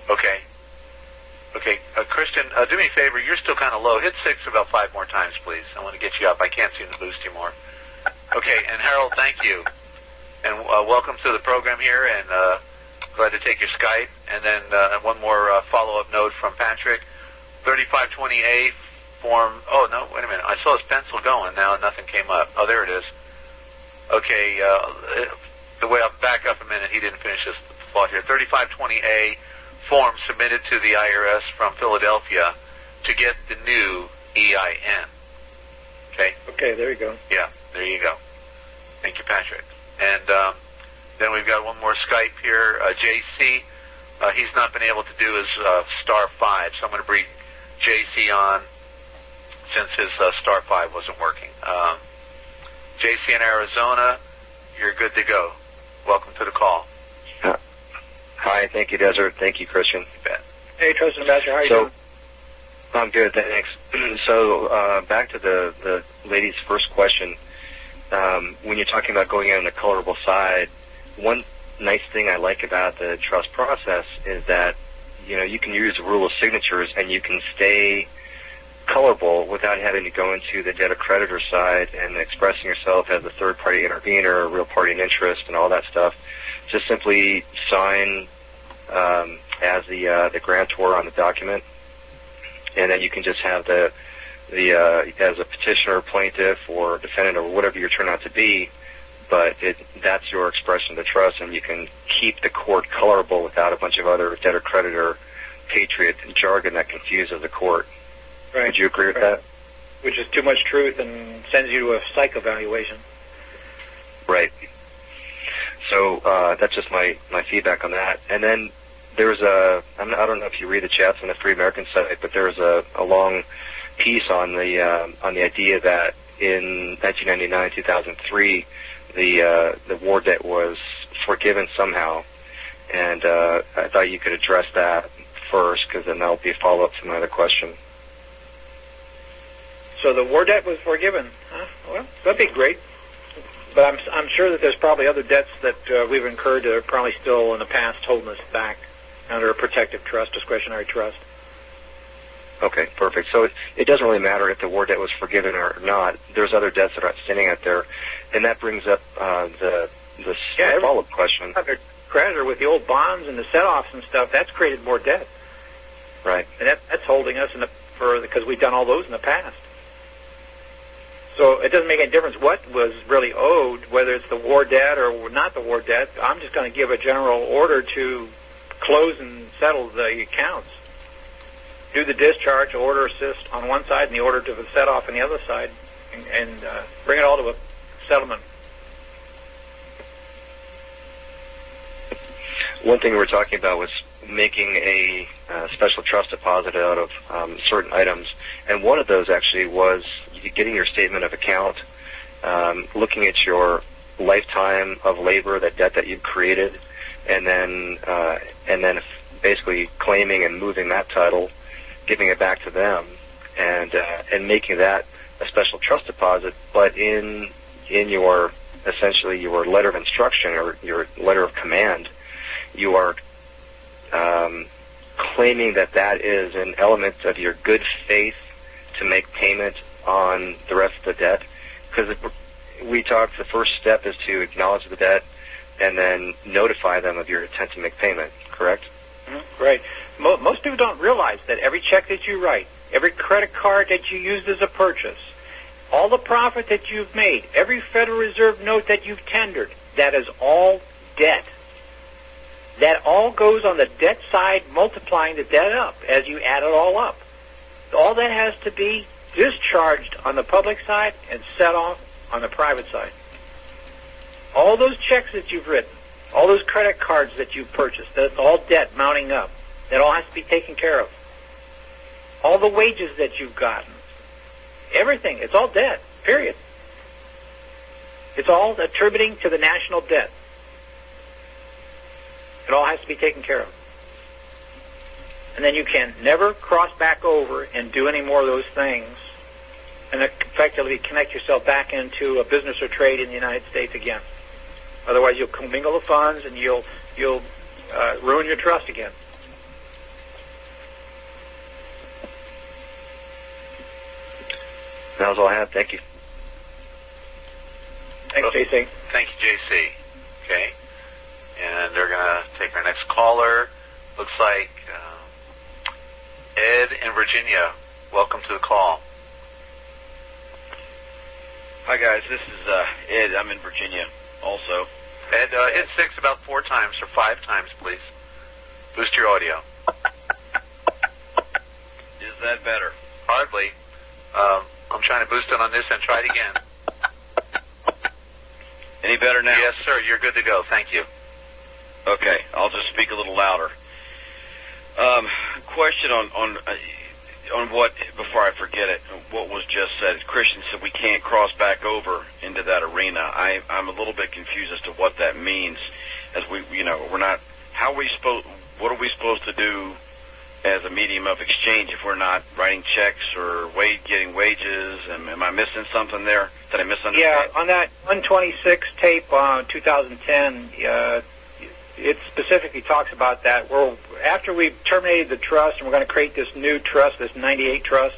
Okay. Okay. Christian, do me a favor. You're still kind of low. Hit 6 about 5 more times, please. I want to get you up. I can't seem to boost you more. Okay. And Harold, thank you. And welcome to the program here. And glad to take your Skype. And then one more follow-up note from Patrick. 3520A form. Oh, no. Wait a minute. I saw his pencil going. Now nothing came up. Oh, there it is. Okay. The way I'll back up a minute. He didn't finish his thought here. 3520A form submitted to the IRS from Philadelphia to get the new EIN. Okay? Okay, there you go. Yeah, there you go. Thank you, Patrick. And then we've got one more Skype here. JC, he's not been able to do his star 5. So I'm going to bring JC on since his star 5 wasn't working. JC in Arizona, you're good to go. Welcome to the call. Hi, thank you, Desert. Thank you, Christian. You bet. Hey, Trusted Ambassador, how are you doing? I'm good, thanks. So, back to the lady's first question. When you're talking about going in on the colorable side, one nice thing I like about the trust process is that, you can use the rule of signatures and you can stay colorable without having to go into the debtor-creditor side and expressing yourself as a third-party intervener, a real party in interest, and all that stuff. Just simply sign as the grantor on the document, and then you can just have the as a petitioner, plaintiff, or defendant, or whatever you turn out to be. But that's your expression of trust, and you can keep the court colorable without a bunch of other debtor-creditor patriot jargon that confuses the court. Right. Would you agree with that? Which is too much truth and sends you to a psych evaluation. Right. So that's just my feedback on that. And then there's I don't know if you read the chats on the Free American site, but there's a long piece on the idea that in 1999, 2003, the war debt was forgiven somehow, and I thought you could address that first, because then that'll be a follow-up to my other question. So the war debt was forgiven. Huh? Well, that'd be great. But I'm sure that there's probably other debts that we've incurred that are probably still in the past holding us back under a protective trust, discretionary trust. Okay, perfect. So it doesn't really matter if the war debt was forgiven or not. There's other debts that are outstanding out there, and that brings up the follow-up question. Creditor with the old bonds and the set-offs and stuff, that's created more debt. Right. And that's holding us because we've done all those in the past. So it doesn't make any difference what was really owed, whether it's the war debt or not the war debt. I'm just going to give a general order to close and settle the accounts. Do the discharge, order assist on one side, and the order to the set-off on the other side, and bring it all to a settlement. One thing we were talking about was making a special trust deposit out of certain items, and one of those actually was getting your statement of account, looking at your lifetime of labor, that debt that you've created, and then basically claiming and moving that title, giving it back to them, and making that a special trust deposit. But in your essentially your letter of instruction or your letter of command, you are claiming that is an element of your good faith to make payment on the rest of the debt. Because we talked, the first step is to acknowledge the debt and then notify them of your intent to make payment, correct? Mm-hmm. Right. Most people don't realize that every check that you write, every credit card that you used as a purchase, all the profit that you've made, every Federal Reserve note that you've tendered, that is all debt. That all goes on the debt side, multiplying the debt up as you add it all up. All that has to be discharged on the public side and set off on the private side. All those checks that you've written, all those credit cards that you've purchased, that's all debt mounting up. That all has to be taken care of. All the wages that you've gotten, everything, it's all debt, period. It's all attributing to the national debt. It all has to be taken care of. And then you can never cross back over and do any more of those things and effectively connect yourself back into a business or trade in the United States again. Otherwise, you'll commingle the funds and you'll ruin your trust again. That was all I had. Thank you. Thanks, JC. Thank you, JC. Okay. And they're going to take our next caller. Looks like Ed in Virginia. Welcome to the call. Hi, guys. This is Ed. I'm in Virginia also. Ed, hit 6 about 4 times or 5 times, please. Boost your audio. Is that better? Hardly. I'm trying to boost it on this end. Try it again. Any better now? Yes, sir. You're good to go. Thank you. Okay. I'll just speak a little louder. Question on what, before I forget it, what was just said. Christian said we can't cross back over into that arena. I'm a little bit confused as to what that means. As we're not. What are we supposed to do as a medium of exchange if we're not writing checks or getting wages? Am I missing something there? Did I misunderstand? Yeah, on that 126 tape, 2010, it specifically talks about that. After we've terminated the trust and we're going to create this new trust, this 98 trust.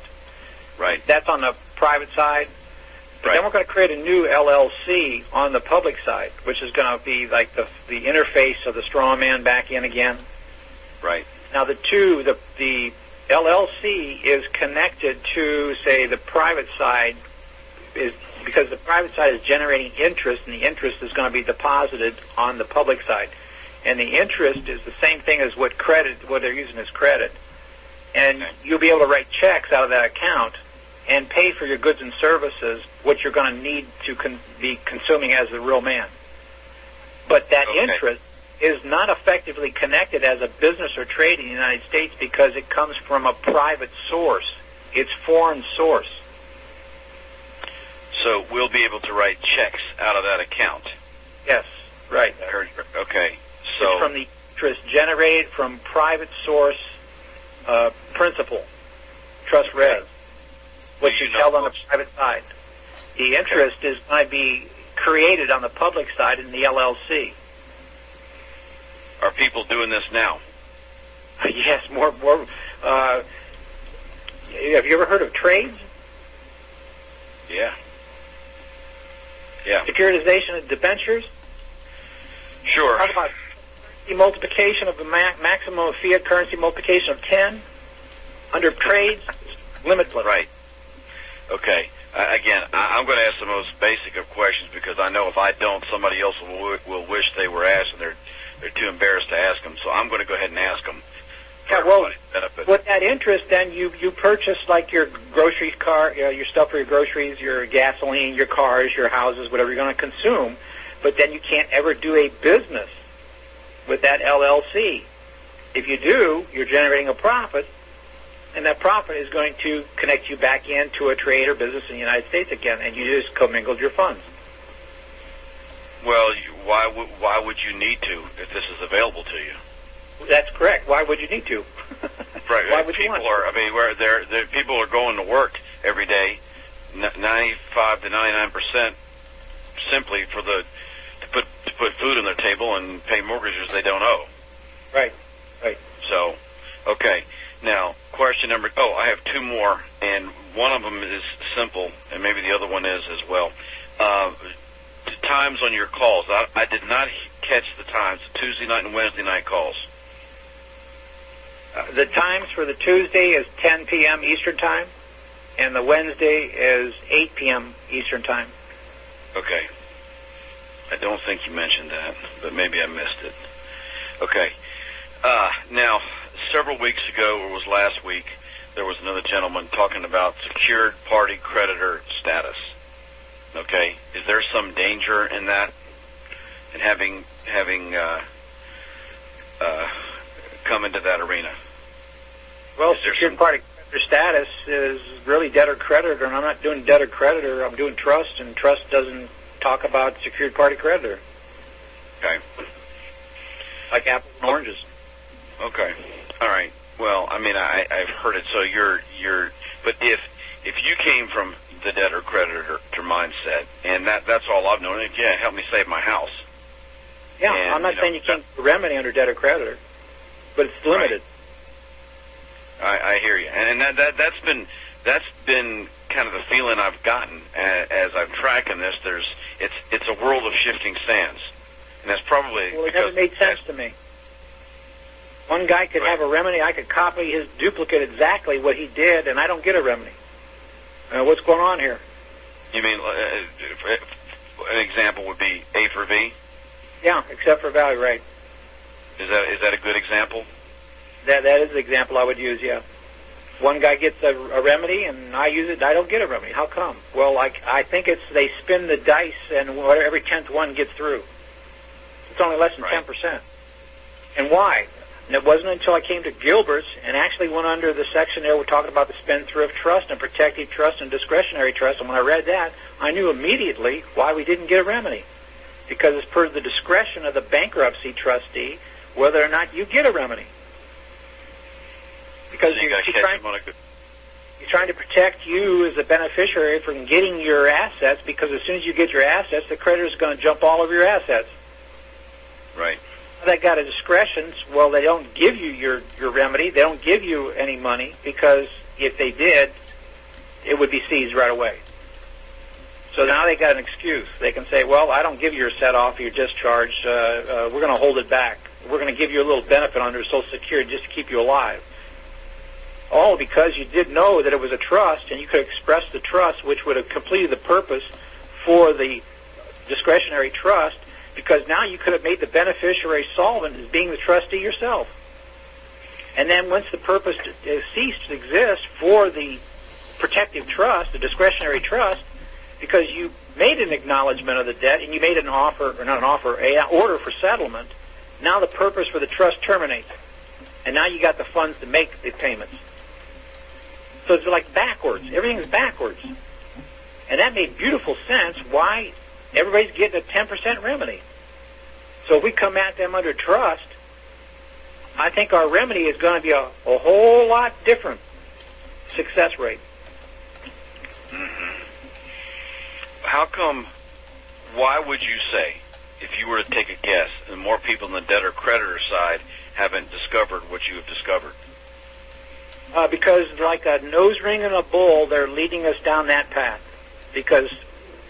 Right. That's on the private side. But then we're going to create a new LLC on the public side, which is going to be like the interface of the straw man back in again. Right. Now the LLC is connected to, say, the private side, is because the private side is generating interest, and the interest is going to be deposited on the public side. And the interest is the same thing as what they're using as credit. And you'll be able to write checks out of that account and pay for your goods and services, what you're going to need to be consuming as a real man. But that interest is not effectively connected as a business or trade in the United States because it comes from a private source. It's foreign source. So we'll be able to write checks out of that account? Yes, right. Okay. So it's from the interest generated from private source principal, trust res, which is held on the private side. The interest is going to be created on the public side in the LLC. Are people doing this now? Yes, more. Have you ever heard of trades? Yeah. Yeah. Securitization of debentures? Sure. Talk about the multiplication of the maximum of fiat currency multiplication of 10 under trades, limitless. Right. Okay. Again, I'm going to ask the most basic of questions because I know if I don't, somebody else will wish they were asked, and they're too embarrassed to ask them. So I'm going to go ahead and ask them. Yeah, well, with that interest, then you purchase like your grocery car, your stuff for your groceries, your gasoline, your cars, your houses, whatever you're going to consume. But then you can't ever do a business with that LLC. If you do, you're generating a profit, and that profit is going to connect you back into a trade or business in the United States again, and you just commingled your funds. Well, why would you need to if this is available to you? That's correct. Why would you need to? Right. Why would you want to? People are going to work every day, 95 to 99%, simply to put food on their table and pay mortgages they don't owe. Right. Right. So, okay. Now, question number. Oh, I have two more, and one of them is simple, and maybe the other one is as well. The times on your calls. I did not catch the times. Tuesday night and Wednesday night calls. The times for the Tuesday is 10 p.m. Eastern Time, and the Wednesday is 8 p.m. Eastern Time. Okay. I don't think you mentioned that, but maybe I missed it. Okay. Now, several weeks ago, or was last week, there was another gentleman talking about secured party creditor status. Okay. Is there some danger in that, in having come into that arena? Well, secured party creditor status is really debtor-creditor, and I'm not doing debtor-creditor. I'm doing trust, and trust doesn't talk about secured party creditor. Okay. Like apples and oranges. Okay. All right. Well, I mean, I've heard it. So but if you came from the debtor-creditor mindset, and that's all I've known, yeah, help me save my house. Yeah, and, I'm not saying you can't remedy under debtor-creditor, but it's limited. Right. I hear you, and that's been kind of the feeling I've gotten as I'm tracking this. It's a world of shifting sands, and that's probably it never made sense to me. One guy could have a remedy, I could copy his duplicate exactly what he did, and I don't get a remedy. What's going on here? You mean an example would be A for V? Yeah, except for value, right? Is that a good example? That is the example I would use, yeah. One guy gets a remedy, and I use it, I don't get a remedy. How come? Well, I think they spin the dice, and every 10th one gets through. It's only less than 10%. And why? And it wasn't until I came to Gilbert's and actually went under the section there we're talking about the spendthrift trust and protective trust and discretionary trust. And when I read that, I knew immediately why we didn't get a remedy. Because it's per the discretion of the bankruptcy trustee whether or not you get a remedy. Because so you're trying to protect you as a beneficiary from getting your assets, because as soon as you get your assets, the creditor's going to jump all over your assets. Right. They got a discretion. Well, they don't give you your remedy. They don't give you any money, because if they did, it would be seized right away. So now they got an excuse. They can say, well, I don't give you your set-off, your discharge. We're going to hold it back. We're going to give you a little benefit under Social Security just to keep you alive. All because you did know that it was a trust, and you could express the trust, which would have completed the purpose for the discretionary trust, because now you could have made the beneficiary solvent as being the trustee yourself. And then once the purpose ceased to exist for the protective trust, the discretionary trust, because you made an acknowledgement of the debt and you made an offer, or not an offer, an order for settlement, now the purpose for the trust terminates. And now you got the funds to make the payments. So it's like backwards. Everything's backwards. And that made beautiful sense why everybody's getting a 10% remedy. So if we come at them under trust, I think our remedy is going to be a whole lot different success rate. Mm-hmm. How come, why would you say, if you were to take a guess, and more people on the debtor-creditor side haven't discovered what you have discovered? Because like a nose ring in a bull, they're leading us down that path. Because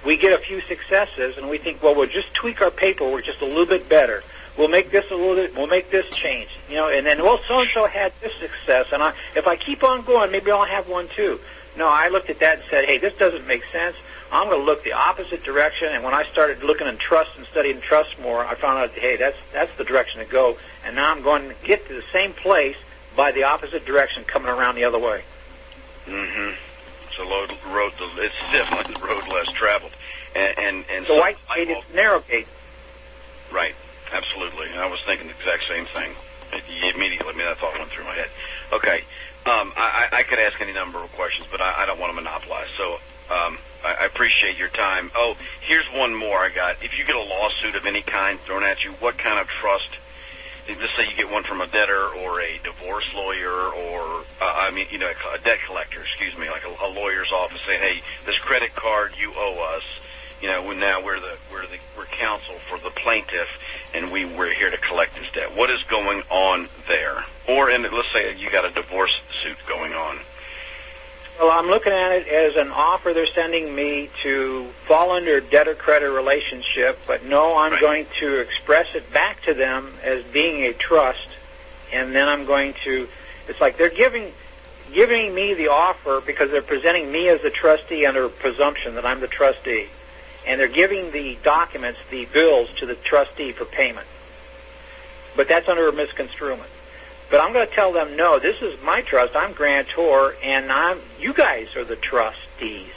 we get a few successes, and we think, well, we'll just tweak our paperwork just a little bit better. We'll make this a little bit, we'll make this change. You know, and then, well, so-and-so had this success, and if I keep on going, maybe I'll have one too. No, I looked at that and said, hey, this doesn't make sense. I'm going to look the opposite direction, and when I started looking in trust and studying trust more, I found out, hey, that's the direction to go, and now I'm going to get to the same place by the opposite direction, coming around the other way. Mm-hmm. So it's definitely the road less traveled. And the so white gate is the narrow gate. Right, absolutely. I was thinking the exact same thing. Immediately, that thought went through my head. Okay, I could ask any number of questions, but I don't want to monopolize, so I appreciate your time. Oh, here's one more I got. If you get a lawsuit of any kind thrown at you, what kind of trust? Let's say you get one from a debtor or a divorce lawyer or, a debt collector, like a lawyer's office saying, hey, this credit card you owe us, now we're counsel for the plaintiff, and we're here to collect this debt. What is going on there? Or, let's say you got a divorce suit going on. Well, I'm looking at it as an offer they're sending me to fall under a debtor-creditor relationship, but no, I'm going to express it back to them as being a trust, and then I'm going to, it's like they're giving me the offer because they're presenting me as the trustee under presumption that I'm the trustee, and they're giving the documents, the bills, to the trustee for payment. But that's under a misconstruement. But I'm going to tell them, no, this is my trust. I'm grantor, and you guys are the trustees.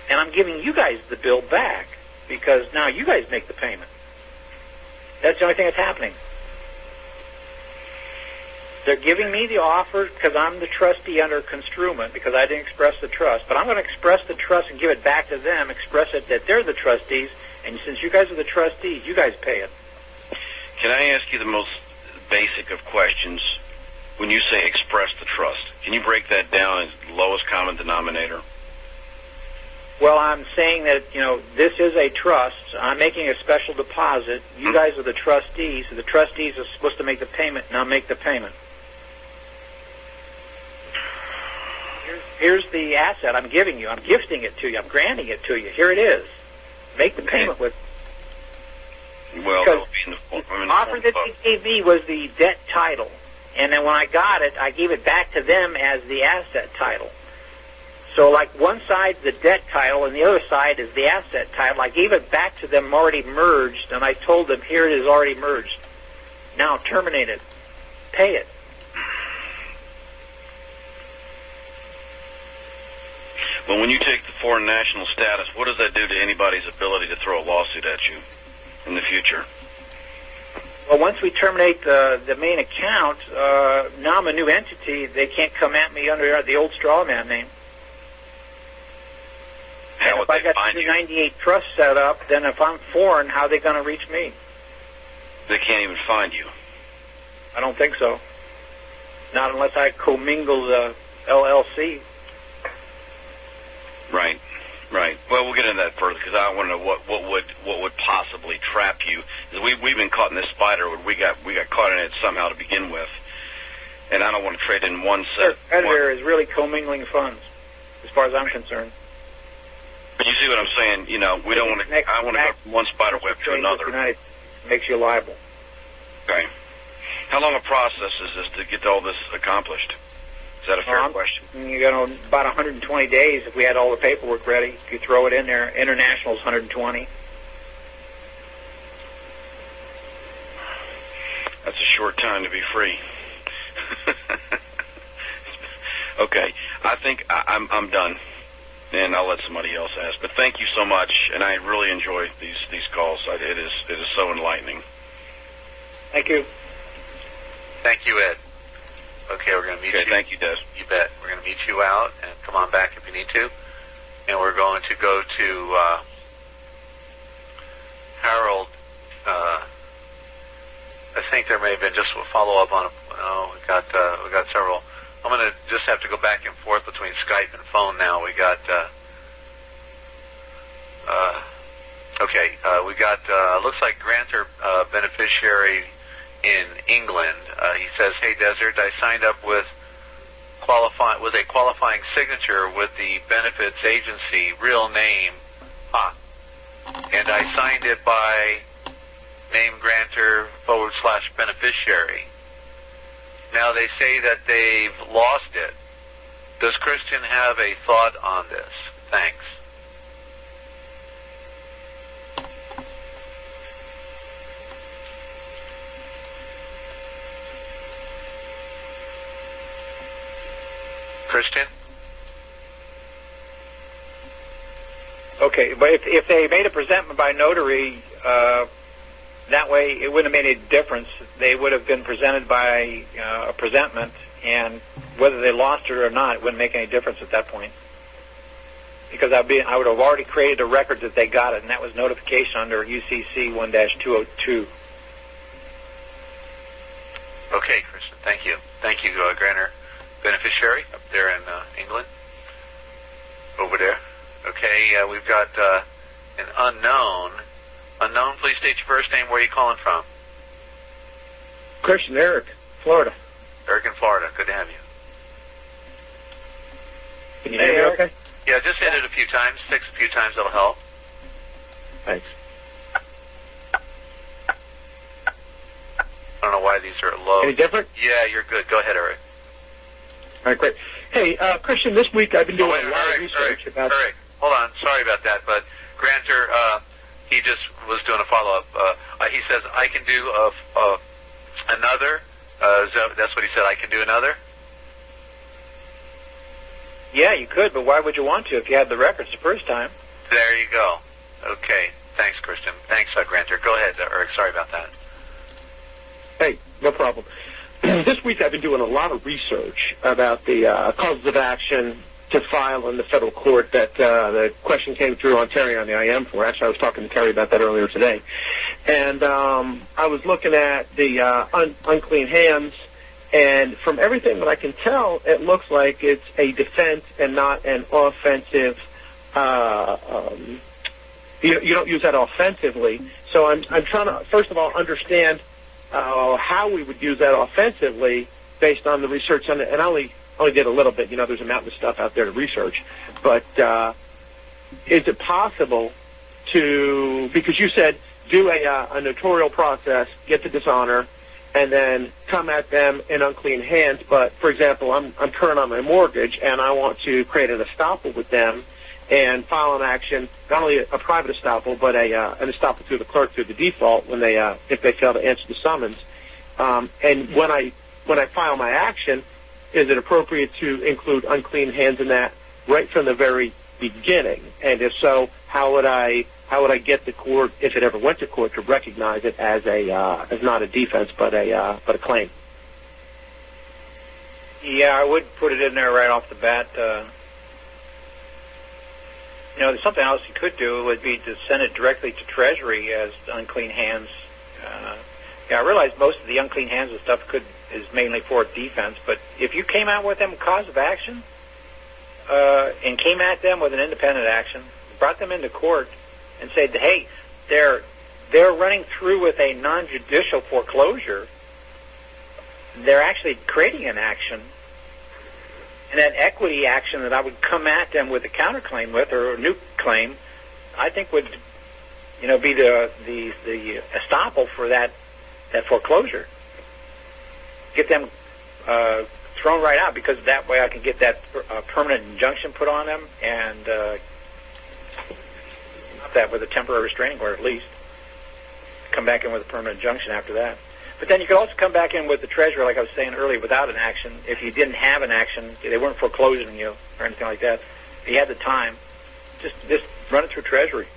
And I'm giving you guys the bill back because now you guys make the payment. That's the only thing that's happening. They're giving me the offer because I'm the trustee under construment because I didn't express the trust. But I'm going to express the trust and give it back to them, express it that they're the trustees, and since you guys are the trustees, you guys pay it. Can I ask you the most basic of questions? When you say express the trust, can you break that down as lowest common denominator? Well, I'm saying that, this is a trust. I'm making a special deposit. You guys are the trustees, so the trustees are supposed to make the payment, and I'll make the payment. Here's the asset I'm giving you. I'm gifting it to you. I'm granting it to you. Here it is. Make the payment with. Well, because the offer that they gave me was the debt title, and then when I got it, I gave it back to them as the asset title. So, like one side's the debt title, and the other side is the asset title. I gave it back to them already merged, and I told them, here it is already merged. Now terminate it. Pay it. Well, when you take the foreign national status, what does that do to anybody's ability to throw a lawsuit at you in the future? Well, once we terminate the main account, now I'm a new entity. They can't come at me under the old Strawman name. And if I got the 298 trust set up, then if I'm foreign, how are they going to reach me? They can't even find you. I don't think so. Not unless I commingle the LLC. Right. Well, we'll get into that further because I want to know what would possibly trap you. We've been caught in this spider. We got caught in it somehow to begin with, and I don't want to trade in one set. Predator is really commingling funds, as far as I'm concerned. But you see what I'm saying? You know, we don't want to. I want to go from one spider web to another. United makes you liable. Okay. How long a process is this to get all this accomplished? Is that a fair question? You know, about 120 days if we had all the paperwork ready. If you throw it in there, international's 120. That's a short time to be free. Okay, I think I'm done, and I'll let somebody else ask. But thank you so much, and I really enjoy these calls. It is so enlightening. Thank you. Thank you, Ed. Okay, we're going to meet you. Okay, thank you, Des. You bet. We're going to meet you out, and come on back if you need to. And we're going to go to Harold. I think there may have been just a follow-up on. We got several. I'm going to just have to go back and forth between Skype and phone now. We got. We got. Looks like grantor beneficiary in England. He says, "Hey, Desert, I signed up with a qualifying signature with the benefits agency, real name, and I signed it by name grantor / beneficiary. Now they say that they've lost it. Does Christian have a thought on this? Thanks." Christian? Okay, but if they made a presentment by notary, that way it wouldn't have made any difference. They would have been presented by a presentment, and whether they lost it or not, it wouldn't make any difference at that point. Because I would have already created a record that they got it, and that was notification under UCC 1-202. Okay, Christian, thank you. Thank you, grantor beneficiary up there in England. Over there. Okay, we've got an unknown. Unknown, please state your first name. Where are you calling from? Christian, Eric, Florida. Eric in Florida. Good to have you. Can you hear me okay? Yeah, just hit it a few times. 6 a few times. That'll help. Thanks. I don't know why these are low. Any different? Yeah, you're good. Go ahead, Eric. All right, great. Hey, Christian, this week I've been doing a lot of research about... Eric, hold on. Sorry about that, but grantor, he just was doing a follow-up. He says, I can do another. That's what he said, I can do another? Yeah, you could, but why would you want to if you had the records the first time? There you go. Okay. Thanks, Christian. Thanks, grantor. Go ahead, Eric. Sorry about that. Hey, no problem. This week I've been doing a lot of research about the causes of action to file in the federal court that the question came through on Terry on the IM for. Actually, I was talking to Terry about that earlier today. And I was looking at the unclean hands, and from everything that I can tell, it looks like it's a defense and not an offensive. You don't use that offensively. So I'm trying to, first of all, understand how we would use that offensively based on the research on it. And I only did a little bit. You know, there's a mountain of stuff out there to research. But is it possible to, because you said do a notarial process, get the dishonor, and then come at them in unclean hands. But, for example, I'm current on my mortgage, and I want to create an estoppel with them and file an action, not only a private estoppel, but an estoppel through the clerk through the default when they if they fail to answer the summons. And when I file my action, is it appropriate to include unclean hands in that right from the very beginning? And if so, how would I how would I get the court, if it ever went to court, to recognize it as as not a defense but a claim? Yeah, I would put it in there right off the bat. There's something else you could do would be to send it directly to Treasury as unclean hands. I realize most of the unclean hands and stuff is mainly for defense, but if you came out with them cause of action and came at them with an independent action, brought them into court, and said, hey, they're running through with a non-judicial foreclosure, they're actually creating an action, and that equity action that I would come at them with a counterclaim with, or a new claim, I think would, be the estoppel for that foreclosure. Get them thrown right out, because that way I can get that permanent injunction put on them, and not that with a temporary restraining order at least. Come back in with a permanent injunction after that. But then you could also come back in with the Treasury, like I was saying earlier, without an action. If you didn't have an action, they weren't foreclosing you or anything like that, if you had the time, just run it through Treasury.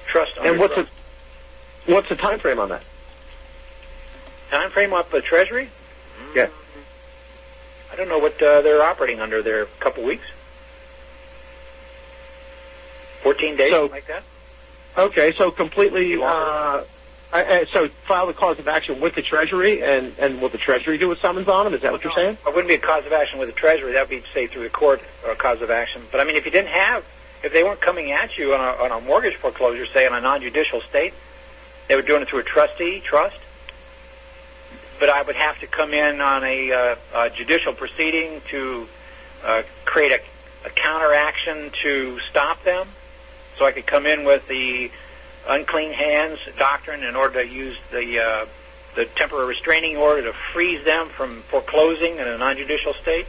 Trust. And what's the time frame on that? Time frame up the Treasury? Yeah. I don't know what they're operating under there. A couple weeks? 14 days, something like that? Okay, so completely, so file the cause of action with the Treasury, and will the Treasury do a summons on them? Is that what you're saying? It wouldn't be a cause of action with the Treasury. That would be, say, through the court, a cause of action. But, I mean, if they weren't coming at you on a mortgage foreclosure, say, in a non-judicial state, they were doing it through a trust. But I would have to come in on a judicial proceeding to create a counteraction to stop them. So I could come in with the unclean hands doctrine in order to use the temporary restraining order to freeze them from foreclosing in a non-judicial state.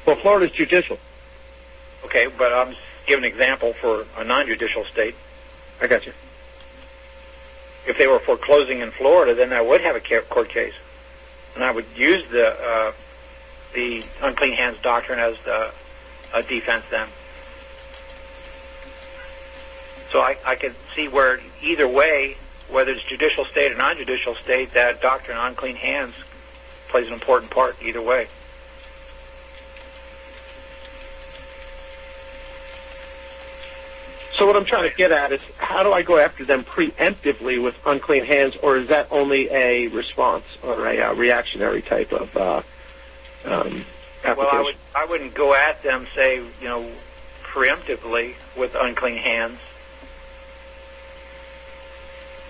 Well, Florida's judicial. Okay, but I'm just giving an example for a non-judicial state. I got you. If they were foreclosing in Florida, then I would have a court case, and I would use the unclean hands doctrine as a defense then. So I could see where either way, whether it's judicial state or non-judicial state, that doctrine on unclean hands plays an important part either way. So what I'm trying to get at is, how do I go after them preemptively with unclean hands, or is that only a response or a reactionary type of application? Well, I wouldn't go at them, say, preemptively with unclean hands,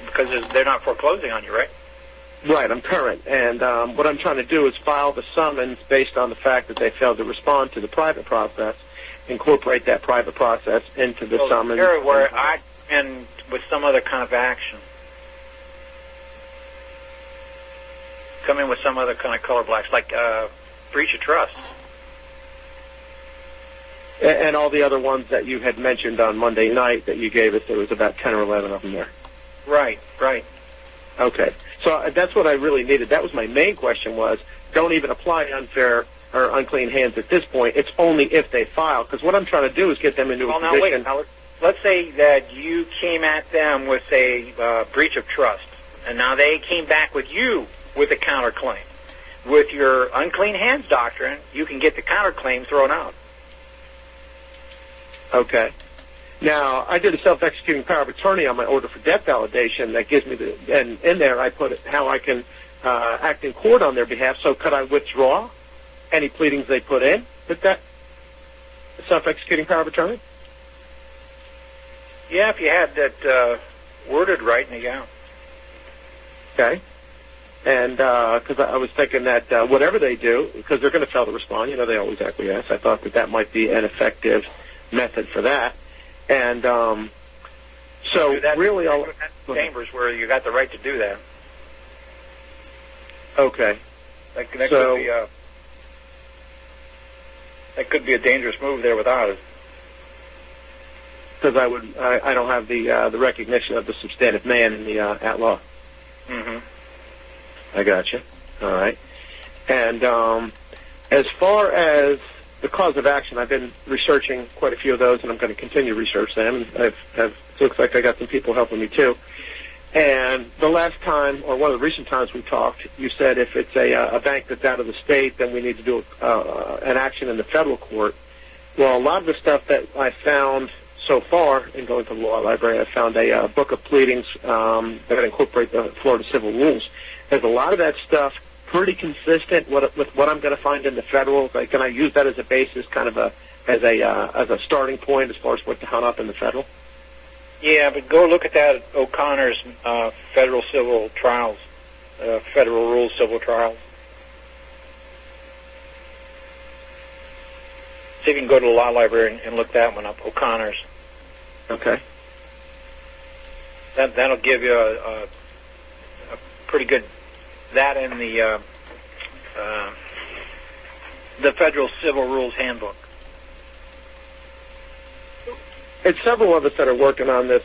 because they're not foreclosing on you, right? Right, I'm current. And what I'm trying to do is file the summons based on the fact that they failed to respond to the private process, incorporate that private process into the summons. Where I and with some other kind of action. Come in with some other kind of color blacks, like breach of trust. And all the other ones that you had mentioned on Monday night that you gave us, there was about 10 or 11 of them there. Right. Okay. So that's what I really needed. That was my main question, was don't even apply unfair or unclean hands at this point. It's only if they file, because what I'm trying to do is get them into a position. Now, let's say that you came at them with a breach of trust, and now they came back with you with a counterclaim. With your unclean hands doctrine, you can get the counterclaim thrown out. Okay. Now, I did a self-executing power of attorney on my order for debt validation that gives me and in there I put how I can act in court on their behalf. So could I withdraw any pleadings they put in with that self-executing power of attorney? Yeah, if you had that worded right, and yeah. Okay. And because I was thinking that whatever they do, because they're going to fail to respond, they always acquiesce, I thought that might be an effective method for that. And so really, all chambers where you got the right to do that. Okay. That could be a dangerous move there without it. Because I don't have the recognition of the substantive man in the at law. Mm-hmm. I got you. All right. And as far as the cause of action, I've been researching quite a few of those, and I'm going to continue to research them. And it looks like I got some people helping me too. And the last time, or one of the recent times we talked, you said if it's a bank that's out of the state, then we need to do an action in the federal court. Well, a lot of the stuff that I found so far in going to the law library, I found a book of pleadings that incorporate the Florida civil rules. There's a lot of that stuff pretty consistent with what I'm going to find in the federal. Like, can I use that as a basis, kind of as a starting point as far as what to hunt up in the federal? Yeah, but go look at that O'Connor's federal civil trials, federal rules civil trials. See if you can go to the law library and look that one up, O'Connor's. Okay. That'll give you a pretty good, that in the Federal Civil Rules Handbook. It's several of us that are working on this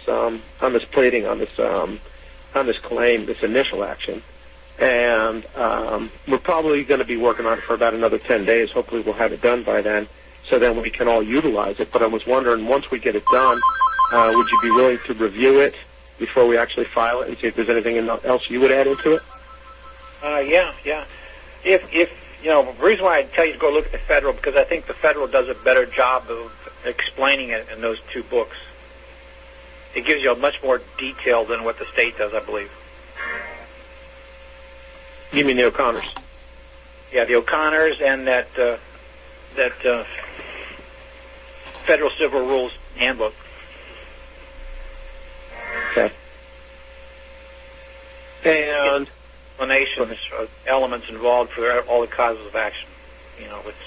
pleading, on this claim, this initial action, and we're probably going to be working on it for about another 10 days. Hopefully, we'll have it done by then, so then we can all utilize it. But I was wondering, once we get it done, would you be willing to review it before we actually file it and see if there's anything else you would add into it? Yeah. If you know, the reason why I tell you to go look at the federal, because I think the federal does a better job of explaining it in those two books. It gives you a much more detail than what the state does, I believe. You mean the O'Connors? Yeah, the O'Connors and that Federal Civil Rules Handbook. Okay. And explanations of elements involved for all the causes of action. You know, it's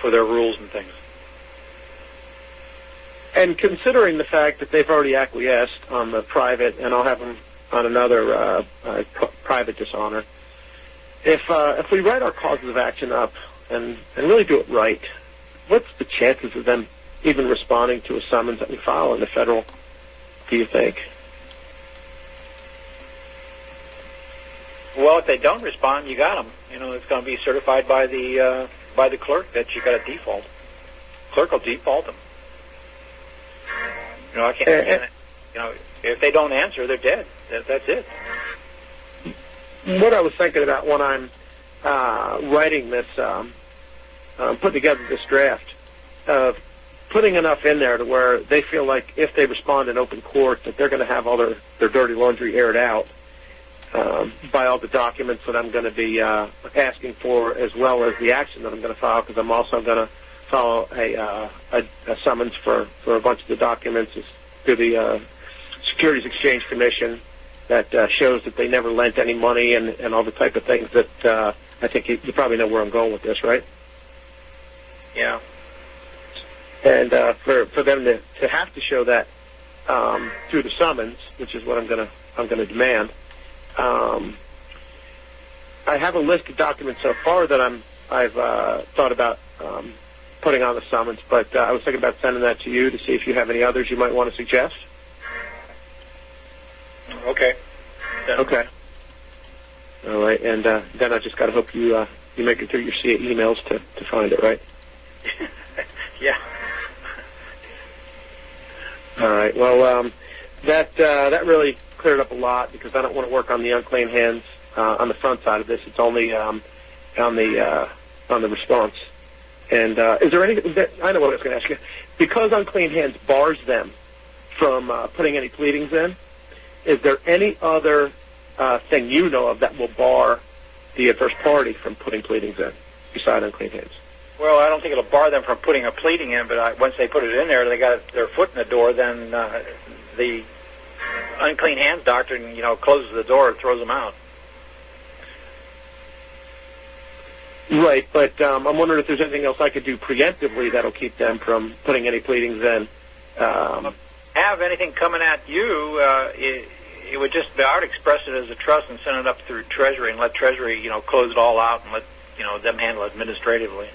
for their rules and things. And considering the fact that they've already acquiesced on the private, and I'll have them on another private dishonor, if we write our causes of action up and really do it right, what's the chances of them even responding to a summons that we file in the federal, do you think? Well, if they don't respond, you got them. You know, it's going to be certified by the clerk that you got a default. Clerk will default them. You know, I can't. You know, if they don't answer, they're dead. That's it. What I was thinking about when I'm writing this, putting together this draft, of putting enough in there to where they feel like if they respond in open court, that they're going to have all their dirty laundry aired out by all the documents that I'm going to be asking for, as well as the action that I'm going to file, because I'm also going to file a summons for a bunch of the documents through the Securities Exchange Commission that shows that they never lent any money and all the type of things that I think you probably know where I'm going with this, right? Yeah. And for them to have to show that through the summons, which is what I'm going to demand. I have a list of documents so far that I've thought about putting on the summons, but I was thinking about sending that to you to see if you have any others you might want to suggest. Okay. Yeah. Okay. All right, and then I just got to hope you make it through your emails to find it, right? Yeah. All right. Well, that really cleared up a lot, because I don't want to work on the unclean hands on the front side of this. It's only on the response. And is there any? I know what I was going to ask you. Because unclean hands bars them from putting any pleadings in, is there any other thing you know of that will bar the adverse party from putting pleadings in beside unclean hands? Well, I don't think it'll bar them from putting a pleading in, but once they put it in there, they got their foot in the door. Then the unclean hands doctrine, closes the door and throws them out. Right, but I'm wondering if there's anything else I could do preemptively that'll keep them from putting any pleadings in. Have anything coming at you, it would just, I would express it as a trust and send it up through Treasury and let Treasury, close it all out and let, them handle it administratively.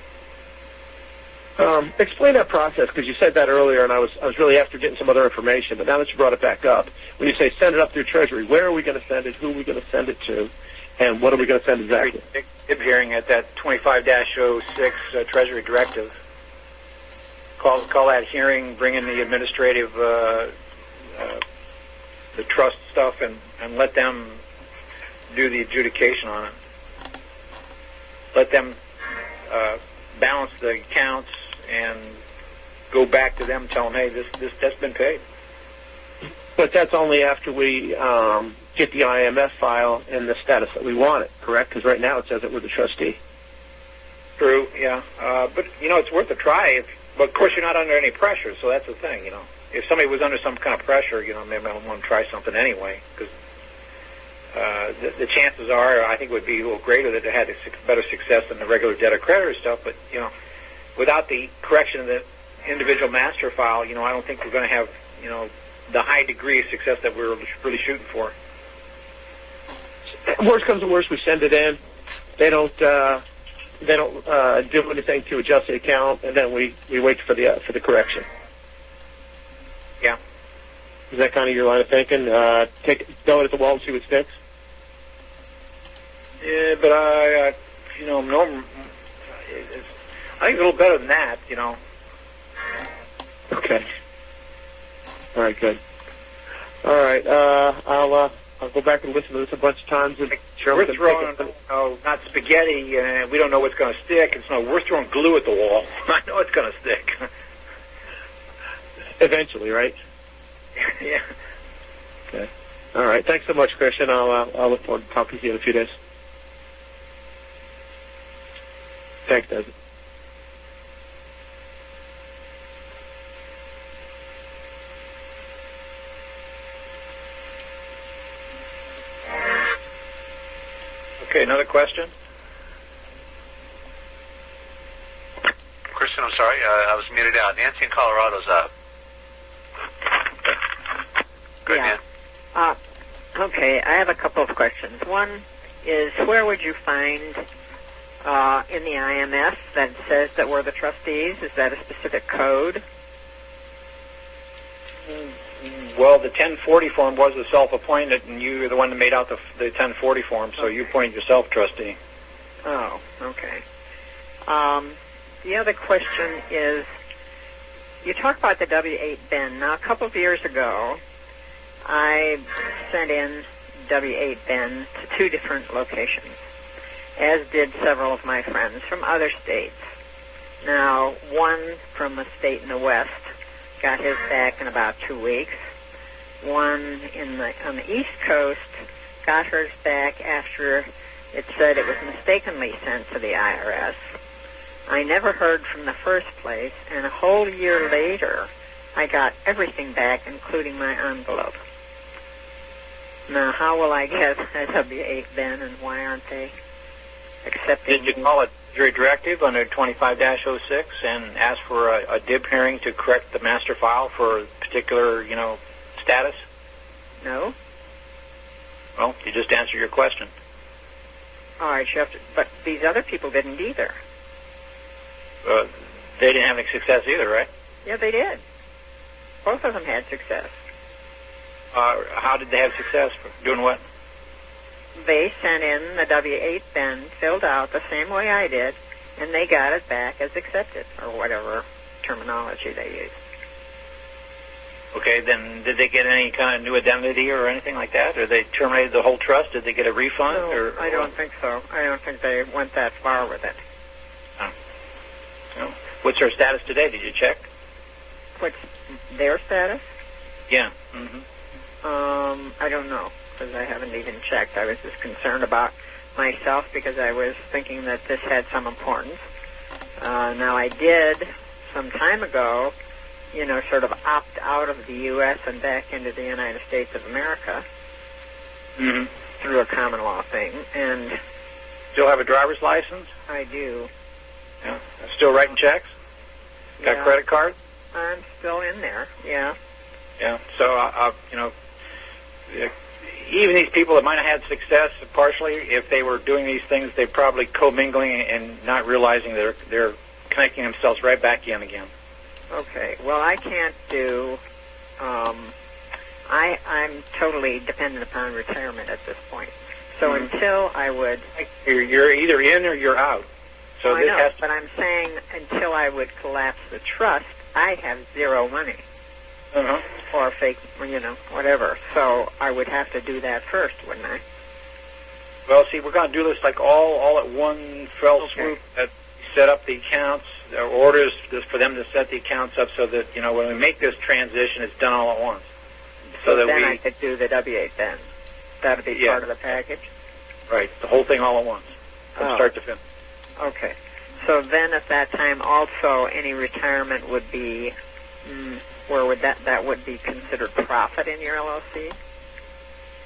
Explain that process, because you said that earlier, and I was really after getting some other information, but now that you brought it back up, when you say send it up through Treasury, where are we going to send it, who are we going to send it to, And what are we going to send exactly? DIB hearing at that 25-06 Treasury Directive. Call that hearing, bring in the administrative, the trust stuff, and let them do the adjudication on it. Let them balance the accounts and go back to them, tell them, hey, that's been paid. But that's only after we get the IMF file in the status that we want it, correct? Because right now it says that we're the trustee. True, yeah. But, it's worth a try. But, of course, you're not under any pressure, so that's the thing, If somebody was under some kind of pressure, maybe I want to try something anyway, because the chances are, I think, it would be a little greater that it had better success than the regular debtor-creditor stuff. But, without the correction of the individual master file, I don't think we're going to have, the high degree of success that we're really shooting for. Worst comes to worst, we send it in. They don't do anything to adjust the account, and then we wait for the correction. Yeah. Is that kind of your line of thinking? Throw it at the wall and see what sticks? Yeah, but I think it's a little better than that, Okay. All right, good. All right, I'll go back and listen to this a bunch of times. We're throwing, not spaghetti, we don't know what's going to stick. We're throwing glue at the wall. I know it's going to stick. Eventually, right? Yeah. Okay. All right. Thanks so much, Christian. I'll look forward to talking to you in a few days. Thanks, Desmond. Okay, another question? Christian, I'm sorry, I was muted out. Nancy in Colorado's up. Good, yeah. Nan. Okay, I have a couple of questions. One is, where would you find in the IMF that says that we're the trustees? Is that a specific code? Well, the 1040 form was the self-appointed, and you were the one that made out the 1040 form, so you appointed yourself trustee. Oh, okay. The other question is, you talk about the W-8 bin. Now, a couple of years ago, I sent in W-8 bin to 2 different locations, as did several of my friends from other states. Now, one from a state in the West got his back in about 2 weeks. One on the East Coast got hers back after it said it was mistakenly sent to the IRS. I never heard from the first place, and a whole year later, I got everything back, including my envelope. Now, how will I get a W-8 bin, and why aren't they accepting? Did you call it jury directive under 25-06 and ask for a DIB hearing to correct the master file for a particular, status? No. Well, you just answered your question. All right, you have to, but these other people didn't either. They didn't have any success either, right? Yeah, they did. Both of them had success. How did they have success? Doing what? They sent in the W-8 bin, filled out the same way I did, and they got it back as accepted, or whatever terminology they used. Okay, then did they get any kind of new identity or anything like that? Or they terminated the whole trust? Did they get a refund? No, or I don't think so. I don't think they went that far with it. Oh. No. What's their status today? Did you check? What's their status? Yeah. Mm-hmm. I don't know, because I haven't even checked. I was just concerned about myself because I was thinking that this had some importance. Now, I did, some time ago, sort of opt out of the U.S. and back into the United States of America through a common law thing. And still have a driver's license? I do. Yeah. Still writing checks? Got a credit card? I'm still in there, yeah. Yeah, so, even these people that might have had success partially, if they were doing these things, they're probably commingling and not realizing they're connecting themselves right back in again. Okay, well, I can't do, I'm totally dependent upon retirement at this point. So until I would... You're either in or you're out. So I this know, has to... but I'm saying until I would collapse the trust, I have zero money. Uh-huh. Or fake, whatever. So I would have to do that first, wouldn't I? Well, see, we're going to do this like all at one fell swoop. That set up the accounts, orders for them to set the accounts up so that, when we make this transition, it's done all at once. So that then I could do the W-8 then. That would be part of the package? Right, the whole thing all at once, from start to finish. Okay. So then at that time also any retirement would be, where would that would be considered profit in your LLC?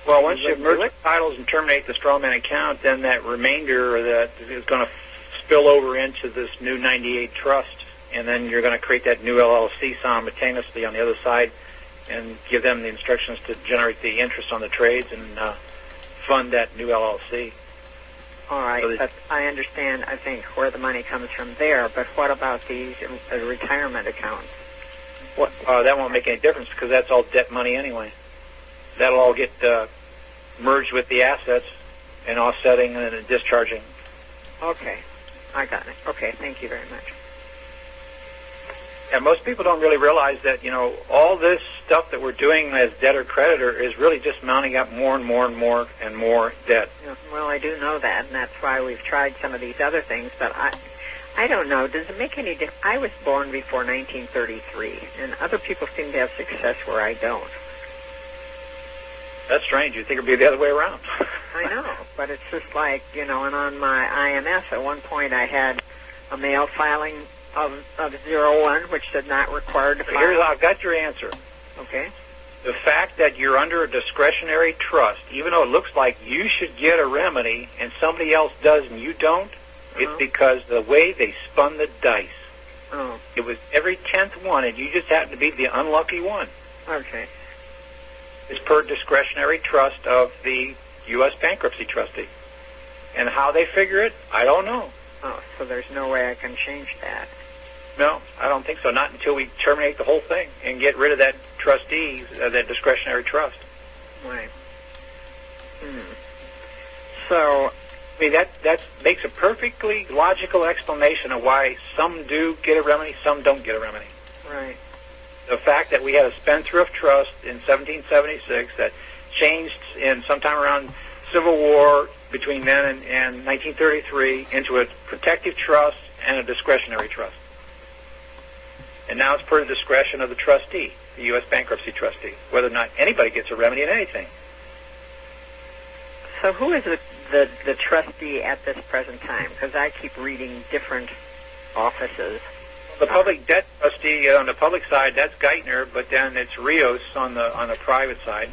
Well, once you merge the titles and terminate the strawman account, then that remainder that is going to spill over into this new 98 trust, and then you're going to create that new LLC simultaneously on the other side and give them the instructions to generate the interest on the trades and fund that new LLC. All right, but I understand, I think, where the money comes from there, but what about these retirement accounts? That won't make any difference because that's all debt money anyway. That'll all get merged with the assets and offsetting and discharging. Okay, I got it. Okay, thank you very much. Yeah, most people don't really realize that, all this stuff that we're doing as debtor-creditor is really just mounting up more and more and more and more debt. Yeah, well, I do know that, and that's why we've tried some of these other things, but I don't know. Does it make any difference? I was born before 1933, and other people seem to have success where I don't. That's strange. You'd think it would be the other way around. I know, but it's just like, and on my IMS, at one point I had a mail filing of 01, which did not require to file. I've got your answer. Okay. The fact that you're under a discretionary trust, even though it looks like you should get a remedy and somebody else does and you don't, it's because the way they spun the dice. Oh. It was every 10th one, and you just happened to be the unlucky one. Okay. It's per discretionary trust of the U.S. bankruptcy trustee. And how they figure it, I don't know. Oh, so there's no way I can change that. No, I don't think so. Not until we terminate the whole thing and get rid of that trustee, that discretionary trust. Right. So, I mean, that makes a perfectly logical explanation of why some do get a remedy, some don't get a remedy. Right. The fact that we had a spendthrift trust in 1776 that changed in sometime around Civil War between then and 1933 into a protective trust and a discretionary trust. And now it's per the discretion of the trustee, the U.S. bankruptcy trustee, whether or not anybody gets a remedy in anything. So who is the trustee at this present time? Because I keep reading different offices. The public debt trustee on the public side, that's Geithner, but then it's Rios on the private side.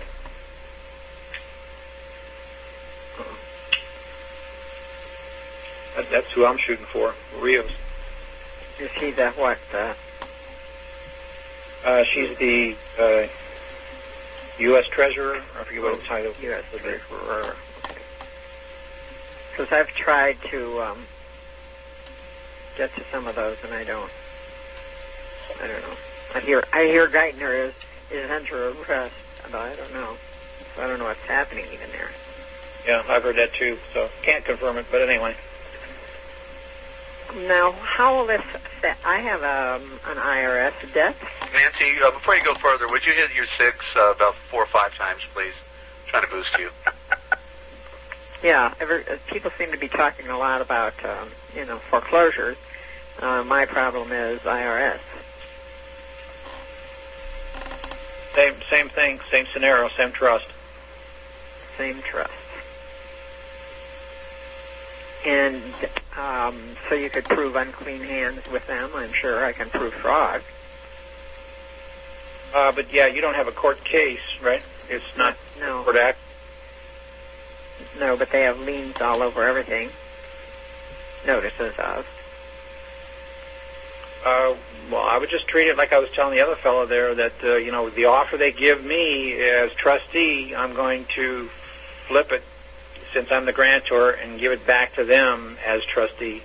That's who I'm shooting for, Rios. Is he the what? She's the U.S. Treasurer. I forget what the title is. U.S. Treasurer. Okay. Because I've tried to get to some of those, and I don't know. I hear Geithner is under arrest, but I don't know. So I don't know what's happening even there. Yeah, I've heard that too. So can't confirm it, but anyway. Now, how will this affect? I have an IRS debt. Nancy, before you go further, would you hit your 6 about 4 or 5 times, please? I'm trying to boost you. Yeah, people seem to be talking a lot about, foreclosures. My problem is IRS. Same thing, same scenario, same trust. Same trust. And so you could prove unclean hands with them. I'm sure I can prove fraud. But yeah, you don't have a court case, right? It's not court act. No, but they have liens all over everything. Notices of. Well, I would just treat it like I was telling the other fellow there that, the offer they give me as trustee, I'm going to flip it since I'm the grantor and give it back to them as trustee.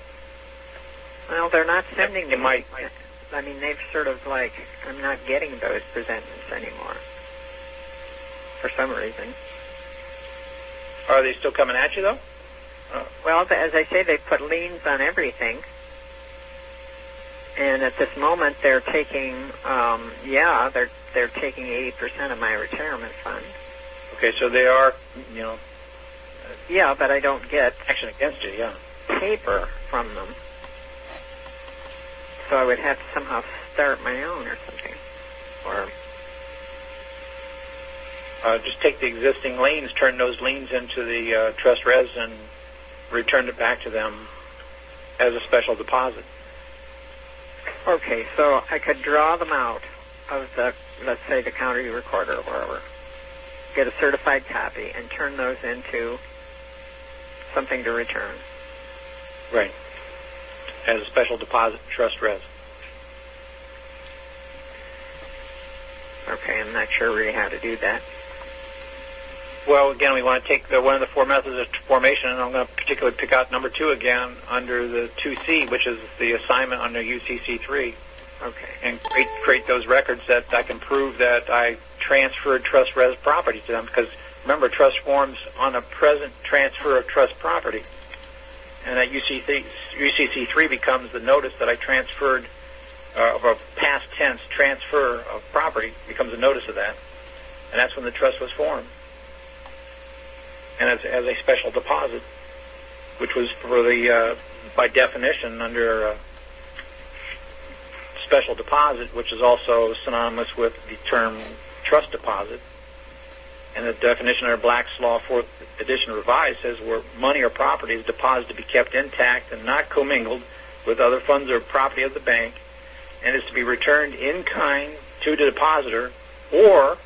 Well, they're not sending me. I mean, they've sort of like, I'm not getting those presentments anymore for some reason. Are they still coming at you, though? Well, as I say, they put liens on everything. And at this moment, they're taking, they're taking 80% of my retirement fund. Okay, so they are, Yeah, but I don't get action against you, yeah. paper from them. So I would have to somehow start my own or something. Or just take the existing liens, turn those liens into the trust res, and return it back to them as a special deposit. okay, so I could draw them out of the, let's say, the county recorder or wherever, get a certified copy, and turn those into something to return. Right. As a special deposit trust res. Okay, I'm not sure really how to do that. Well, again, we want to take one of the four methods of formation, and I'm going to particularly pick out number 2 again under the 2C, which is the assignment under UCC 3. Okay. And create those records that I can prove that I transferred trust res property to them, because remember, trust forms on a present transfer of trust property. And that UCC 3 becomes the notice that I transferred, of a past tense transfer of property, becomes a notice of that. And that's when the trust was formed. And as a special deposit, which was for the, by definition, under special deposit, which is also synonymous with the term trust deposit. And the definition under Black's Law 4th edition revised says where money or property is deposited to be kept intact and not commingled with other funds or property of the bank, and is to be returned in kind to the depositor or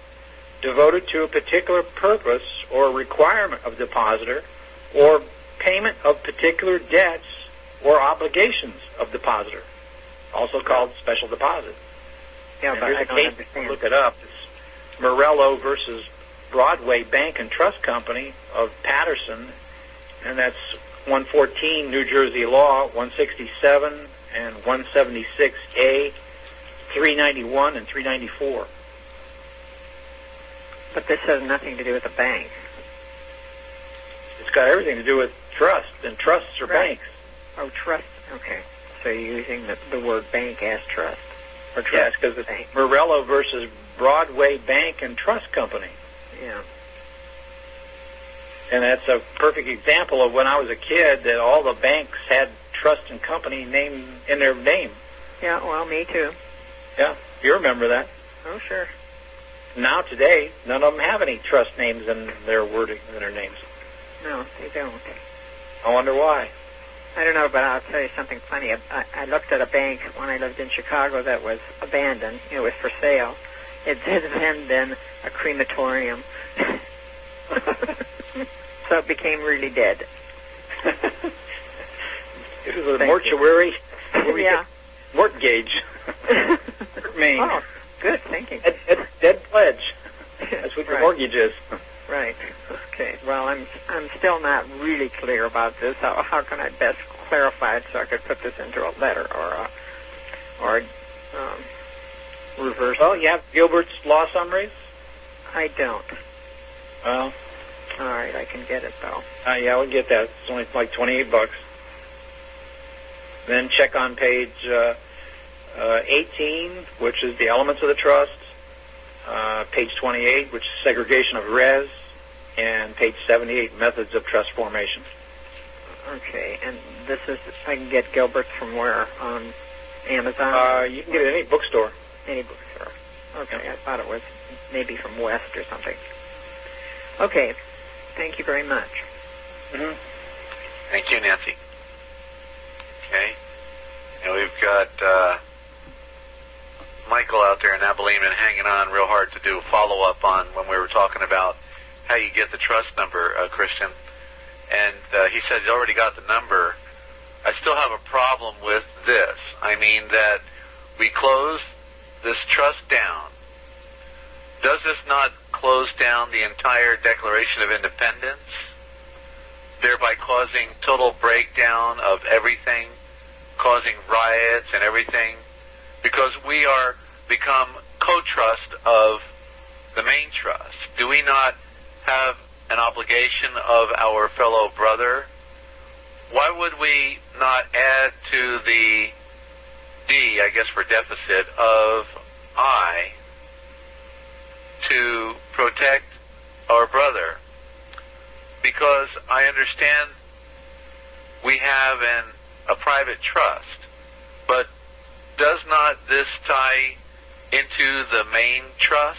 devoted to a particular purpose or requirement of depositor or payment of particular debts or obligations of depositor, also called special deposit. Yeah, and but I there's don't a case, understand. look it up. It's Morello versus Broadway Bank and Trust Company of Patterson, and that's 114 New Jersey Law 167 and 176A, 391 and 394. But this has nothing to do with the bank. It's got everything to do with trust, and trusts are Right. banks. Oh, trust. Okay. So you're using the word bank as trust. Or trust Yes, because it's bank. Morello versus Broadway Bank and Trust Company. Yeah. And that's a perfect example of when I was a kid that all the banks had trust and company name in their name. Yeah, well, me too. Yeah, you remember that. Oh, sure. Now today, none of them have any trust names in their wording, in their names. No, they don't. I wonder why. I don't know, but I'll tell you something funny. I looked at a bank when I lived in Chicago that was abandoned. It was for sale. It had then been a crematorium. So it became really dead. It was a Thank mortuary. Yeah. Mortgage. Maine. Oh, good thinking. Dead pledge. That's what your Right. mortgage is. Right. Okay. Well, I'm still not really clear about this. How can I best clarify it so I could put this into a letter or reverse? Well, you have Gilbert's law summaries. I don't. Well, All right, I can get it though. yeah, we'll get that. It's only like $28. Then check on page 18, which is the elements of the trust. Page 28, which is segregation of res, and page 78, methods of trust formation. Okay, and this is, I can get Gilbert's from where? On Amazon? You can get it at any bookstore. Any bookstore. Okay, I thought it was maybe from West or something. Okay, thank you very much. Mm-hmm. Thank you, Nancy. Okay. And we've got Michael out there in Abilene and hanging on real hard to do a follow-up on when we were talking about how you get the trust number, Christian. And he said he's already got the number. I still have a problem with this. I mean that we close this trust down. Does this not close down the entire Declaration of Independence, thereby causing total breakdown of everything, causing riots and everything? Because we are become co-trust of the main trust. Do we not have an obligation of our fellow brother, why would we not add to the D, I guess for deficit, of I to protect our brother? Because I understand we have a private trust, but does not this tie into the main trust?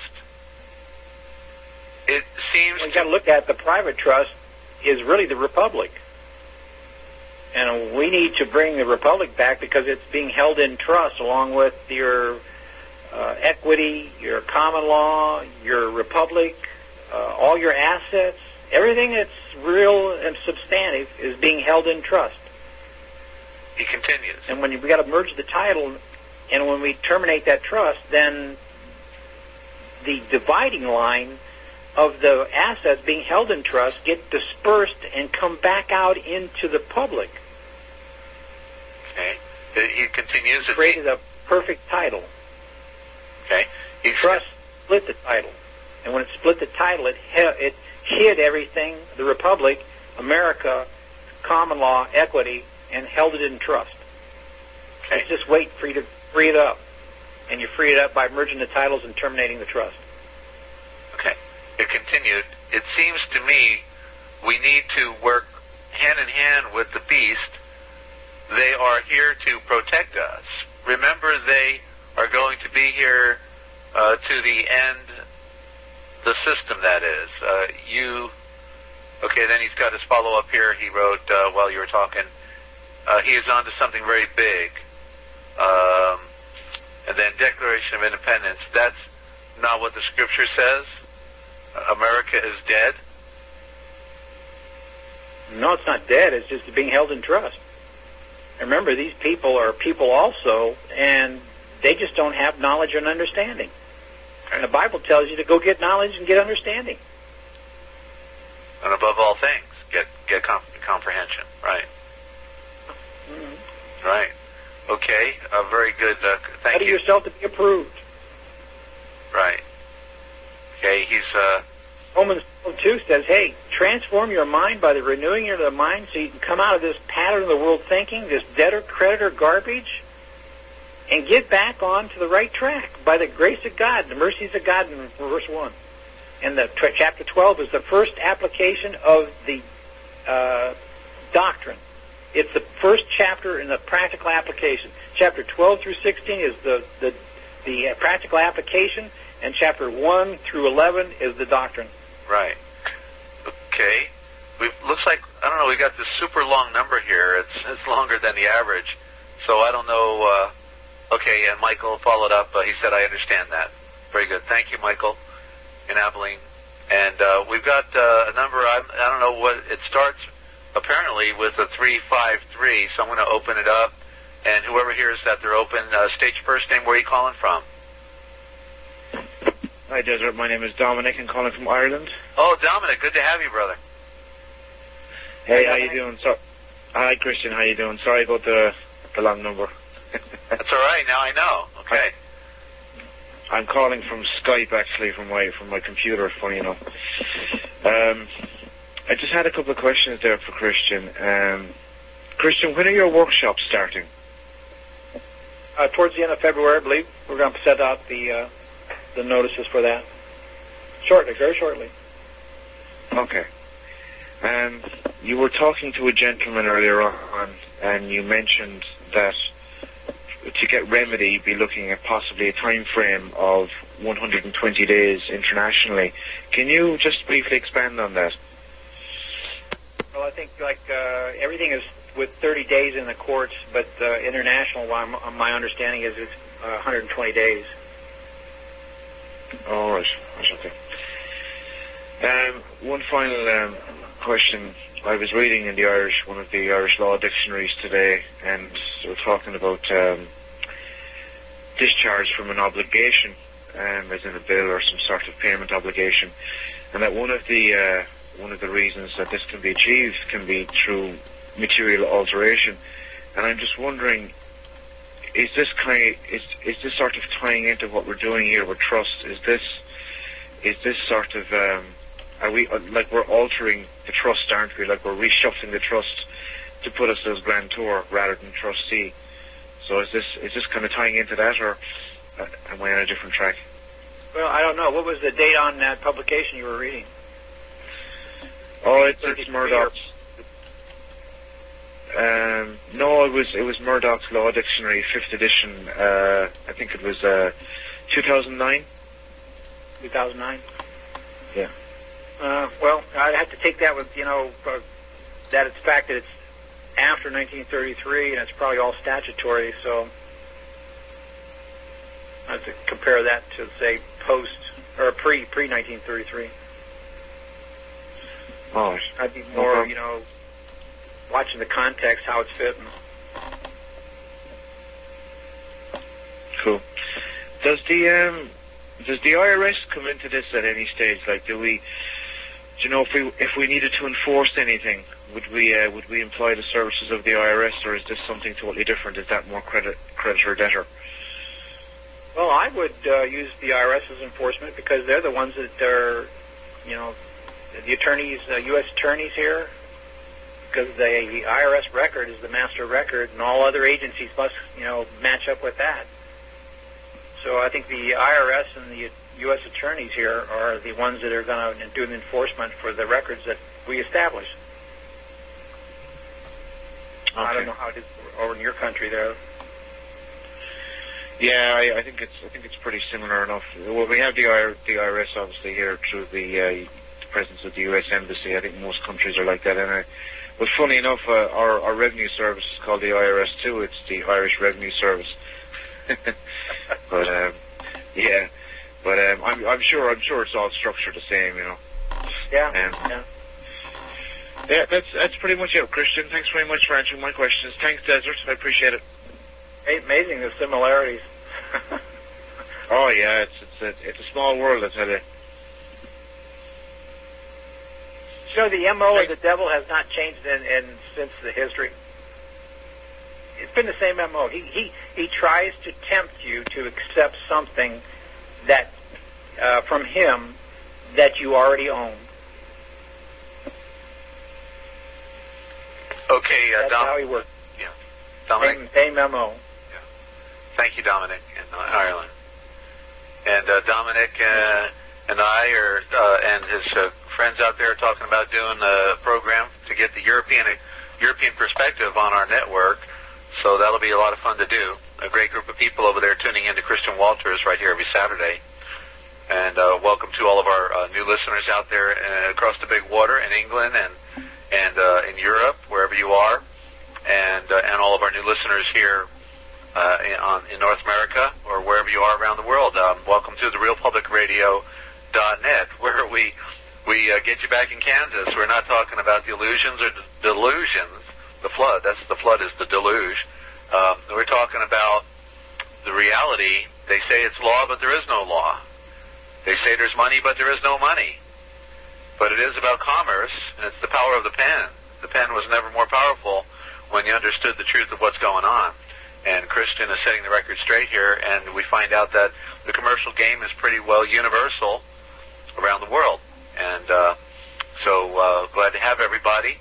It seems You've got to look at the private trust is really the Republic. And we need to bring the Republic back because it's being held in trust along with your equity, your common law, your Republic, all your assets. Everything that's real and substantive is being held in trust. He continues. And when we got to merge the title, and when we terminate that trust, then the dividing line of the assets being held in trust get dispersed and come back out into the public. Okay. He continues. Created a perfect title. Okay. The trust split the title. And when it split the title, it hid everything, the Republic, America, common law, equity, and held it in trust. Okay. It's just wait for you to free it up. And you free it up by merging the titles and terminating the trust. Okay. It continued. It seems to me we need to work hand in hand with the beast. They are here to protect us. Remember, they are going to be here to the end, the system that is. Okay, then he's got his follow-up here. He wrote while you were talking, he is on to something very big. And then Declaration of Independence. That's not what the Scripture says. America is dead. No, it's not dead. It's just being held in trust. And remember, these people are people also, and they just don't have knowledge and understanding. And the Bible tells you to go get knowledge and get understanding. And above all things, get comprehension. Right. Mm-hmm. Right. Okay. Very good. Thank Study you. yourself to be approved. Right. Okay. He's. Romans 12:2 says, hey, transform your mind by the renewing of the mind so you can come out of this pattern of the world thinking, this debtor-creditor garbage, and get back onto the right track by the grace of God, the mercies of God in verse 1. And the chapter 12 is the first application of the doctrine. It's the first chapter in the practical application. Chapter 12 through 16 is the practical application, and chapter 1 through 11 is the doctrine. Right. Okay. Looks like, I don't know, we got this super long number here. It's longer than the average. So I don't know. Okay, and Michael followed up. He said, I understand that. Very good. Thank you, Michael, in Abilene. And we've got a number, I don't know what, it starts apparently with a 353. So I'm going to open it up. And whoever hears that they're open, state your first name, where are you calling from? Hi, Desert. My name is Dominic. I'm calling from Ireland. Oh, Dominic, good to have you, brother. Hey, how you doing? Hi, Christian. How you doing? Sorry about the long number. That's all right. Now I know. Okay. I'm calling from Skype, actually, from my computer. Funny enough. I just had a couple of questions there for Christian. Christian, when are your workshops starting? Towards the end of February, I believe. We're going to set out the notices for that. Shortly, very shortly. Okay. You were talking to a gentleman earlier on, and you mentioned that to get remedy, you'd be looking at possibly a time frame of 120 days internationally. Can you just briefly expand on that? Well, I think everything is with 30 days in the courts, but international, my understanding is it's 120 days. All right. Okay. One final question. I was reading in one of the Irish law dictionaries today, and they were talking about discharge from an obligation, as in a bill or some sort of payment obligation, and that one of the reasons that this can be achieved can be through material alteration. And I'm just wondering, is this sort of tying into what we're doing here with trust? Is this sort of are we like we're altering the trust, aren't we? Like we're reshuffling the trust to put us as grantor rather than trustee. So is this kind of tying into that, or am I on a different track? Well, I don't know. What was the date on that publication you were reading? Oh, it's Murdoch's. No, it was Murdoch's Law Dictionary, 5th edition. I think it was 2009. 2009. Yeah. Well, I'd have to take that with that it's fact that it's after 1933 and it's probably all statutory. So I have to compare that to say post or pre 1933. Oh, I'd be more watching the context, how it's fitting. Cool. Does the IRS come into this at any stage? Like, do you know if we needed to enforce anything, would we employ the services of the IRS, or is this something totally different? Is that more creditor debtor? Well, I would use the IRS as enforcement because they're the ones that are, the attorneys, U.S. attorneys here. Because the IRS record is the master record, and all other agencies must, match up with that. So I think the IRS and the U.S. attorneys here are the ones that are going to do the enforcement for the records that we establish. Okay. I don't know how it is over in your country there. Yeah, I think it's pretty similar enough. Well, we have the IRS obviously here through the presence of the U.S. Embassy. I think most countries are like that anyway. But funny enough, our revenue service is called the IRS too. It's the Irish Revenue Service. But I'm sure it's all structured the same, Yeah. Yeah, that's pretty much it, Christian. Thanks very much for answering my questions. Thanks, Desert. I appreciate it. Hey, amazing the similarities. Oh yeah, it's a small world, I tell you. So the MO of the devil has not changed since the history. It's been the same MO. He tries to tempt you to accept something that from him that you already own. Okay, that's how he works. Yeah, Dominic. Same MO. Yeah. Thank you, Dominic, in Ireland. And Dominic and I and his friends out there are talking about doing a program to get the European perspective on our network. So that'll be a lot of fun to do. A great group of people over there tuning in to Christian Walters right here every Saturday. And welcome to all of our new listeners out there across the big water in England and in Europe, wherever you are, and all of our new listeners here in North America or wherever you are around the world. Welcome to the RealPublicRadio.net, where we get you back in Kansas. We're not talking about the illusions or delusions. The flood. The flood is the deluge. We're talking about the reality. They say it's law, but there is no law. They say there's money, but there is no money. But it is about commerce, and it's the power of the pen. The pen was never more powerful when you understood the truth of what's going on. And Christian is setting the record straight here, and we find out that the commercial game is pretty well universal around the world. And so glad to have everybody.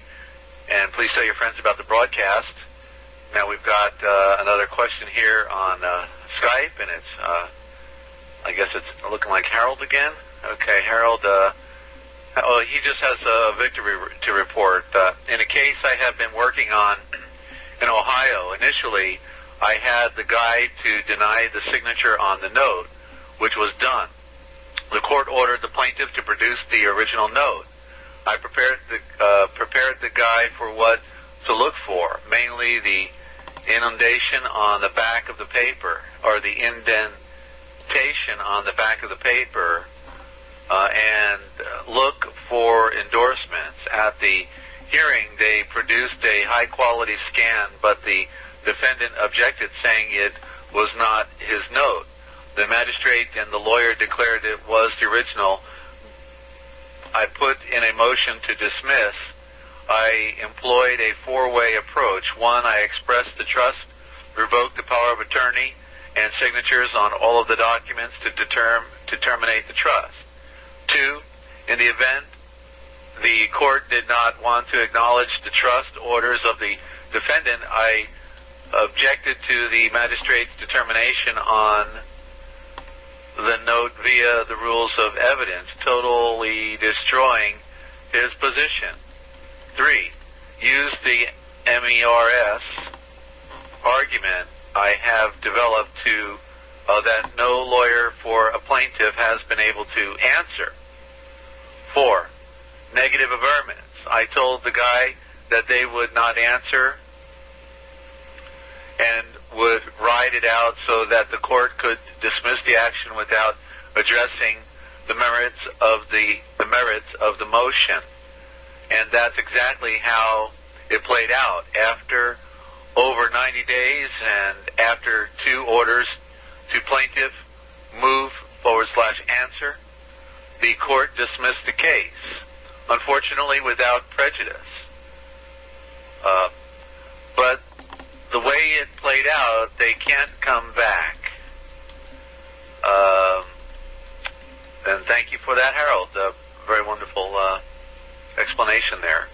And please tell your friends about the broadcast. Now we've got another question here on Skype, and it's, I guess it's looking like Harold again. Okay, Harold, he just has a victory to report. In a case I have been working on in Ohio, initially I had the guy to deny the signature on the note, which was done. The court ordered the plaintiff to produce the original note. I prepared the guy for what to look for, mainly the indentation on the back of the paper, or the indentation on the back of the paper, and look for endorsements. At the hearing, they produced a high-quality scan, but the defendant objected, saying it was not his note. The magistrate and the lawyer declared it was the original. I put in a motion to dismiss. I employed a four-way approach. One, I expressed the trust, revoked the power of attorney, and signatures on all of the documents to terminate the trust. Two, in the event the court did not want to acknowledge the trust orders of the defendant, I objected to the magistrate's determination on the note via the rules of evidence, totally destroying his position. 3, use the MERS argument I have developed to that no lawyer for a plaintiff has been able to answer. 4, negative averments. I told the guy that they would not answer and would ride it out so that the court could dismiss the action without addressing the merits of the motion. And that's exactly how it played out. After over 90 days and after 2 orders to plaintiff, move / answer, the court dismissed the case, unfortunately without prejudice. But the way it played out, they can't come back. And thank you for that, Harold. Very wonderful explanation there.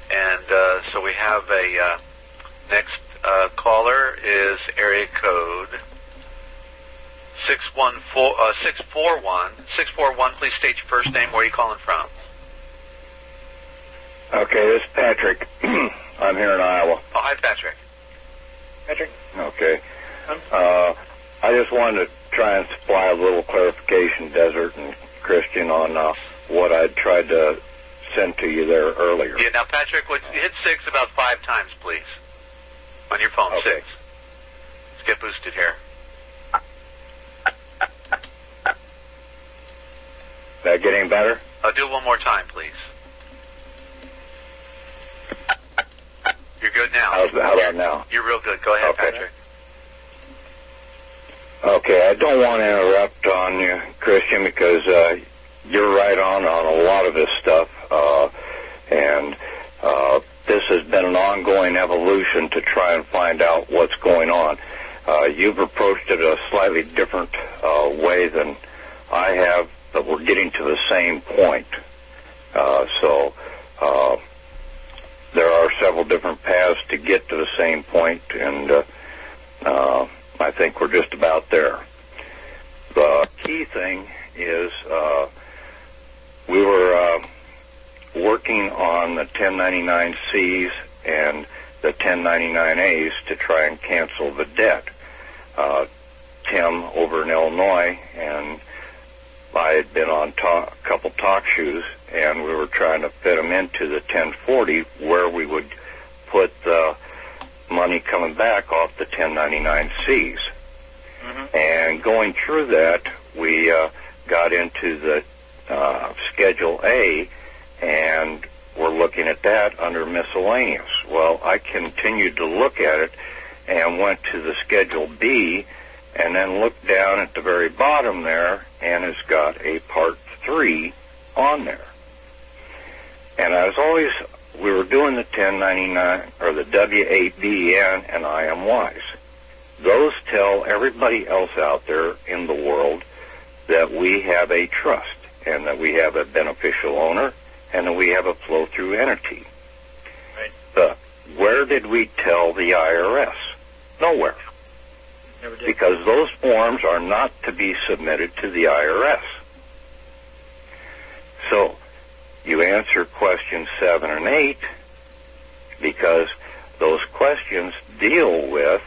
And so we have a next caller is area code 641. 641, please state your first name. Where are you calling from? Okay, this is Patrick. I'm here in Iowa. Oh, hi, Patrick. Patrick? Okay. I just wanted to try and supply a little clarification, Desert and Christian, on what I tried to send to you there earlier. Yeah, now, Patrick, hit 6 about 5 times, please, on your phone. Okay. 6. Let's get boosted here. That getting better? Do it one more time, please. You're good now. How about now? You're real good. Go ahead, Okay. Patrick. Okay, I don't want to interrupt on you, Christian, because you're right on a lot of this stuff, and this has been an ongoing evolution to try and find out what's going on. You've approached it a slightly different way than I have, but we're getting to the same point. So there are several different paths to get to the same point, and I think we're just about there. The key thing is we were working on the 1099-Cs and the 1099-As to try and cancel the debt. Tim over in Illinois and I had been on a couple talk shows, and we were trying to fit them into the 1040 where we would put the money coming back off the 1099-Cs. And going through that, we got into the Schedule A, and we're looking at that under miscellaneous. Well, I continued to look at it and went to the Schedule B, and then looked down at the very bottom there, and it's got a Part 3 on there. And we were doing the 1099, or the W8BN and IMYs. Those tell everybody else out there in the world that we have a trust, and that we have a beneficial owner, and that we have a flow-through entity. Right. But where did we tell the IRS? Nowhere. Never did. Because those forms are not to be submitted to the IRS. So you answer questions 7 and 8 because those questions deal with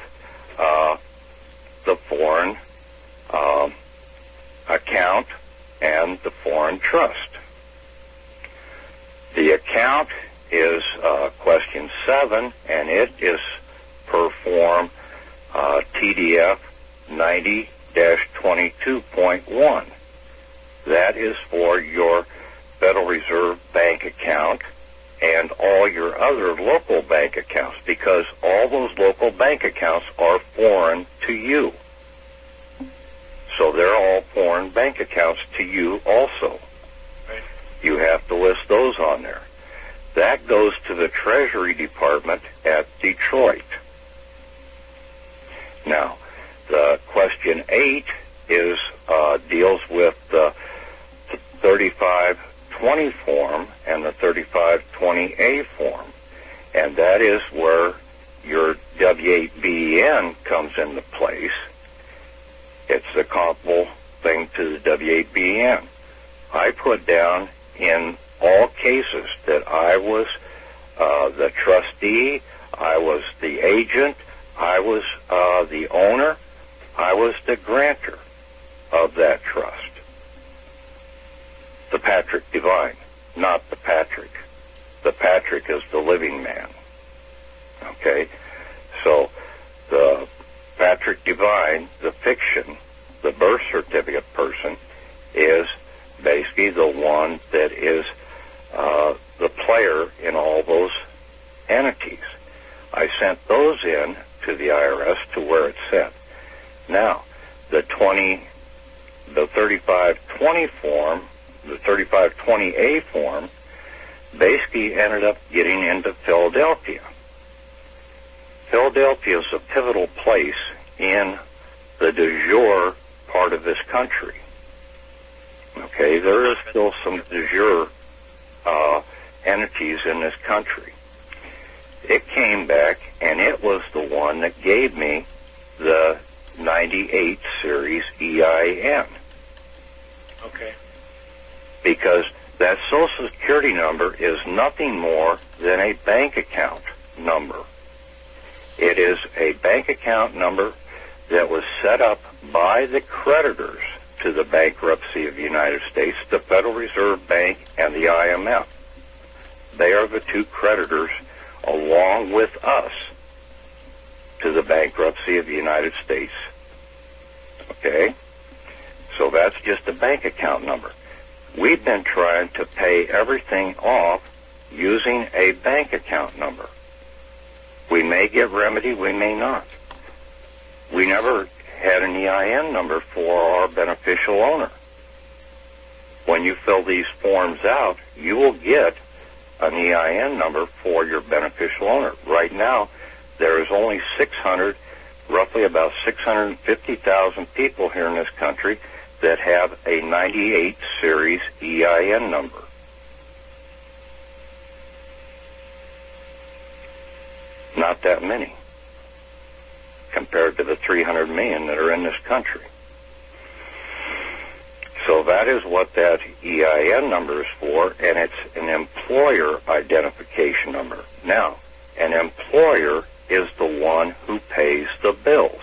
the foreign account and the foreign trust. The account is question 7, and it is per form TDF 90-22.1. That is for your Federal Reserve Bank account and all your other local bank accounts, because all those local bank accounts are foreign to you. So they're all foreign bank accounts to you also. Right. You have to list those on there. That goes to the Treasury Department at Detroit. Now, the question 8 is deals with the 35 3520 form and the 3520A form. And that is where your W8BEN comes into place. It's the comparable thing to the W8BEN. I put down in all cases that I was the trustee, I was the agent, I was the owner, I was the grantor of that trust. The Patrick Devine, not the Patrick. The Patrick is the living man. Okay? So the Patrick Devine, the fiction, the birth certificate person, is basically the one that is the player in all those entities. I sent those in to the IRS to where it's set. Now, the 3520 form, the 3520A form, basically ended up getting into Philadelphia. Philadelphia is a pivotal place in the de jure part of this country. Okay, there is still some de jure entities in this country. It came back, and it was the one that gave me the 98 series EIN. Okay. Because that Social Security number is nothing more than a bank account number. It is a bank account number that was set up by the creditors to the bankruptcy of the United States, the Federal Reserve Bank and the IMF. They are the two creditors, along with us, to the bankruptcy of the United States. Okay? So that's just a bank account number. We've been trying to pay everything off using a bank account number. We may get remedy, we may not. We never had an EIN number for our beneficial owner. When you fill these forms out, you will get an EIN number for your beneficial owner. Right now, there is only 600, roughly about 650,000 people here in this country that have a 98 series EIN number. Not that many compared to the 300 million that are in this country. So that is what that EIN number is for, and it's an employer identification number. Now, an employer is the one who pays the bills.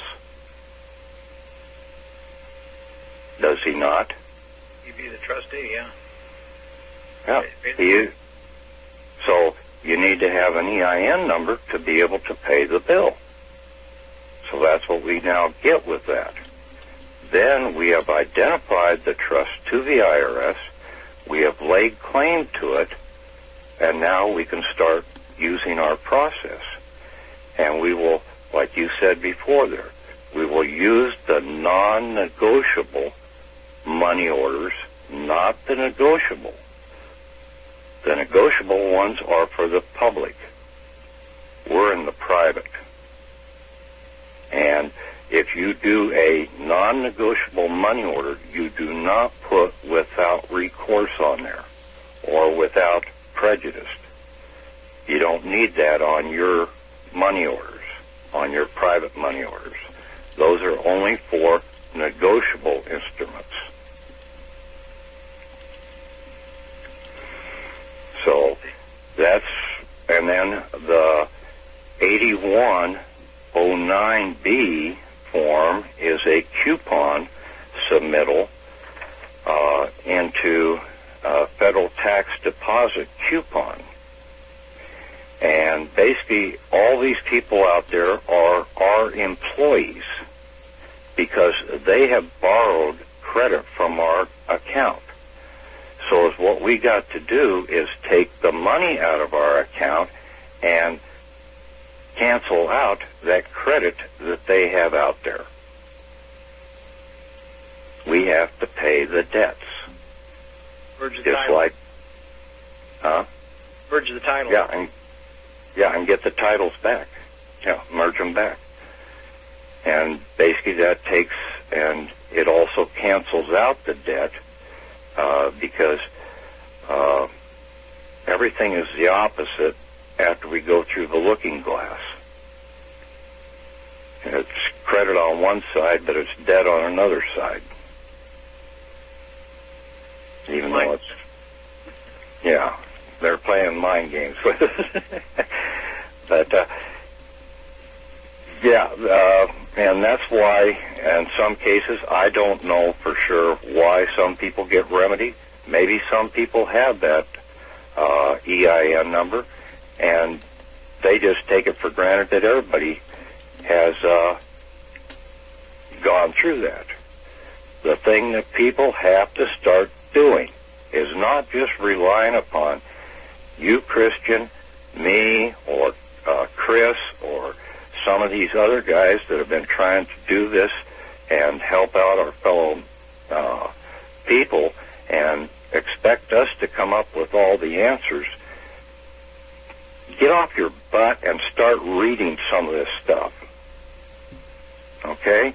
Does he not? He'd be the trustee, yeah. Yeah. He is. So you need to have an EIN number to be able to pay the bill. So that's what we now get with that. Then we have identified the trust to the IRS, we have laid claim to it, and now we can start using our process. And we will, like you said before there, we will use the non-negotiable money orders, not the negotiable. The negotiable ones are for the public. We're in the private. And if you do a non-negotiable money order, you do not put without recourse on there or without prejudice. You don't need that on your money orders, on your private money orders. Those are only for negotiable instruments. So that's, and then the 8109B form is a coupon submittal into federal tax deposit coupon. And basically all these people out there are our employees because they have borrowed credit from our account. So what we got to do is take the money out of our account and cancel out that credit that they have out there. We have to pay the debts. Merge the just title. like, huh? Merge the title. Yeah, and get the titles back. Yeah, merge them back. And basically that takes, and it also cancels out the debt because everything is the opposite after we go through the looking glass. It's credit on one side, but it's debt on another side. Even though it's, yeah, they're playing mind games with us. But, and that's why, in some cases, I don't know for sure why some people get remedy. Maybe some people have that EIN number, and they just take it for granted that everybody has gone through that. The thing that people have to start doing is not just relying upon you, Christian, me, or Chris, or some of these other guys that have been trying to do this and help out our fellow people and expect us to come up with all the answers. Get off your butt and start reading some of this stuff. Okay?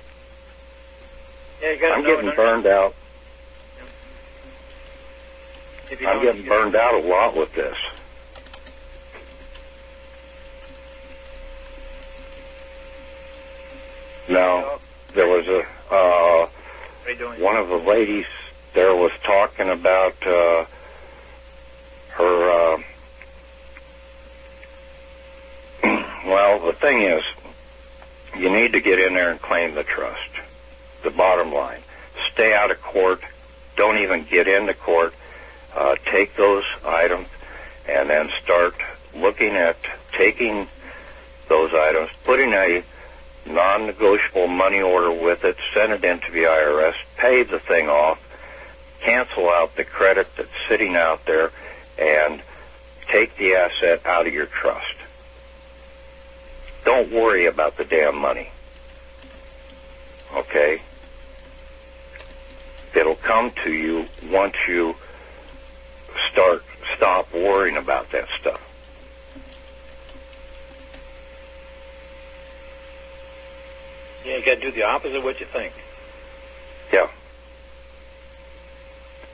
Yeah, you gotta I'm getting burned out. I'm getting burned out a lot with this. Now, there was one of the ladies there was talking about her, well, the thing is, you need to get in there and claim the trust. The bottom line. Stay out of court. Don't even get into court. Take those items and then start looking at taking those items, putting a non-negotiable money order with it, send it into the IRS, pay the thing off, cancel out the credit that's sitting out there, and take the asset out of your trust. Don't worry about the damn money. Okay? It'll come to you once you stop worrying about that stuff. Yeah, you got to do the opposite of what you think. Yeah.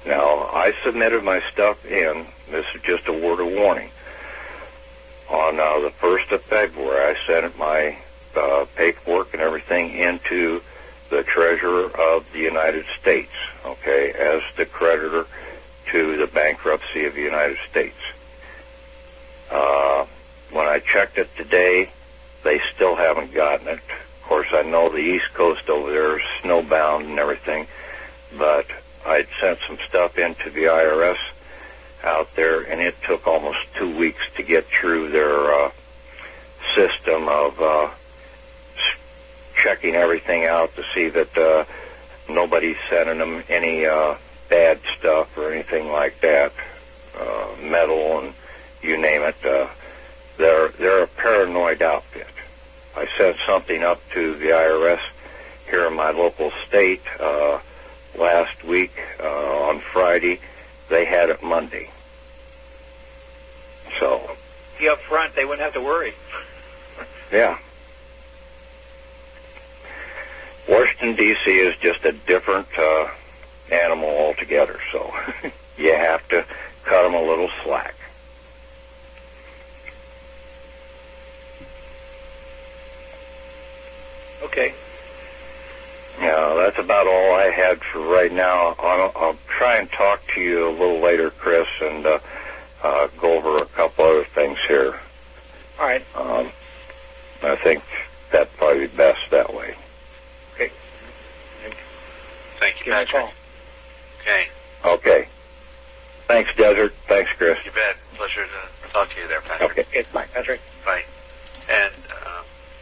Now, I submitted my stuff in. This is just a word of warning. On the 1st of February, I sent my paperwork and everything into the Treasurer of the United States, okay, as the creditor to the bankruptcy of the United States. When I checked it today, they still haven't gotten it. Of course, I know the East Coast over there is snowbound and everything, but I'd sent some stuff into the IRS out there, and it took almost 2 weeks to get through their system of checking everything out to see that nobody's sending them any bad stuff or anything like that, metal and you name it. They're a paranoid outfit. I sent something up to the IRS here in my local state last week on Friday. They had it Monday. So, be up front, they wouldn't have to worry. Yeah. Washington, D.C. is just a different animal altogether, so you have to cut them a little slack. Okay. Yeah, that's about all I had for right now. I'll try and talk to you a little later, Chris, and go over a couple other things here. All right. I think that'd probably be best that way. Okay. Thank you, Patrick. Okay. Okay. Thanks, Desert. Thanks, Chris. You bet. Pleasure to talk to you there, Patrick. Okay. Bye, Patrick. Bye. And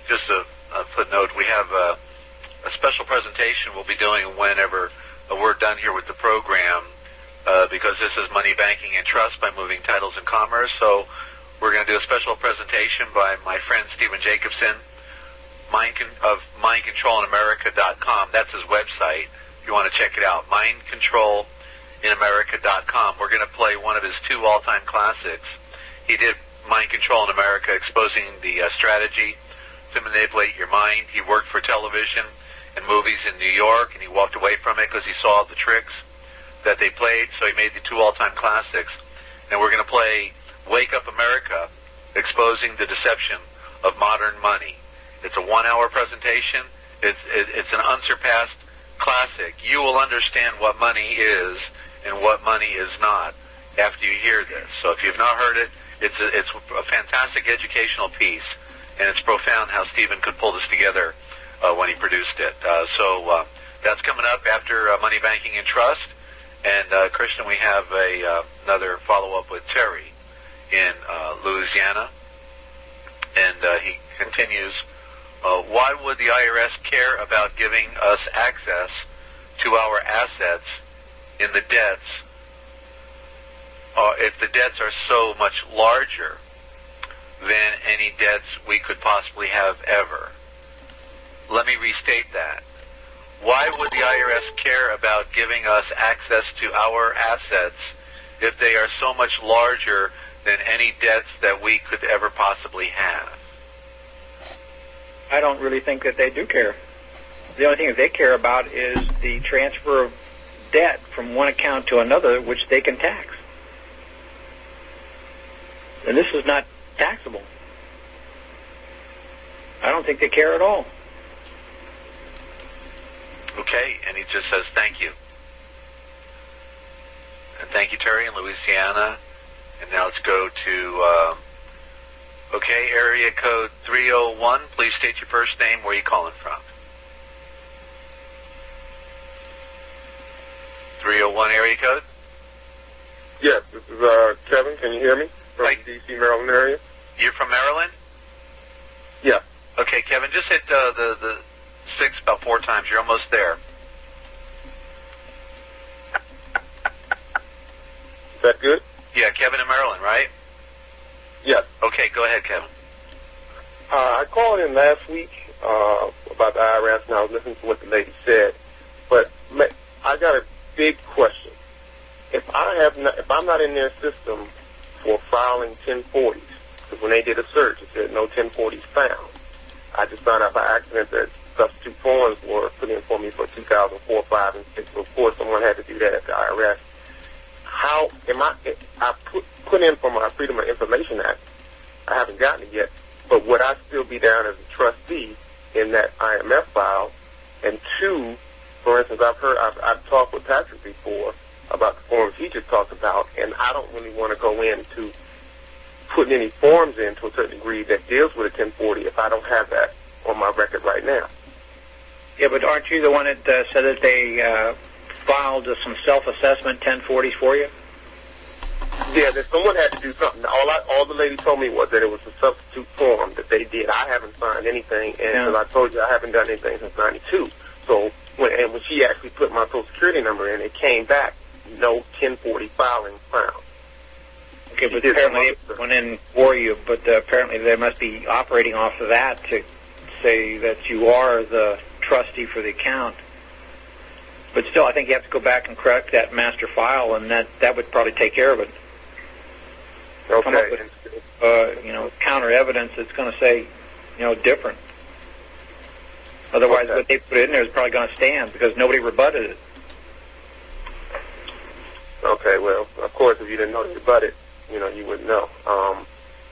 just a footnote, we have a special presentation we'll be doing whenever we're done here with the program, because this is Money, Banking, and Trust by Moving Titles and Commerce. So we're going to do a special presentation by my friend Stephen Jacobson of MindControlInAmerica.com. That's his website. If you want to check it out, MindControlInAmerica.com. We're going to play one of his 2 all-time classics. He did Mind Control in America, exposing the strategy to manipulate your mind. He worked for television and movies in New York, and he walked away from it because he saw the tricks that they played. So he made the 2 all-time classics. and we're going to play Wake Up America, Exposing the Deception of Modern Money. It's a 1-hour presentation. It's an unsurpassed classic. You will understand what money is and what money is not after you hear this. So if you've not heard it, it's a fantastic educational piece, and it's profound how Stephen could pull this together when he produced it. So that's coming up after Money, Banking, and Trust. And Christian, we have another follow-up with Terry in Louisiana, and he continues, why would the IRS care about giving us access to our assets in the debts if the debts are so much larger than any debts we could possibly have ever? Let me restate that. Why would the IRS care about giving us access to our assets if they are so much larger than any debts that we could ever possibly have? I don't really think that they do care. The only thing that they care about is the transfer of debt from one account to another, which they can tax. And this is not taxable. I don't think they care at all. Okay, and he just says thank you. And thank you, Terry, in Louisiana. And now let's go to, area code 301. Please state your first name. Where are you calling from? 301 area code? Yes, this is Kevin. Can you hear me? From D.C., Maryland area. You're from Maryland? Yeah. Okay, Kevin, just hit the 6 about 4 times. You're almost there. Is that good? Yeah, Kevin in Maryland, right? Yes. Okay, go ahead, Kevin. I called in last week about the IRS, and I was listening to what the lady said. But I got a big question. If I'm not in their system for filing 1040s, because when they did a search, it said no 1040s found. I just found out by accident that substitute forms were put in for me for 2004, 5, and 6. So of course, someone had to do that at the IRS. How am I put in for my Freedom of Information Act? I haven't gotten it yet, but would I still be down as a trustee in that IMF file? And 2, for instance, I've talked with Patrick before about the forms he just talked about, and I don't really want to go into putting any forms in to a certain degree that deals with a 1040 if I don't have that on my record right now. Yeah, but aren't you the one that said that they filed some self-assessment 1040s for you? Yeah, that someone had to do something. All the lady told me was that it was a substitute form that they did. I haven't signed anything, and because I told you I haven't done anything since '92. So when she actually put my Social Security number in, it came back no 1040 filing found. Okay, but apparently it went in for you. But apparently they must be operating off of that to say that you are the trustee for the account. But still, I think you have to go back and correct that master file, and that would probably take care of it. Okay. Come up with, counter evidence that's going to say, different. Otherwise, what they put in there is probably going to stand because nobody rebutted it. Okay, well, of course, if you didn't know to rebut it, you wouldn't know.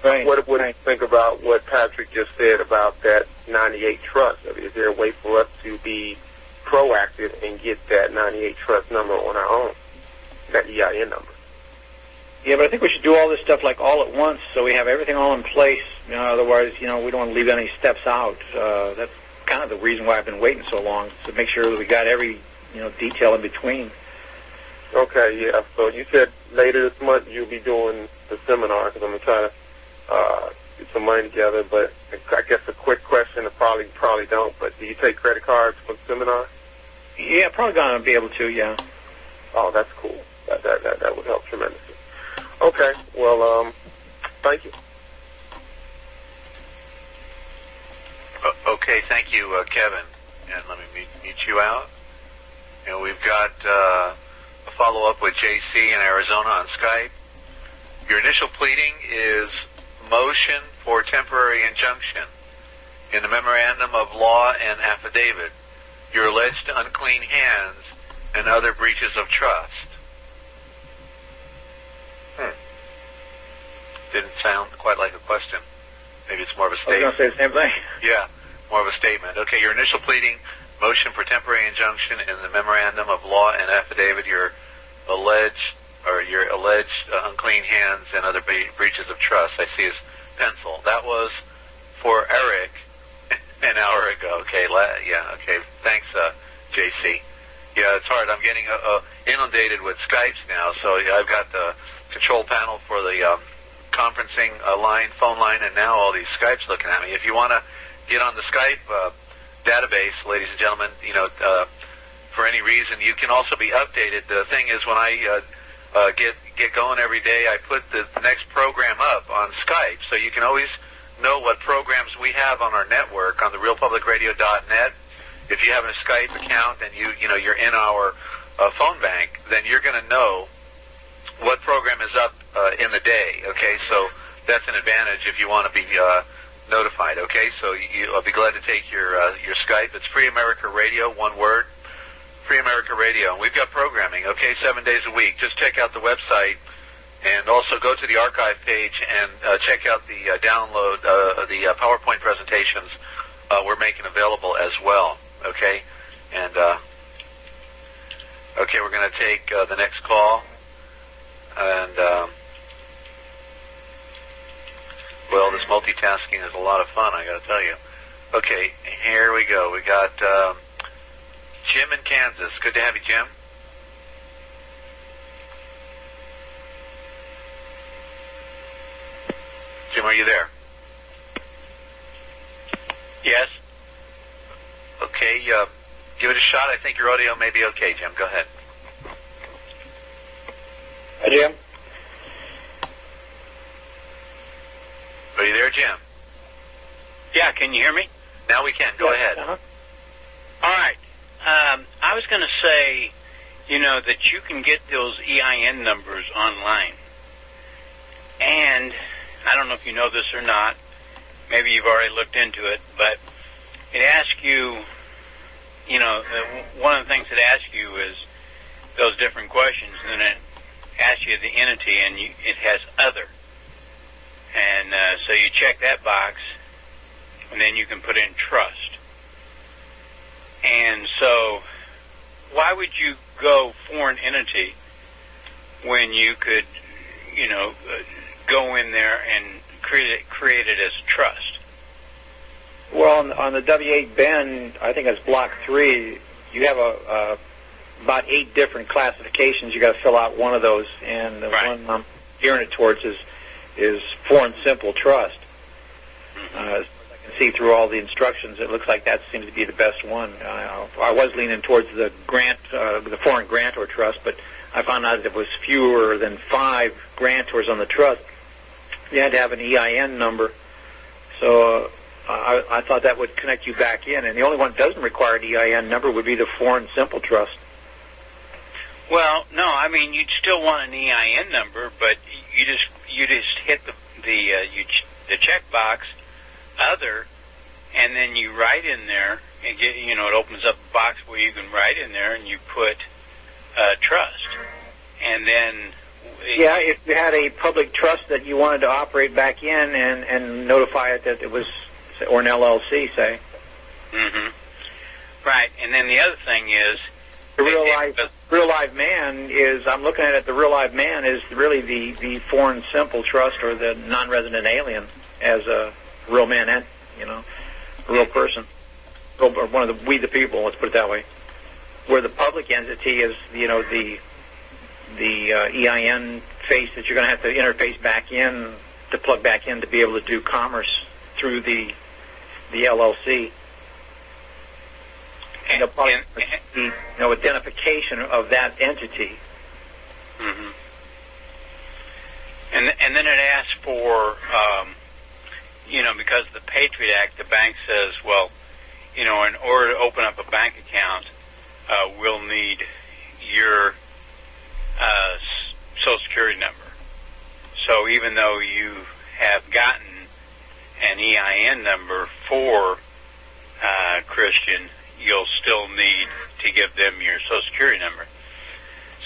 Right. What do you think about what Patrick just said about that 98 trust? I mean, is there a way for us to be proactive and get that 98 trust number on our own, that EIN number? Yeah, but I think we should do all this stuff like all at once so we have everything all in place. Otherwise, we don't want to leave any steps out. That's kind of the reason why I've been waiting so long, to make sure that we got every, detail in between. Okay, yeah. So you said later this month you'll be doing the seminar because I'm going to try to get some money together. But I guess a quick question, probably don't, but do you take credit cards for the seminar? Yeah, probably going to be able to, yeah. Oh, that's cool. That would help tremendously. Okay, well, thank you. Okay, thank you, Kevin. And let me meet you out. And we've got a follow-up with JC in Arizona on Skype. Your initial pleading is motion for temporary injunction. In the memorandum of law and affidavit, your alleged unclean hands and other breaches of trust. didn't sound quite like a question. Maybe it's more of a I was statement. going to say the same thing. Yeah, more of a statement. Okay, your initial pleading, motion for temporary injunction in the memorandum of law and affidavit, your alleged unclean hands and other breaches of trust. I see his pencil. That was for Eric an hour ago. Okay, okay. Thanks, JC. Yeah, it's hard. I'm getting inundated with Skypes now, so yeah, I've got the control panel for the conferencing phone line, and now all these Skypes looking at me. If you want to get on the Skype database, ladies and gentlemen, for any reason, you can also be updated. The thing is, when I get going every day, I put the next program up on Skype, so you can always know what programs we have on our network on the realpublicradio.net. If you have a Skype account and you're in our phone bank, then you're going to know what program is up in the day. Okay, so that's an advantage if you want to be notified. Okay, so I'll be glad to take your Skype. It's Free America Radio, one word. Free America Radio, and we've got programming, 7 days a week. Just check out the website, and also go to the archive page and check out the download, the PowerPoint presentations we're making available as well, okay? And, we're going to take the next call, and, well, this multitasking is a lot of fun, I got to tell you. Okay, here we go. We got Jim in Kansas. Good to have you, Jim. Jim, are you there? Yes. Okay, give it a shot. I think your audio may be okay, Jim. Go ahead. Hi, Jim. Are you there, Jim? Yeah, can you hear me? Now we can. Go ahead. Uh-huh. All right. I was going to say, that you can get those EIN numbers online. And I don't know if you know this or not. Maybe you've already looked into it, but it asks you, one of the things it asks you is those different questions, and then it asks you the entity, and it has other. And so you check that box, and then you can put in trust. And so why would you go foreign entity when you could, go in there and create it as a trust? Well, on the W8 Ben, I think it's Block 3, you have about 8 different classifications. You got to fill out one of those, and the one I'm gearing it towards is Foreign Simple Trust. As I can see through all the instructions, it looks like that seems to be the best one. I was leaning towards the Foreign Grantor Trust, but I found out that there was fewer than 5 grantors on the trust. You had to have an EIN number, so I thought that would connect you back in. And the only one that doesn't require an EIN number would be the Foreign Simple Trust. Well, no, I mean you'd still want an EIN number, but you just hit the check box, other, and then you write in there, and it opens up a box where you can write in there, and you put trust, and then. Yeah, if you had a public trust that you wanted to operate back in and notify it that it was, or an LLC, say. Mm-hmm. Right, and then the other thing is... The Real Live Man is, I'm looking at it, the Real Live Man is really the Foreign Simple Trust or the non-resident alien as a real man and, a real person. Or one of we the people, let's put it that way. Where the public entity is, the EIN face that you're going to have to interface back in to plug back in to be able to do commerce through the LLC. And identification of that entity. Mm-hmm. And then it asks for, because of the Patriot Act, the bank says, well, in order to open up a bank account, we'll need your Social Security number. So even though you have gotten an EIN number for Christian, you'll still need to give them your Social Security number.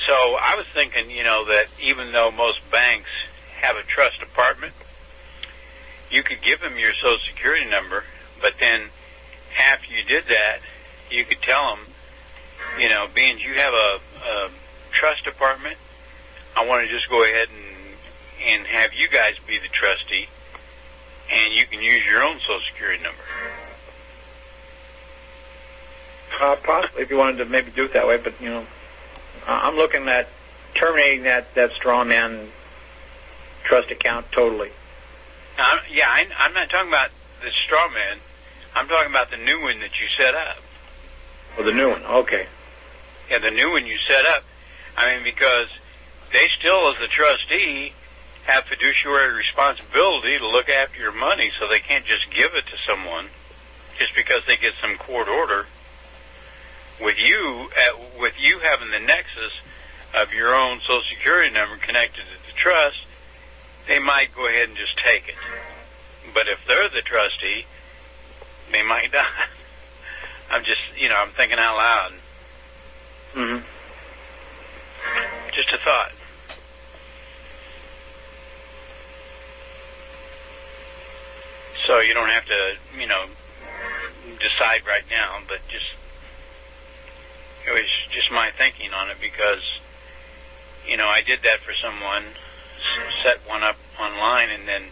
So I was thinking, that even though most banks have a trust department, you could give them your Social Security number, but then after you did that, you could tell them, you know, being you have a trust department, I want to just go ahead and have you guys be the trustee, and you can use your own Social Security number. Possibly, if you wanted to maybe do it that way, but, you know, I'm looking at terminating that straw man trust account totally. I'm not talking about the straw man. I'm talking about the new one that you set up. Oh, the new one. Okay. Yeah, the new one you set up. I mean, because they still, as a trustee, have fiduciary responsibility to look after your money, so they can't just give it to someone just because they get some court order. With you having the nexus of your own Social Security number connected to the trust, they might go ahead and just take it. But if they're the trustee, they might not. I'm just, you know, I'm thinking out loud. Mm-hmm. Just a thought. So you don't have to, you know, decide right now, but just, it was just my thinking on it because, you know, I did that for someone, set one up online and then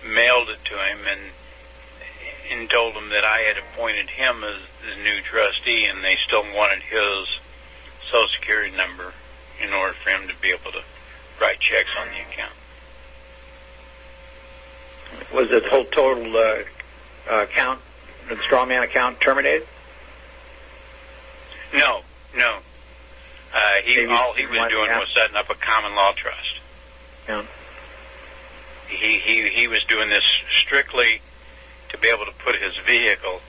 mailed it to him and told him that I had appointed him as the new trustee, and they still wanted his Social Security number in order for him to be able to write checks on the account. Was the whole total account, the straw man account, terminated? No. All he was doing was setting up a common law trust. Yeah. He was doing this strictly to be able to put his vehicle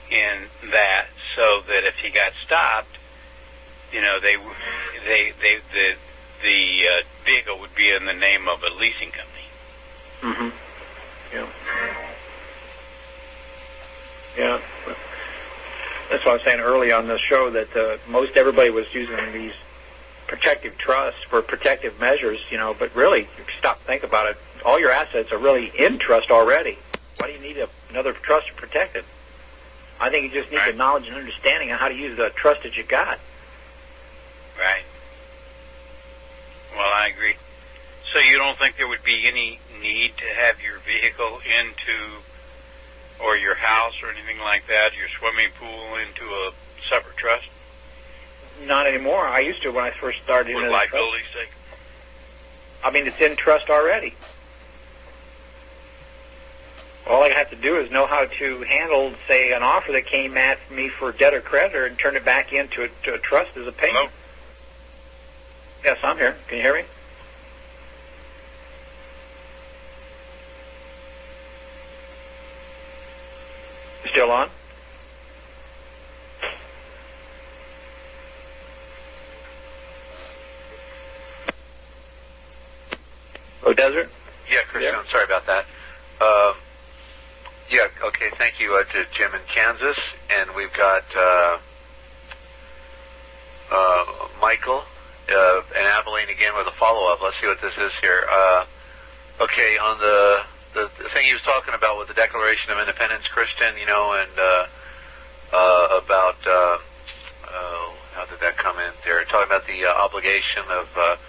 in that, so that if he got stopped, you know, the vehicle would be in the name of a leasing company. Mm-hmm. Yeah. Yeah. That's what I was saying earlier on the show, that most everybody was using these protective trusts for protective measures, you know, but really, if you stop and think about it, all your assets are really in trust already. Why do you need another trust to protect it? I think you just need the knowledge and understanding of how to use the trust that you got. Right. Well, I agree. So you don't think there would be any need to have your vehicle into, or your house or anything like that, your swimming pool into a separate trust? Not anymore. I used to when I first started. For liability's sake? I mean, it's in trust already. All I have to do is know how to handle, say, an offer that came at me for debtor creditor and turn it back into a trust as a payment. Hello? Yes, I'm here. Can you hear me? Still on? Oh, Desert? Yeah, Christian, Yeah. I'm sorry about that. Yeah, okay, thank you to Jim in Kansas. And we've got Michael and Abilene again with a follow-up. Let's see what this is here. Okay, on the thing he was talking about with the Declaration of Independence, Christian, you know, and about, how did that come in there? Talking about the obligation of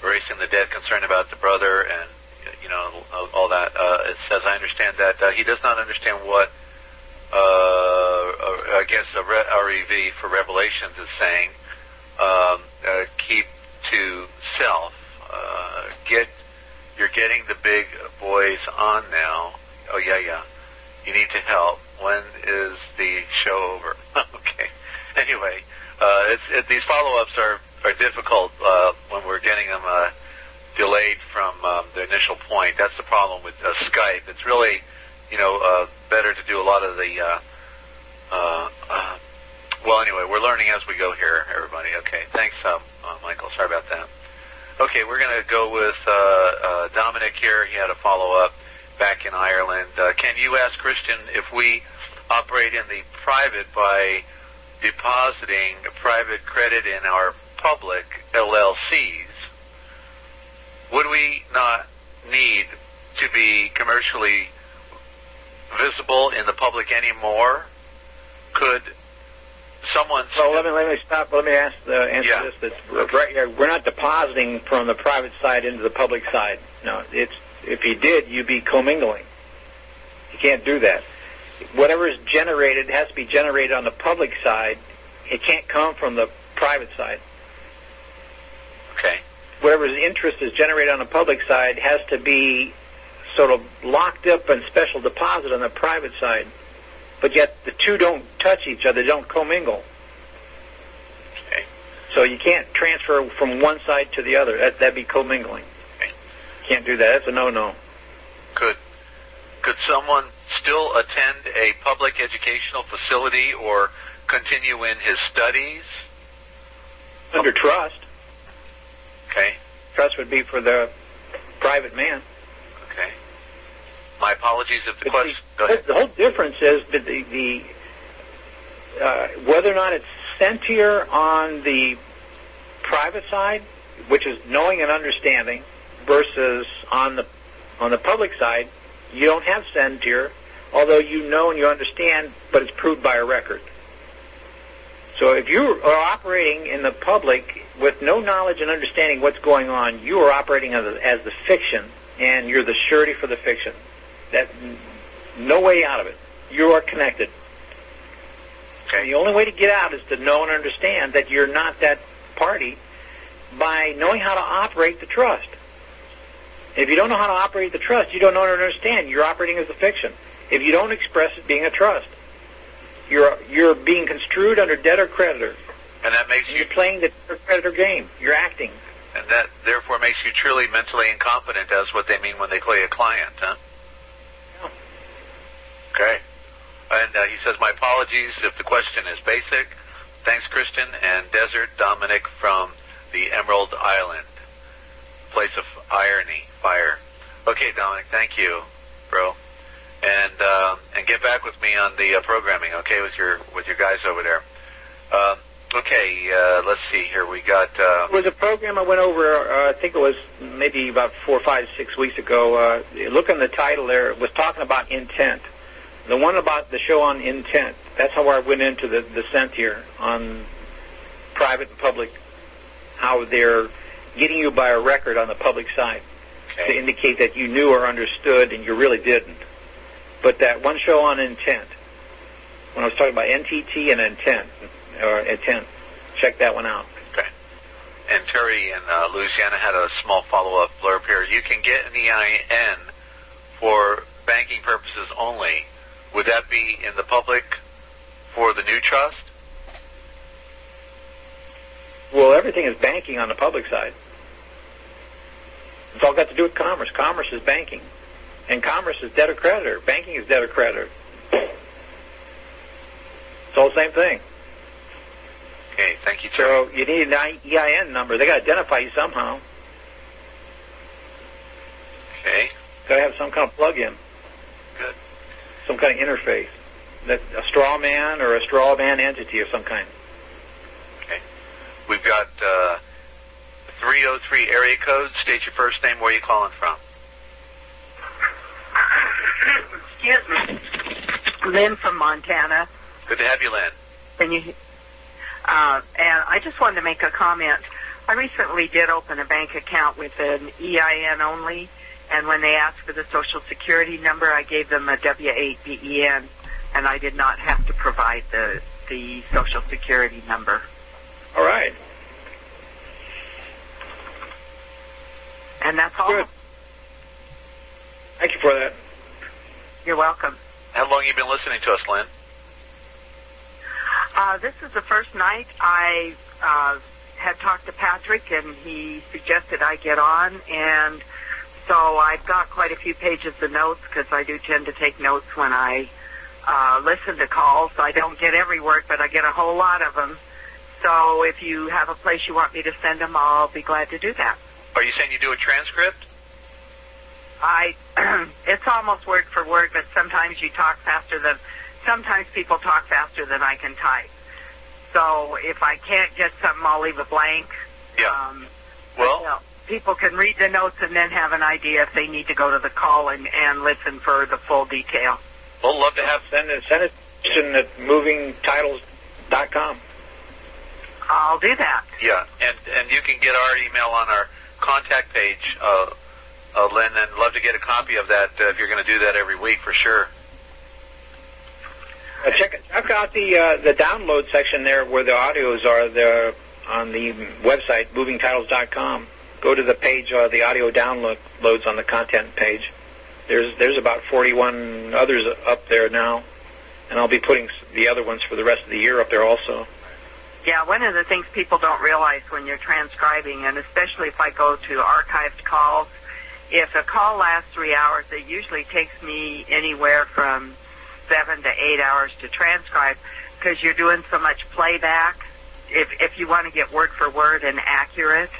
erasing the debt, concerned about the brother, and, you know, all that. It says, I understand that he does not understand what, I guess, REV for Revelations is saying. Keep to self. You're getting the big boys on now. Oh, yeah. You need to help. When is the show over? Okay. Anyway, these follow-ups are difficult when we're getting them delayed from the initial point. That's the problem with Skype. It's really, you know, better to do a lot of the... well, anyway, we're learning as we go here, everybody. Okay, thanks, Michael. Sorry about that. Okay, we're going to go with Dominic here. He had a follow-up back in Ireland. Can you ask Christian if we operate in the private by depositing private credit in our public LLCs? Would we not need to be commercially visible in the public anymore? Could someone... So let me stop. Let me answer this. We're not depositing from the private side into the public side. No, if you did, you'd be commingling. You can't do that. Whatever is generated has to be generated on the public side. It can't come from the private side. Okay. Whatever's interest is generated on the public side has to be sort of locked up in special deposit on the private side. But yet the two don't touch each other, don't commingle. Okay. So you can't transfer from one side to the other. That'd be commingling. Okay. Can't do that. That's a no-no. Could someone still attend a public educational facility or continue in his studies? Under trust. Okay. Trust would be for the private man. Okay. My apologies if the question... Go ahead. The whole difference is that the whether or not it's sentier on the private side, which is knowing and understanding, versus on the public side, you don't have sentier, although you know and you understand, but it's proved by a record. So if you are operating in the public with no knowledge and understanding what's going on, you are operating as the fiction, and you're the surety for the fiction. That no way out of it. You are connected. Okay. The only way to get out is to know and understand that you're not that party by knowing how to operate the trust. If you don't know how to operate the trust, you don't know and understand. You're operating as a fiction. If you don't express it being a trust, you're being construed under debtor creditor. And that makes you're playing the debtor creditor game. You're acting. And that therefore makes you truly mentally incompetent, as what they mean when they call you a client, huh? Yeah. Okay. And he says, my apologies if the question is basic. Thanks, Christian and Desert Dominic from the Emerald Island, place of fire. Okay, Dominic, thank you, bro. And get back with me on the programming, okay, with your guys over there. Let's see here. We got... It was a program I went over, I think it was maybe about 4, 5, 6 weeks ago. Look in the title there. It was talking about intent. The one about the show on intent. That's how I went into the scent here on private and public, how they're getting you by a record on the public side to indicate that you knew or understood and you really didn't. But that one show on intent, when I was talking about NTT and intent, check that one out. Okay. And Terry in Louisiana had a small follow-up blurb here. You can get an EIN for banking purposes only. Would that be in the public for the new trust? Well, everything is banking on the public side. It's all got to do with commerce. Commerce is banking. And commerce is debtor-creditor. Banking is debtor-creditor. It's all the same thing. Okay, thank you, Terry. So you need an EIN number. They got to identify you somehow. Okay. Got to have some kind of plug-in. Good. Some kind of interface. A straw man or a straw man entity of some kind. Okay. We've got 303 area code. State your first name. Where are you calling from? Excuse me. Lynn from Montana. Good to have you, Lynn. And I just wanted to make a comment. I recently did open a bank account with an EIN only, and when they asked for the Social Security number, I gave them a W-8 BEN, and I did not have to provide the Social Security number. All right. And that's all. Good. Thank you for that. You're welcome. How long have you been listening to us, Lynn? This is the first night I had talked to Patrick, and he suggested I get on, and so I've got quite a few pages of notes because I do tend to take notes when I listen to calls. I don't get every word, but I get a whole lot of them. So if you have a place you want me to send them, I'll be glad to do that. Are you saying you do a transcript? It's almost word for word, but sometimes sometimes people talk faster than I can type. So if I can't get something, I'll leave a blank. Yeah. people can read the notes and then have an idea if they need to go to the call and listen for the full detail. We'll love to have. Send it at movingtitles.com. I'll do that. Yeah, and you can get our email on our contact page, Lynn, and love to get a copy of that if you're going to do that every week for sure. Check out the download section there where the audios are there on the website, movingtitles.com. Go to the page, the audio downloads on the content page. There's about 41 others up there now, and I'll be putting the other ones for the rest of the year up there also. Yeah, one of the things people don't realize when you're transcribing, and especially if I go to archived calls, if a call lasts 3 hours, it usually takes me anywhere from 7 to 8 hours to transcribe because you're doing so much playback if you want to get word for word and accurate.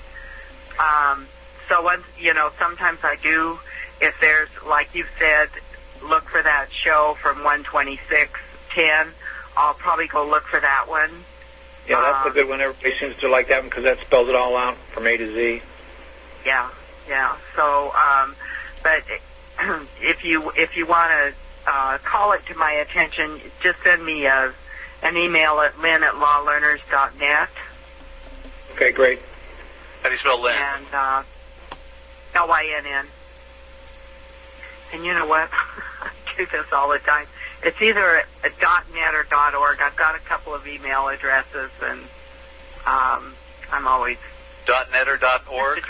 So once, sometimes I do, if there's, like you said, look for that show from 126.10, I'll probably go look for that one. Yeah, that's a good one. Everybody seems to like that one because that spells it all out from A to Z. Yeah. So, but if you want to call it to my attention, just send me an email at lynn@lawlearners.net. Okay, great. How do you spell Lynn? And Lynn. And you know what? I do this all the time. It's either a .net or .org. I've got a couple of email addresses, and I'm always... .net or .org?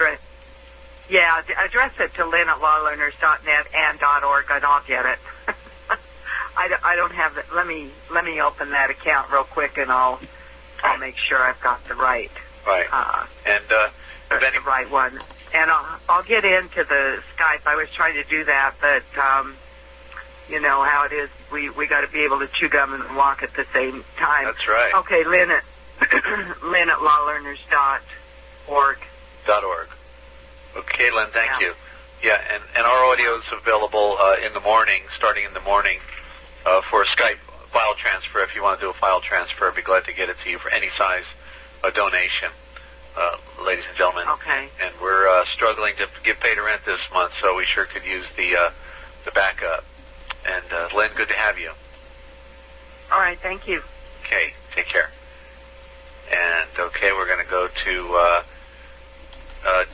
Yeah, address it to lynn@lawlearners.net and .org, and I'll get it. I don't have it. Let me open that account real quick, and I'll make sure I've got the right. Right. The right one. And I'll get into the Skype. I was trying to do that, but you know how it is. We got to be able to chew gum and walk at the same time. That's right. Okay, lynn@lawlearners.org. .org. Okay, Lynn, thank you. Yeah, and our audio is available in the morning, starting in the morning, for a Skype file transfer. If you want to do a file transfer, I'd be glad to get it to you for any size donation, ladies and gentlemen. Okay. And we're struggling to get paid rent this month, so we sure could use the backup. And Lynn, good to have you. All right, thank you. Okay, take care. And okay, we're going to go to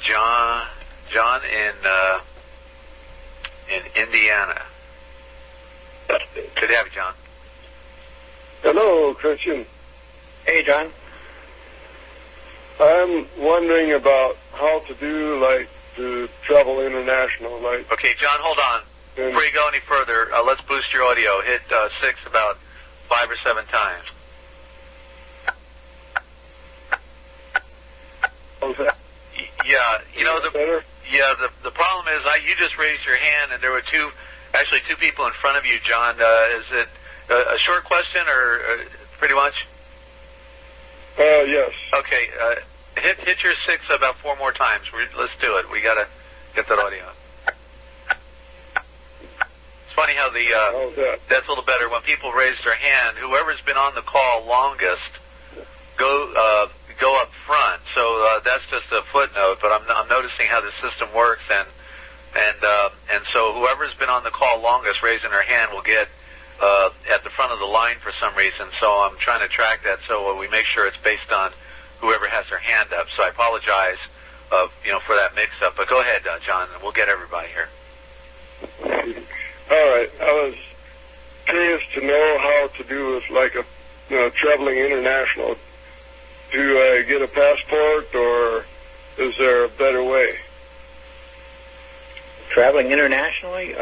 John in Indiana. Good to have you, John. Hello, Christian. Hey, John. I'm wondering about how to do, to travel international, Okay, John, hold on. Before you go any further, let's boost your audio. Hit 6 about 5 or 7 times. Yeah, the problem is you just raised your hand, and there were two people in front of you, John. Is it a short question or pretty much? Yes. Okay, hit your 6 about 4 more times. Let's do it. We got to get that audio. It's funny how that's a little better when people raise their hand. Whoever's been on the call longest, go up front. So that's just a footnote, but I'm noticing how the system works, and so whoever's been on the call longest raising their hand will get at the front of the line for some reason. So I'm trying to track that so we make sure it's based on whoever has their hand up. So I apologize, for that mix-up. But go ahead, John, and we'll get everybody here. All right. I was curious to know how to do with traveling international. Do I get a passport, or is there a better way? Traveling internationally?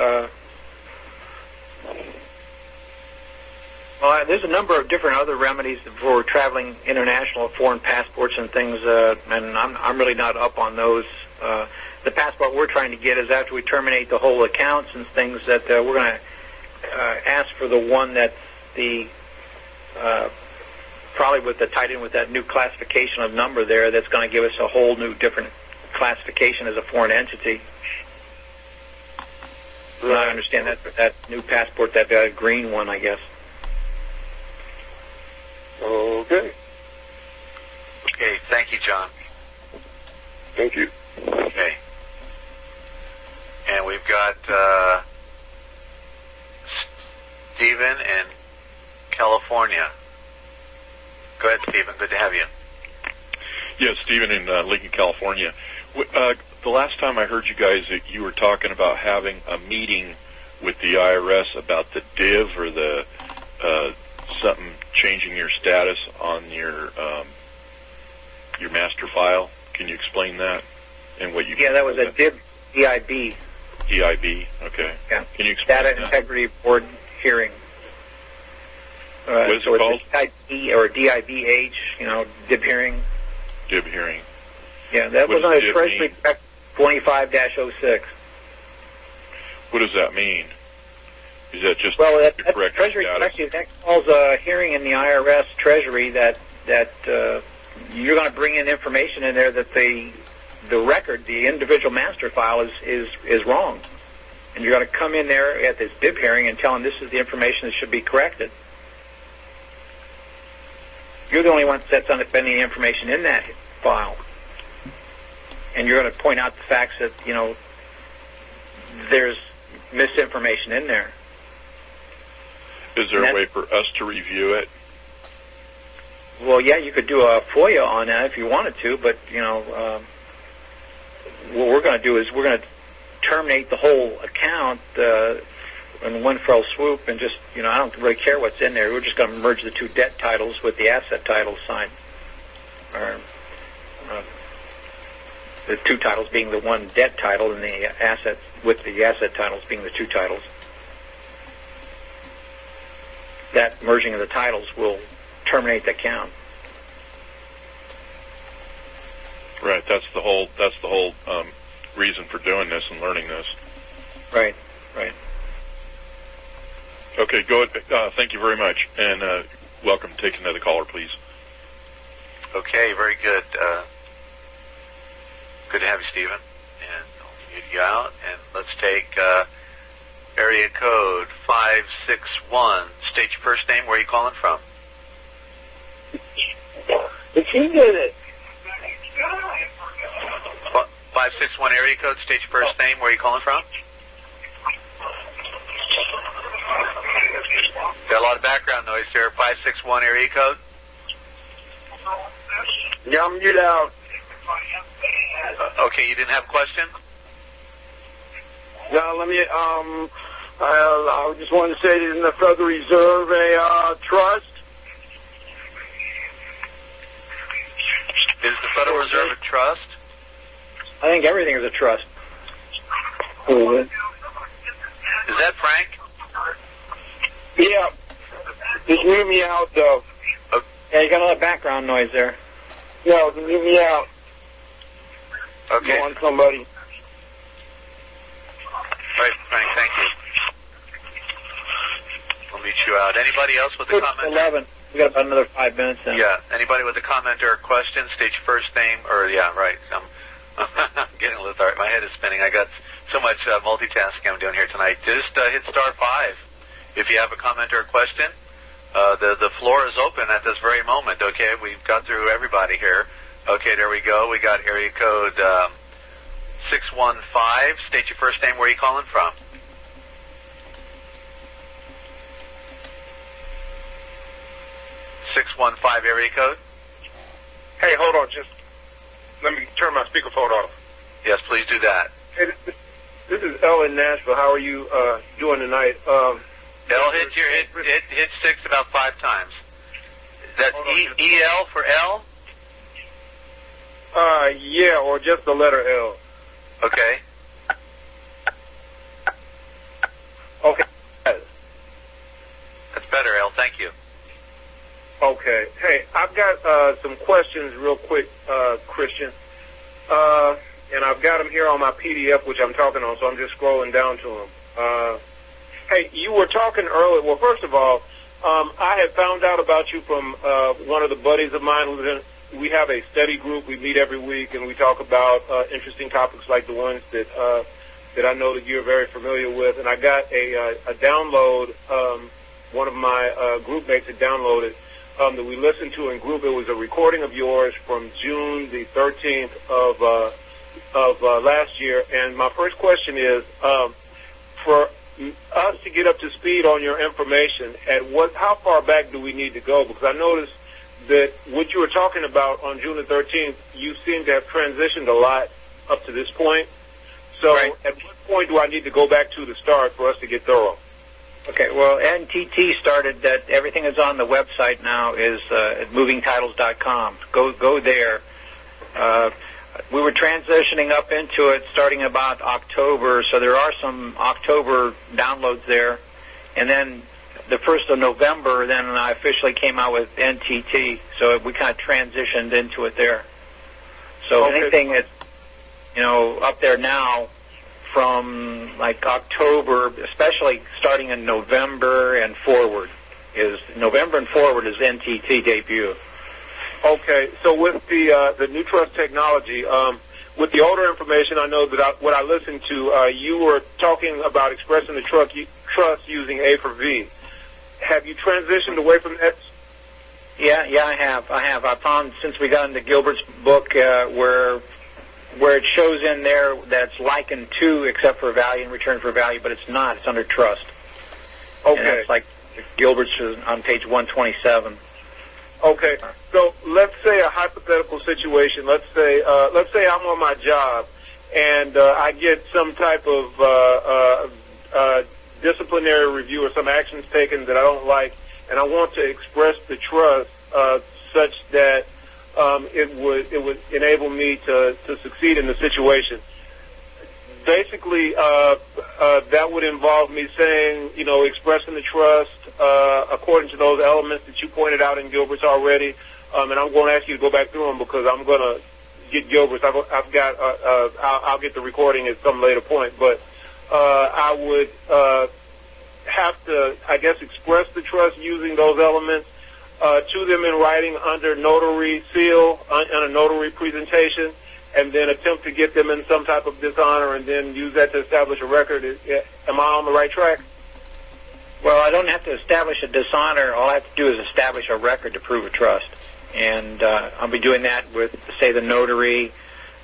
Well, there's a number of different other remedies for traveling international, foreign passports and things, and I'm really not up on those. The passport we're trying to get is after we terminate the whole accounts and things that we're going to ask for the one that's the probably tied in with that new classification of number there that's going to give us a whole new different classification as a foreign entity. Right. I understand that new passport, that green one, I guess. Okay. Okay, thank you, John. Thank you. Okay. got Stephen in California. Go ahead, Stephen. Good to have you. Yes, Stephen in Lincoln, California. The last time I heard you guys, you were talking about having a meeting with the IRS about the div or the something changing your status on your master file. Can you explain that and what you? Yeah, that was a DIB. DIB. Okay. Yeah. Can you explain Data that? Integrity Board hearing. What is it called? DIB or DIBH. DIB hearing. DIB hearing. Yeah, that What was on does a DIB Treasury mean? Act 25-06. What does that mean? Is that just Well, the that's correct Treasury status? actually that calls a hearing in the IRS Treasury that you're going to bring in information in there that the record, the individual master file is wrong, and you're going to come in there at this DIB hearing and tell them this is the information that should be corrected. You're the only one that's on any information in that file, and you're going to point out the facts that there's misinformation in there. Is there a way for us to review it? Well, yeah, you could do a FOIA on that if you wanted to, but what we're going to do is we're going to terminate the whole account in one fell swoop, and just I don't really care what's in there. We're just going to merge the two debt titles with the asset titles signed, or the two titles being the one debt title and the asset with the asset titles being the two titles. That merging of the titles will terminate the account. Right. That's the whole reason for doing this and learning this. Right. Right. Okay. Go ahead. Thank you very much, and welcome. Take another caller, please. Okay, very good. Good to have you, Stephen. And I'll mute you out. And let's take area code 561. State your first name. Where are you calling from? If he did it. 561 area code. State your first name. Where are you calling from? Got a lot of background noise there. 561 area code. Yeah, I'm muted out. Okay, you didn't have a question? No, let me, I just wanted to say, isn't the Federal Reserve a trust? Is the Federal Reserve a trust? I think everything is a trust. Is that Frank? Yeah. Just mute me out, though. Yeah, you got a lot of background noise there. No, mute me out. Okay. Go on somebody. Right, Frank, thank you. I'll meet you out. Anybody else with a comment? 11. We got about another 5 minutes then. Yeah. Anybody with a comment or a question? State your first name, or yeah, right. I'm getting a little tired. My head is spinning. I got so much multitasking I'm doing here tonight. Just hit star 5 if you have a comment or a question. The floor is open at this very moment. Okay, we've got through everybody here. Okay, there we go. We got area code 615. State your first name. Where are you calling from? area code. Hey, hold on. Just let me turn my speakerphone off. Yes, please do that. Hey, this is L in Nashville. How are you doing tonight? L, hit 6 about 5 times. That's EL for L? Yeah, or just the letter L. Okay. Okay. That's better, L. Thank you. Okay. Hey, I've got some questions real quick, Christian. And I've got them here on my PDF, which I'm talking on, so I'm just scrolling down to them. Hey, you were talking earlier. Well, first of all, I had found out about you from one of the buddies of mine. We have a study group. We meet every week, and we talk about interesting topics like the ones that I know that you're very familiar with. And I got a download. One of my group mates had downloaded that we listened to in group. It was a recording of yours from June the 13th of of last year. And my first question is, for us to get up to speed on your information, how far back do we need to go? Because I noticed that what you were talking about on June the 13th, you seem to have transitioned a lot up to this point. So at what point do I need to go back to the start for us to get thorough? Okay, well, NTT started that everything is on the website now is at movingtitles.com. Go there. We were transitioning up into it starting about October, so there are some October downloads there. And then the 1st of November, then I officially came out with NTT, so we kind of transitioned into it there. So anything that's, up there now from like October, especially starting in November and forward, is NTT debut. Okay, so with the new trust technology, with the older information, I know that what I listened to, you were talking about expressing the trust using A for V. Have you transitioned away from that? Yeah, I have. I found since we got into Gilbert's book where it shows in there that it's likened to except for value and return for value, but it's not. It's under trust. Okay. And it's like Gilbert's on page 127. Okay, so let's say a hypothetical situation. Let's say I'm on my job and I get some type of disciplinary review or some actions taken that I don't like, and I want to express the trust such that it would enable me to succeed in the situation. Basically, that would involve me saying, expressing the trust according to those elements that you pointed out in Gilbert's already. And I'm going to ask you to go back through them because I'm going to get Gilbert's. I'll get the recording at some later point. But I would have to, I guess, express the trust using those elements to them in writing under notary seal, on a notary presentation, and then attempt to get them in some type of dishonor and then use that to establish a record. Am I on the right track? Well, I don't have to establish a dishonor. All I have to do is establish a record to prove a trust. And I'll be doing that with, say, the notary,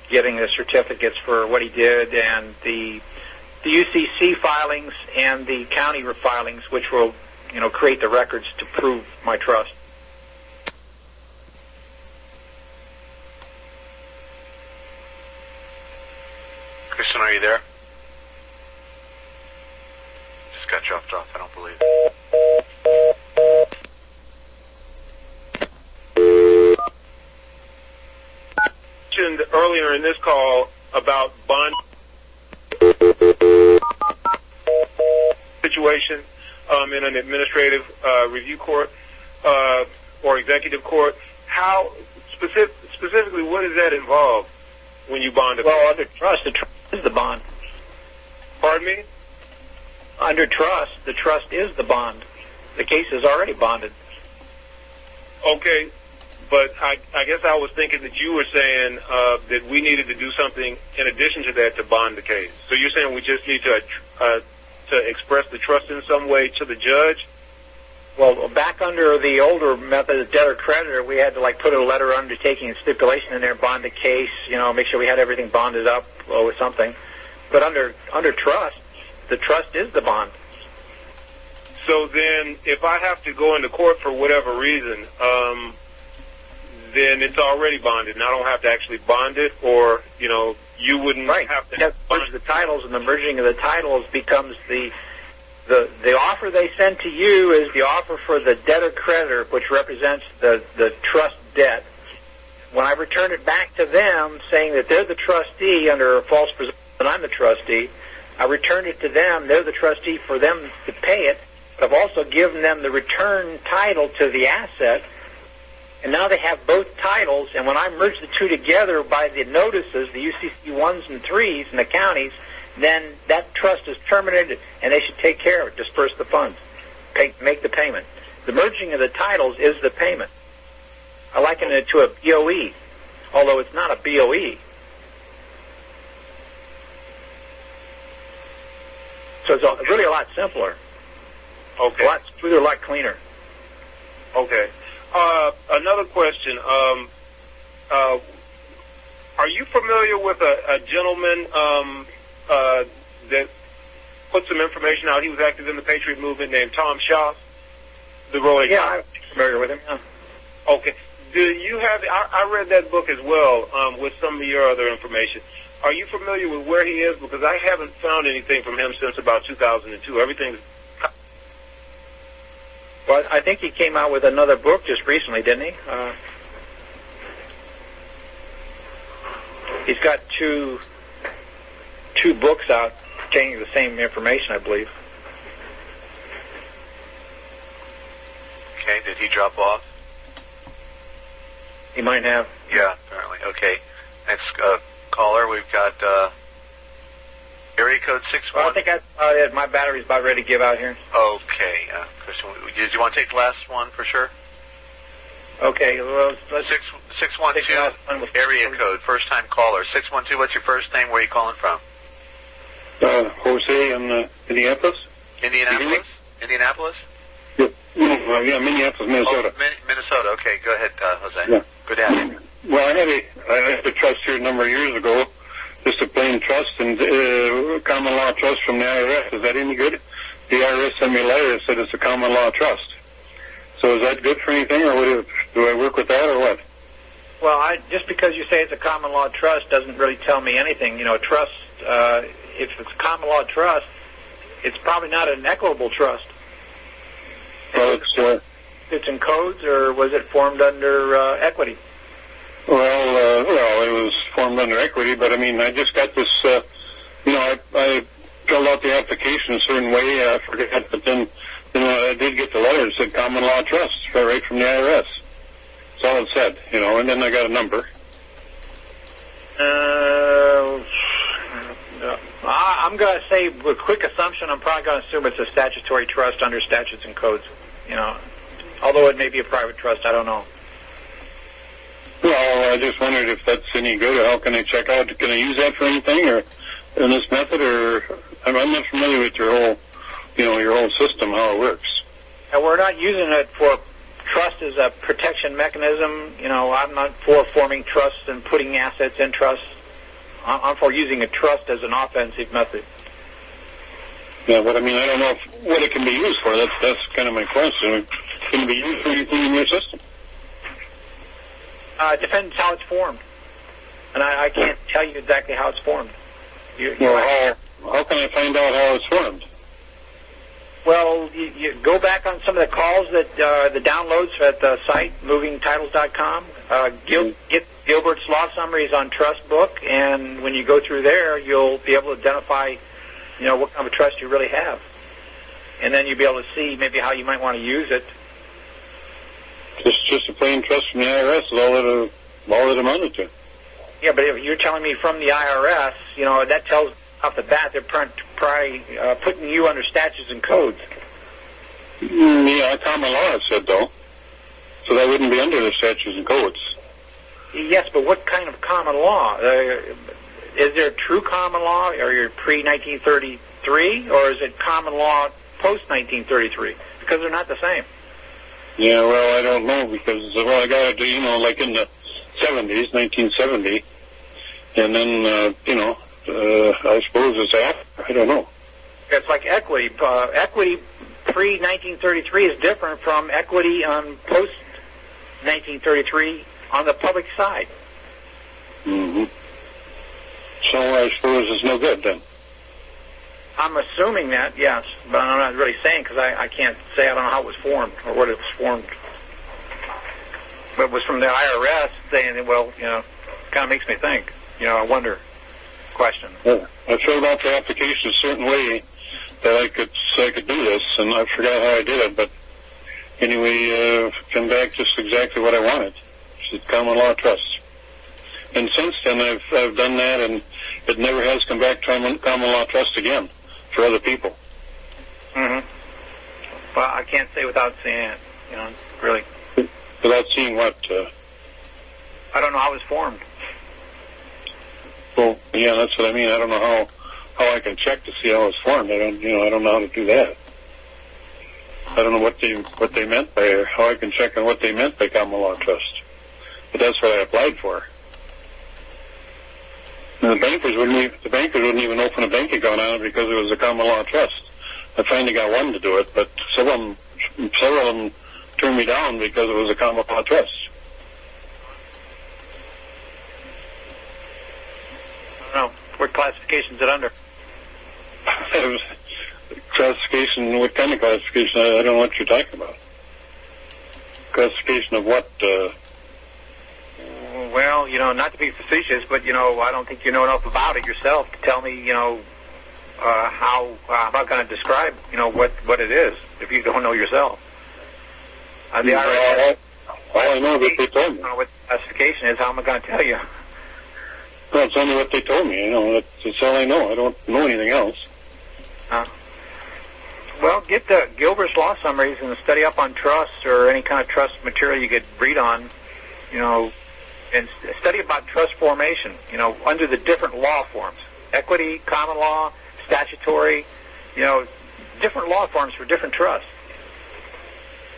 getting the certificates for what he did, and the UCC filings and the county filings, which will, create the records to prove my trust. Kristen, are you there? Just got dropped off, I don't believe. Mentioned earlier in this call about bond situation in an administrative review court or executive court. How specifically, what does that involve when you bond a Well, under trust, the trust is the bond. Pardon me? Under trust, the trust is the bond. The case is already bonded. Okay, but I guess I was thinking that you were saying that we needed to do something in addition to that to bond the case. So you're saying we just need to express the trust in some way to the judge? Well, back under the older method of debtor-creditor, we had to put a letter of undertaking and stipulation in there, bond the case, make sure we had everything bonded up with something. But under trust, the trust is the bond. So then, if I have to go into court for whatever reason, then it's already bonded, and I don't have to actually bond it, or you wouldn't have to merge the titles, and the merging of the titles becomes the offer they send to you is the offer for the debtor-creditor, which represents the trust debt. When I return it back to them, saying that they're the trustee under a false presumption that I'm the trustee, I return it to them. They're the trustee for them to pay it. But I've also given them the return title to the asset, and now they have both titles. And when I merge the two together by the notices, the UCC 1s and 3s in the counties, then that trust is terminated, and they should take care of it, disperse the funds, make the payment. The merging of the titles is the payment. I liken it to a BOE, although it's not a BOE. So it's really a lot simpler. Okay. A lot smoother, a lot cleaner. Okay. Another question. Are Are you familiar with a gentleman that put some information out? He was active in the Patriot movement, named Tom Shaw. I'm familiar with him. Yeah. Okay. Do you have? I read that book as well with some of your other information. Are you familiar with where he is? Because I haven't found anything from him since about 2002. Everything's. Well, I think he came out with another book just recently, didn't he? He's got two books out containing the same information, I believe. Okay, did he drop off? He might have. Yeah, apparently. Okay. Next caller, we've got area code 61. Well, I think my battery's about ready to give out here. Okay. Christian, did you want to take the last one for sure? Okay. Well, let's 612 area code, first time caller. 612, what's your first name? Where are you calling from? Jose in Minneapolis. Indianapolis? Indianapolis? Yeah, Minneapolis, Minnesota. Oh, Minnesota. Okay, go ahead, Jose. Yeah. Good to have you. Well, I had a trust here a number of years ago, just a plain trust and common law trust from the IRS. Is that any good? The IRS sent me a letter that said it's a common law trust. So is that good for anything, or do I work with that, or what? Well, just because you say it's a common law trust doesn't really tell me anything. You know, trust, if it's a common law trust, it's probably not an equitable trust. Well, it's in codes, or was it formed under equity? Well, it was formed under equity, but I mean, I just got this, I filled out the application a certain way, I forgot, but then I did get the letter that said common law trust, right from the IRS. That's all it said, and then I got a number. I'm going to say, with quick assumption, I'm probably going to assume it's a statutory trust under statutes and codes, although it may be a private trust, I don't know. Well, I just wondered if that's any good, or how can I check out? Can I use that for anything, or in this method, or I'm not familiar with your whole system, how it works. And we're not using it for trust as a protection mechanism. I'm not for forming trusts and putting assets in trusts. I'm for using a trust as an offensive method. Yeah, but I mean, I don't know what it can be used for. That's kind of my question. Can it be used for anything in your system? It depends how it's formed. And I can't tell you exactly how it's formed. How can I find out how it's formed? Well, you go back on some of the calls that the downloads at the site, movingtitles.com. Get Gilbert's Law Summaries on Trust book, and when you go through there, you'll be able to identify, what kind of a trust you really have. And then you'll be able to see maybe how you might want to use it. Just a plain trust from the IRS is all it amounted to. Yeah, but if you're telling me from the IRS, that tells off the bat they're probably putting you under statutes and codes. Yeah, common law, it said, though. So that wouldn't be under the statutes and codes. Yes, but what kind of common law? Is there true common law, or you're pre-1933, or is it common law post-1933? Because they're not the same. Yeah, well, I don't know, because, I got it, like in the 70s, 1970, and then, I suppose it's after. I don't know. It's like equity. Equity pre-1933 is different from equity on post-1933 on the public side. Mm-hmm. So I suppose it's no good, then. I'm assuming that, yes, but I'm not really saying, because I can't say. I don't know how it was formed or what it was formed. But it was from the IRS saying, well, kind of makes me think. I wonder. Question. Yeah. I filled out the application a certain way that I could do this, and I forgot how I did it, but anyway, came back just exactly what I wanted. It's a common law trust. And since then, I've done that, and it never has come back to common law trust again for other people. Mm-hmm. Well, I can't say without seeing it, really. Without seeing what? I don't know how it was formed. Well, yeah, that's what I mean. I don't know how I can check to see how it's formed. I don't know how to do that. I don't know what they meant by, or how I can check on what they meant by common law trust. But that's what I applied for. The bankers wouldn't even open a bank account on it because it was a common law trust. I finally got one to do it, but several of them turned me down because it was a common law trust. I don't know. What classification is it under? Classification? What kind of classification? I don't know what you're talking about. Classification of what? Well, not to be facetious, but, I don't think you know enough about it yourself to tell me, how I'm not going to describe, what it is if you don't know yourself. All I know is what they told me. I don't know what the classification is. How am I going to tell you? Well, it's only what they told me. That's all I know. I don't know anything else. Well, get the Gilbert's Law Summaries and study up on trusts or any kind of trust material you could read on, and study about trust formation, under the different law forms. Equity, common law, statutory, different law forms for different trusts.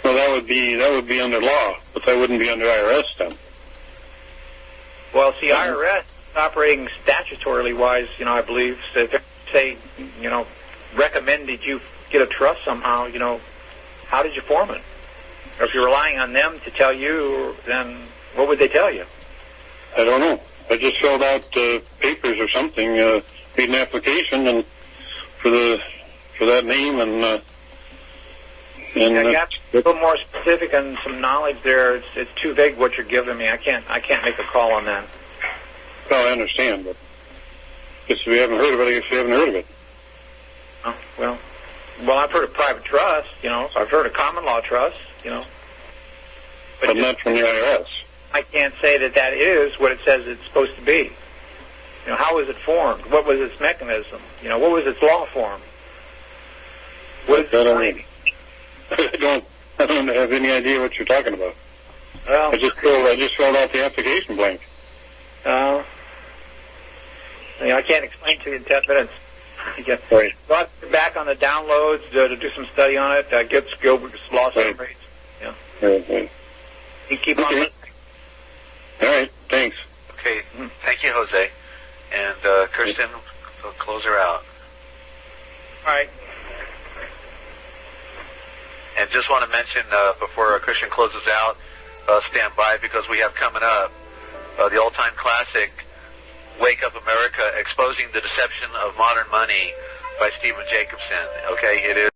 Well, that would be under law, but that wouldn't be under IRS then. Well, see, IRS operating statutorily wise, I believe, so if they say, recommended you get a trust somehow, how did you form it? Or if you're relying on them to tell you, then what would they tell you? I don't know. I just filled out papers or something, made an application, and for that name, and I got a little more specific and some knowledge there. It's too vague what you're giving me. I can't make a call on that. Well, I understand, but if we haven't heard of it, I guess we haven't heard of it. Oh, well, I've heard of private trust, so I've heard of common law trust, But not from the IRS. I can't say that is what it says it's supposed to be. How was it formed? What was its mechanism? What was its law form? What is it claiming? I don't have any idea what you're talking about. Well, I just filled out the application blank. I can't explain to you in 10 minutes. Right. So I'll get back on the downloads to do some study on it. Get Gilbert's Law Summaries. Yeah. Right. You keep on listening. All right. Thanks. Okay. Thank you, Jose. And Kirsten, we'll close her out. All right. And just want to mention before Christian closes out, stand by because we have coming up the all-time classic, Wake Up America, Exposing the Deception of Modern Money by Stephen Jacobson. Okay, it is.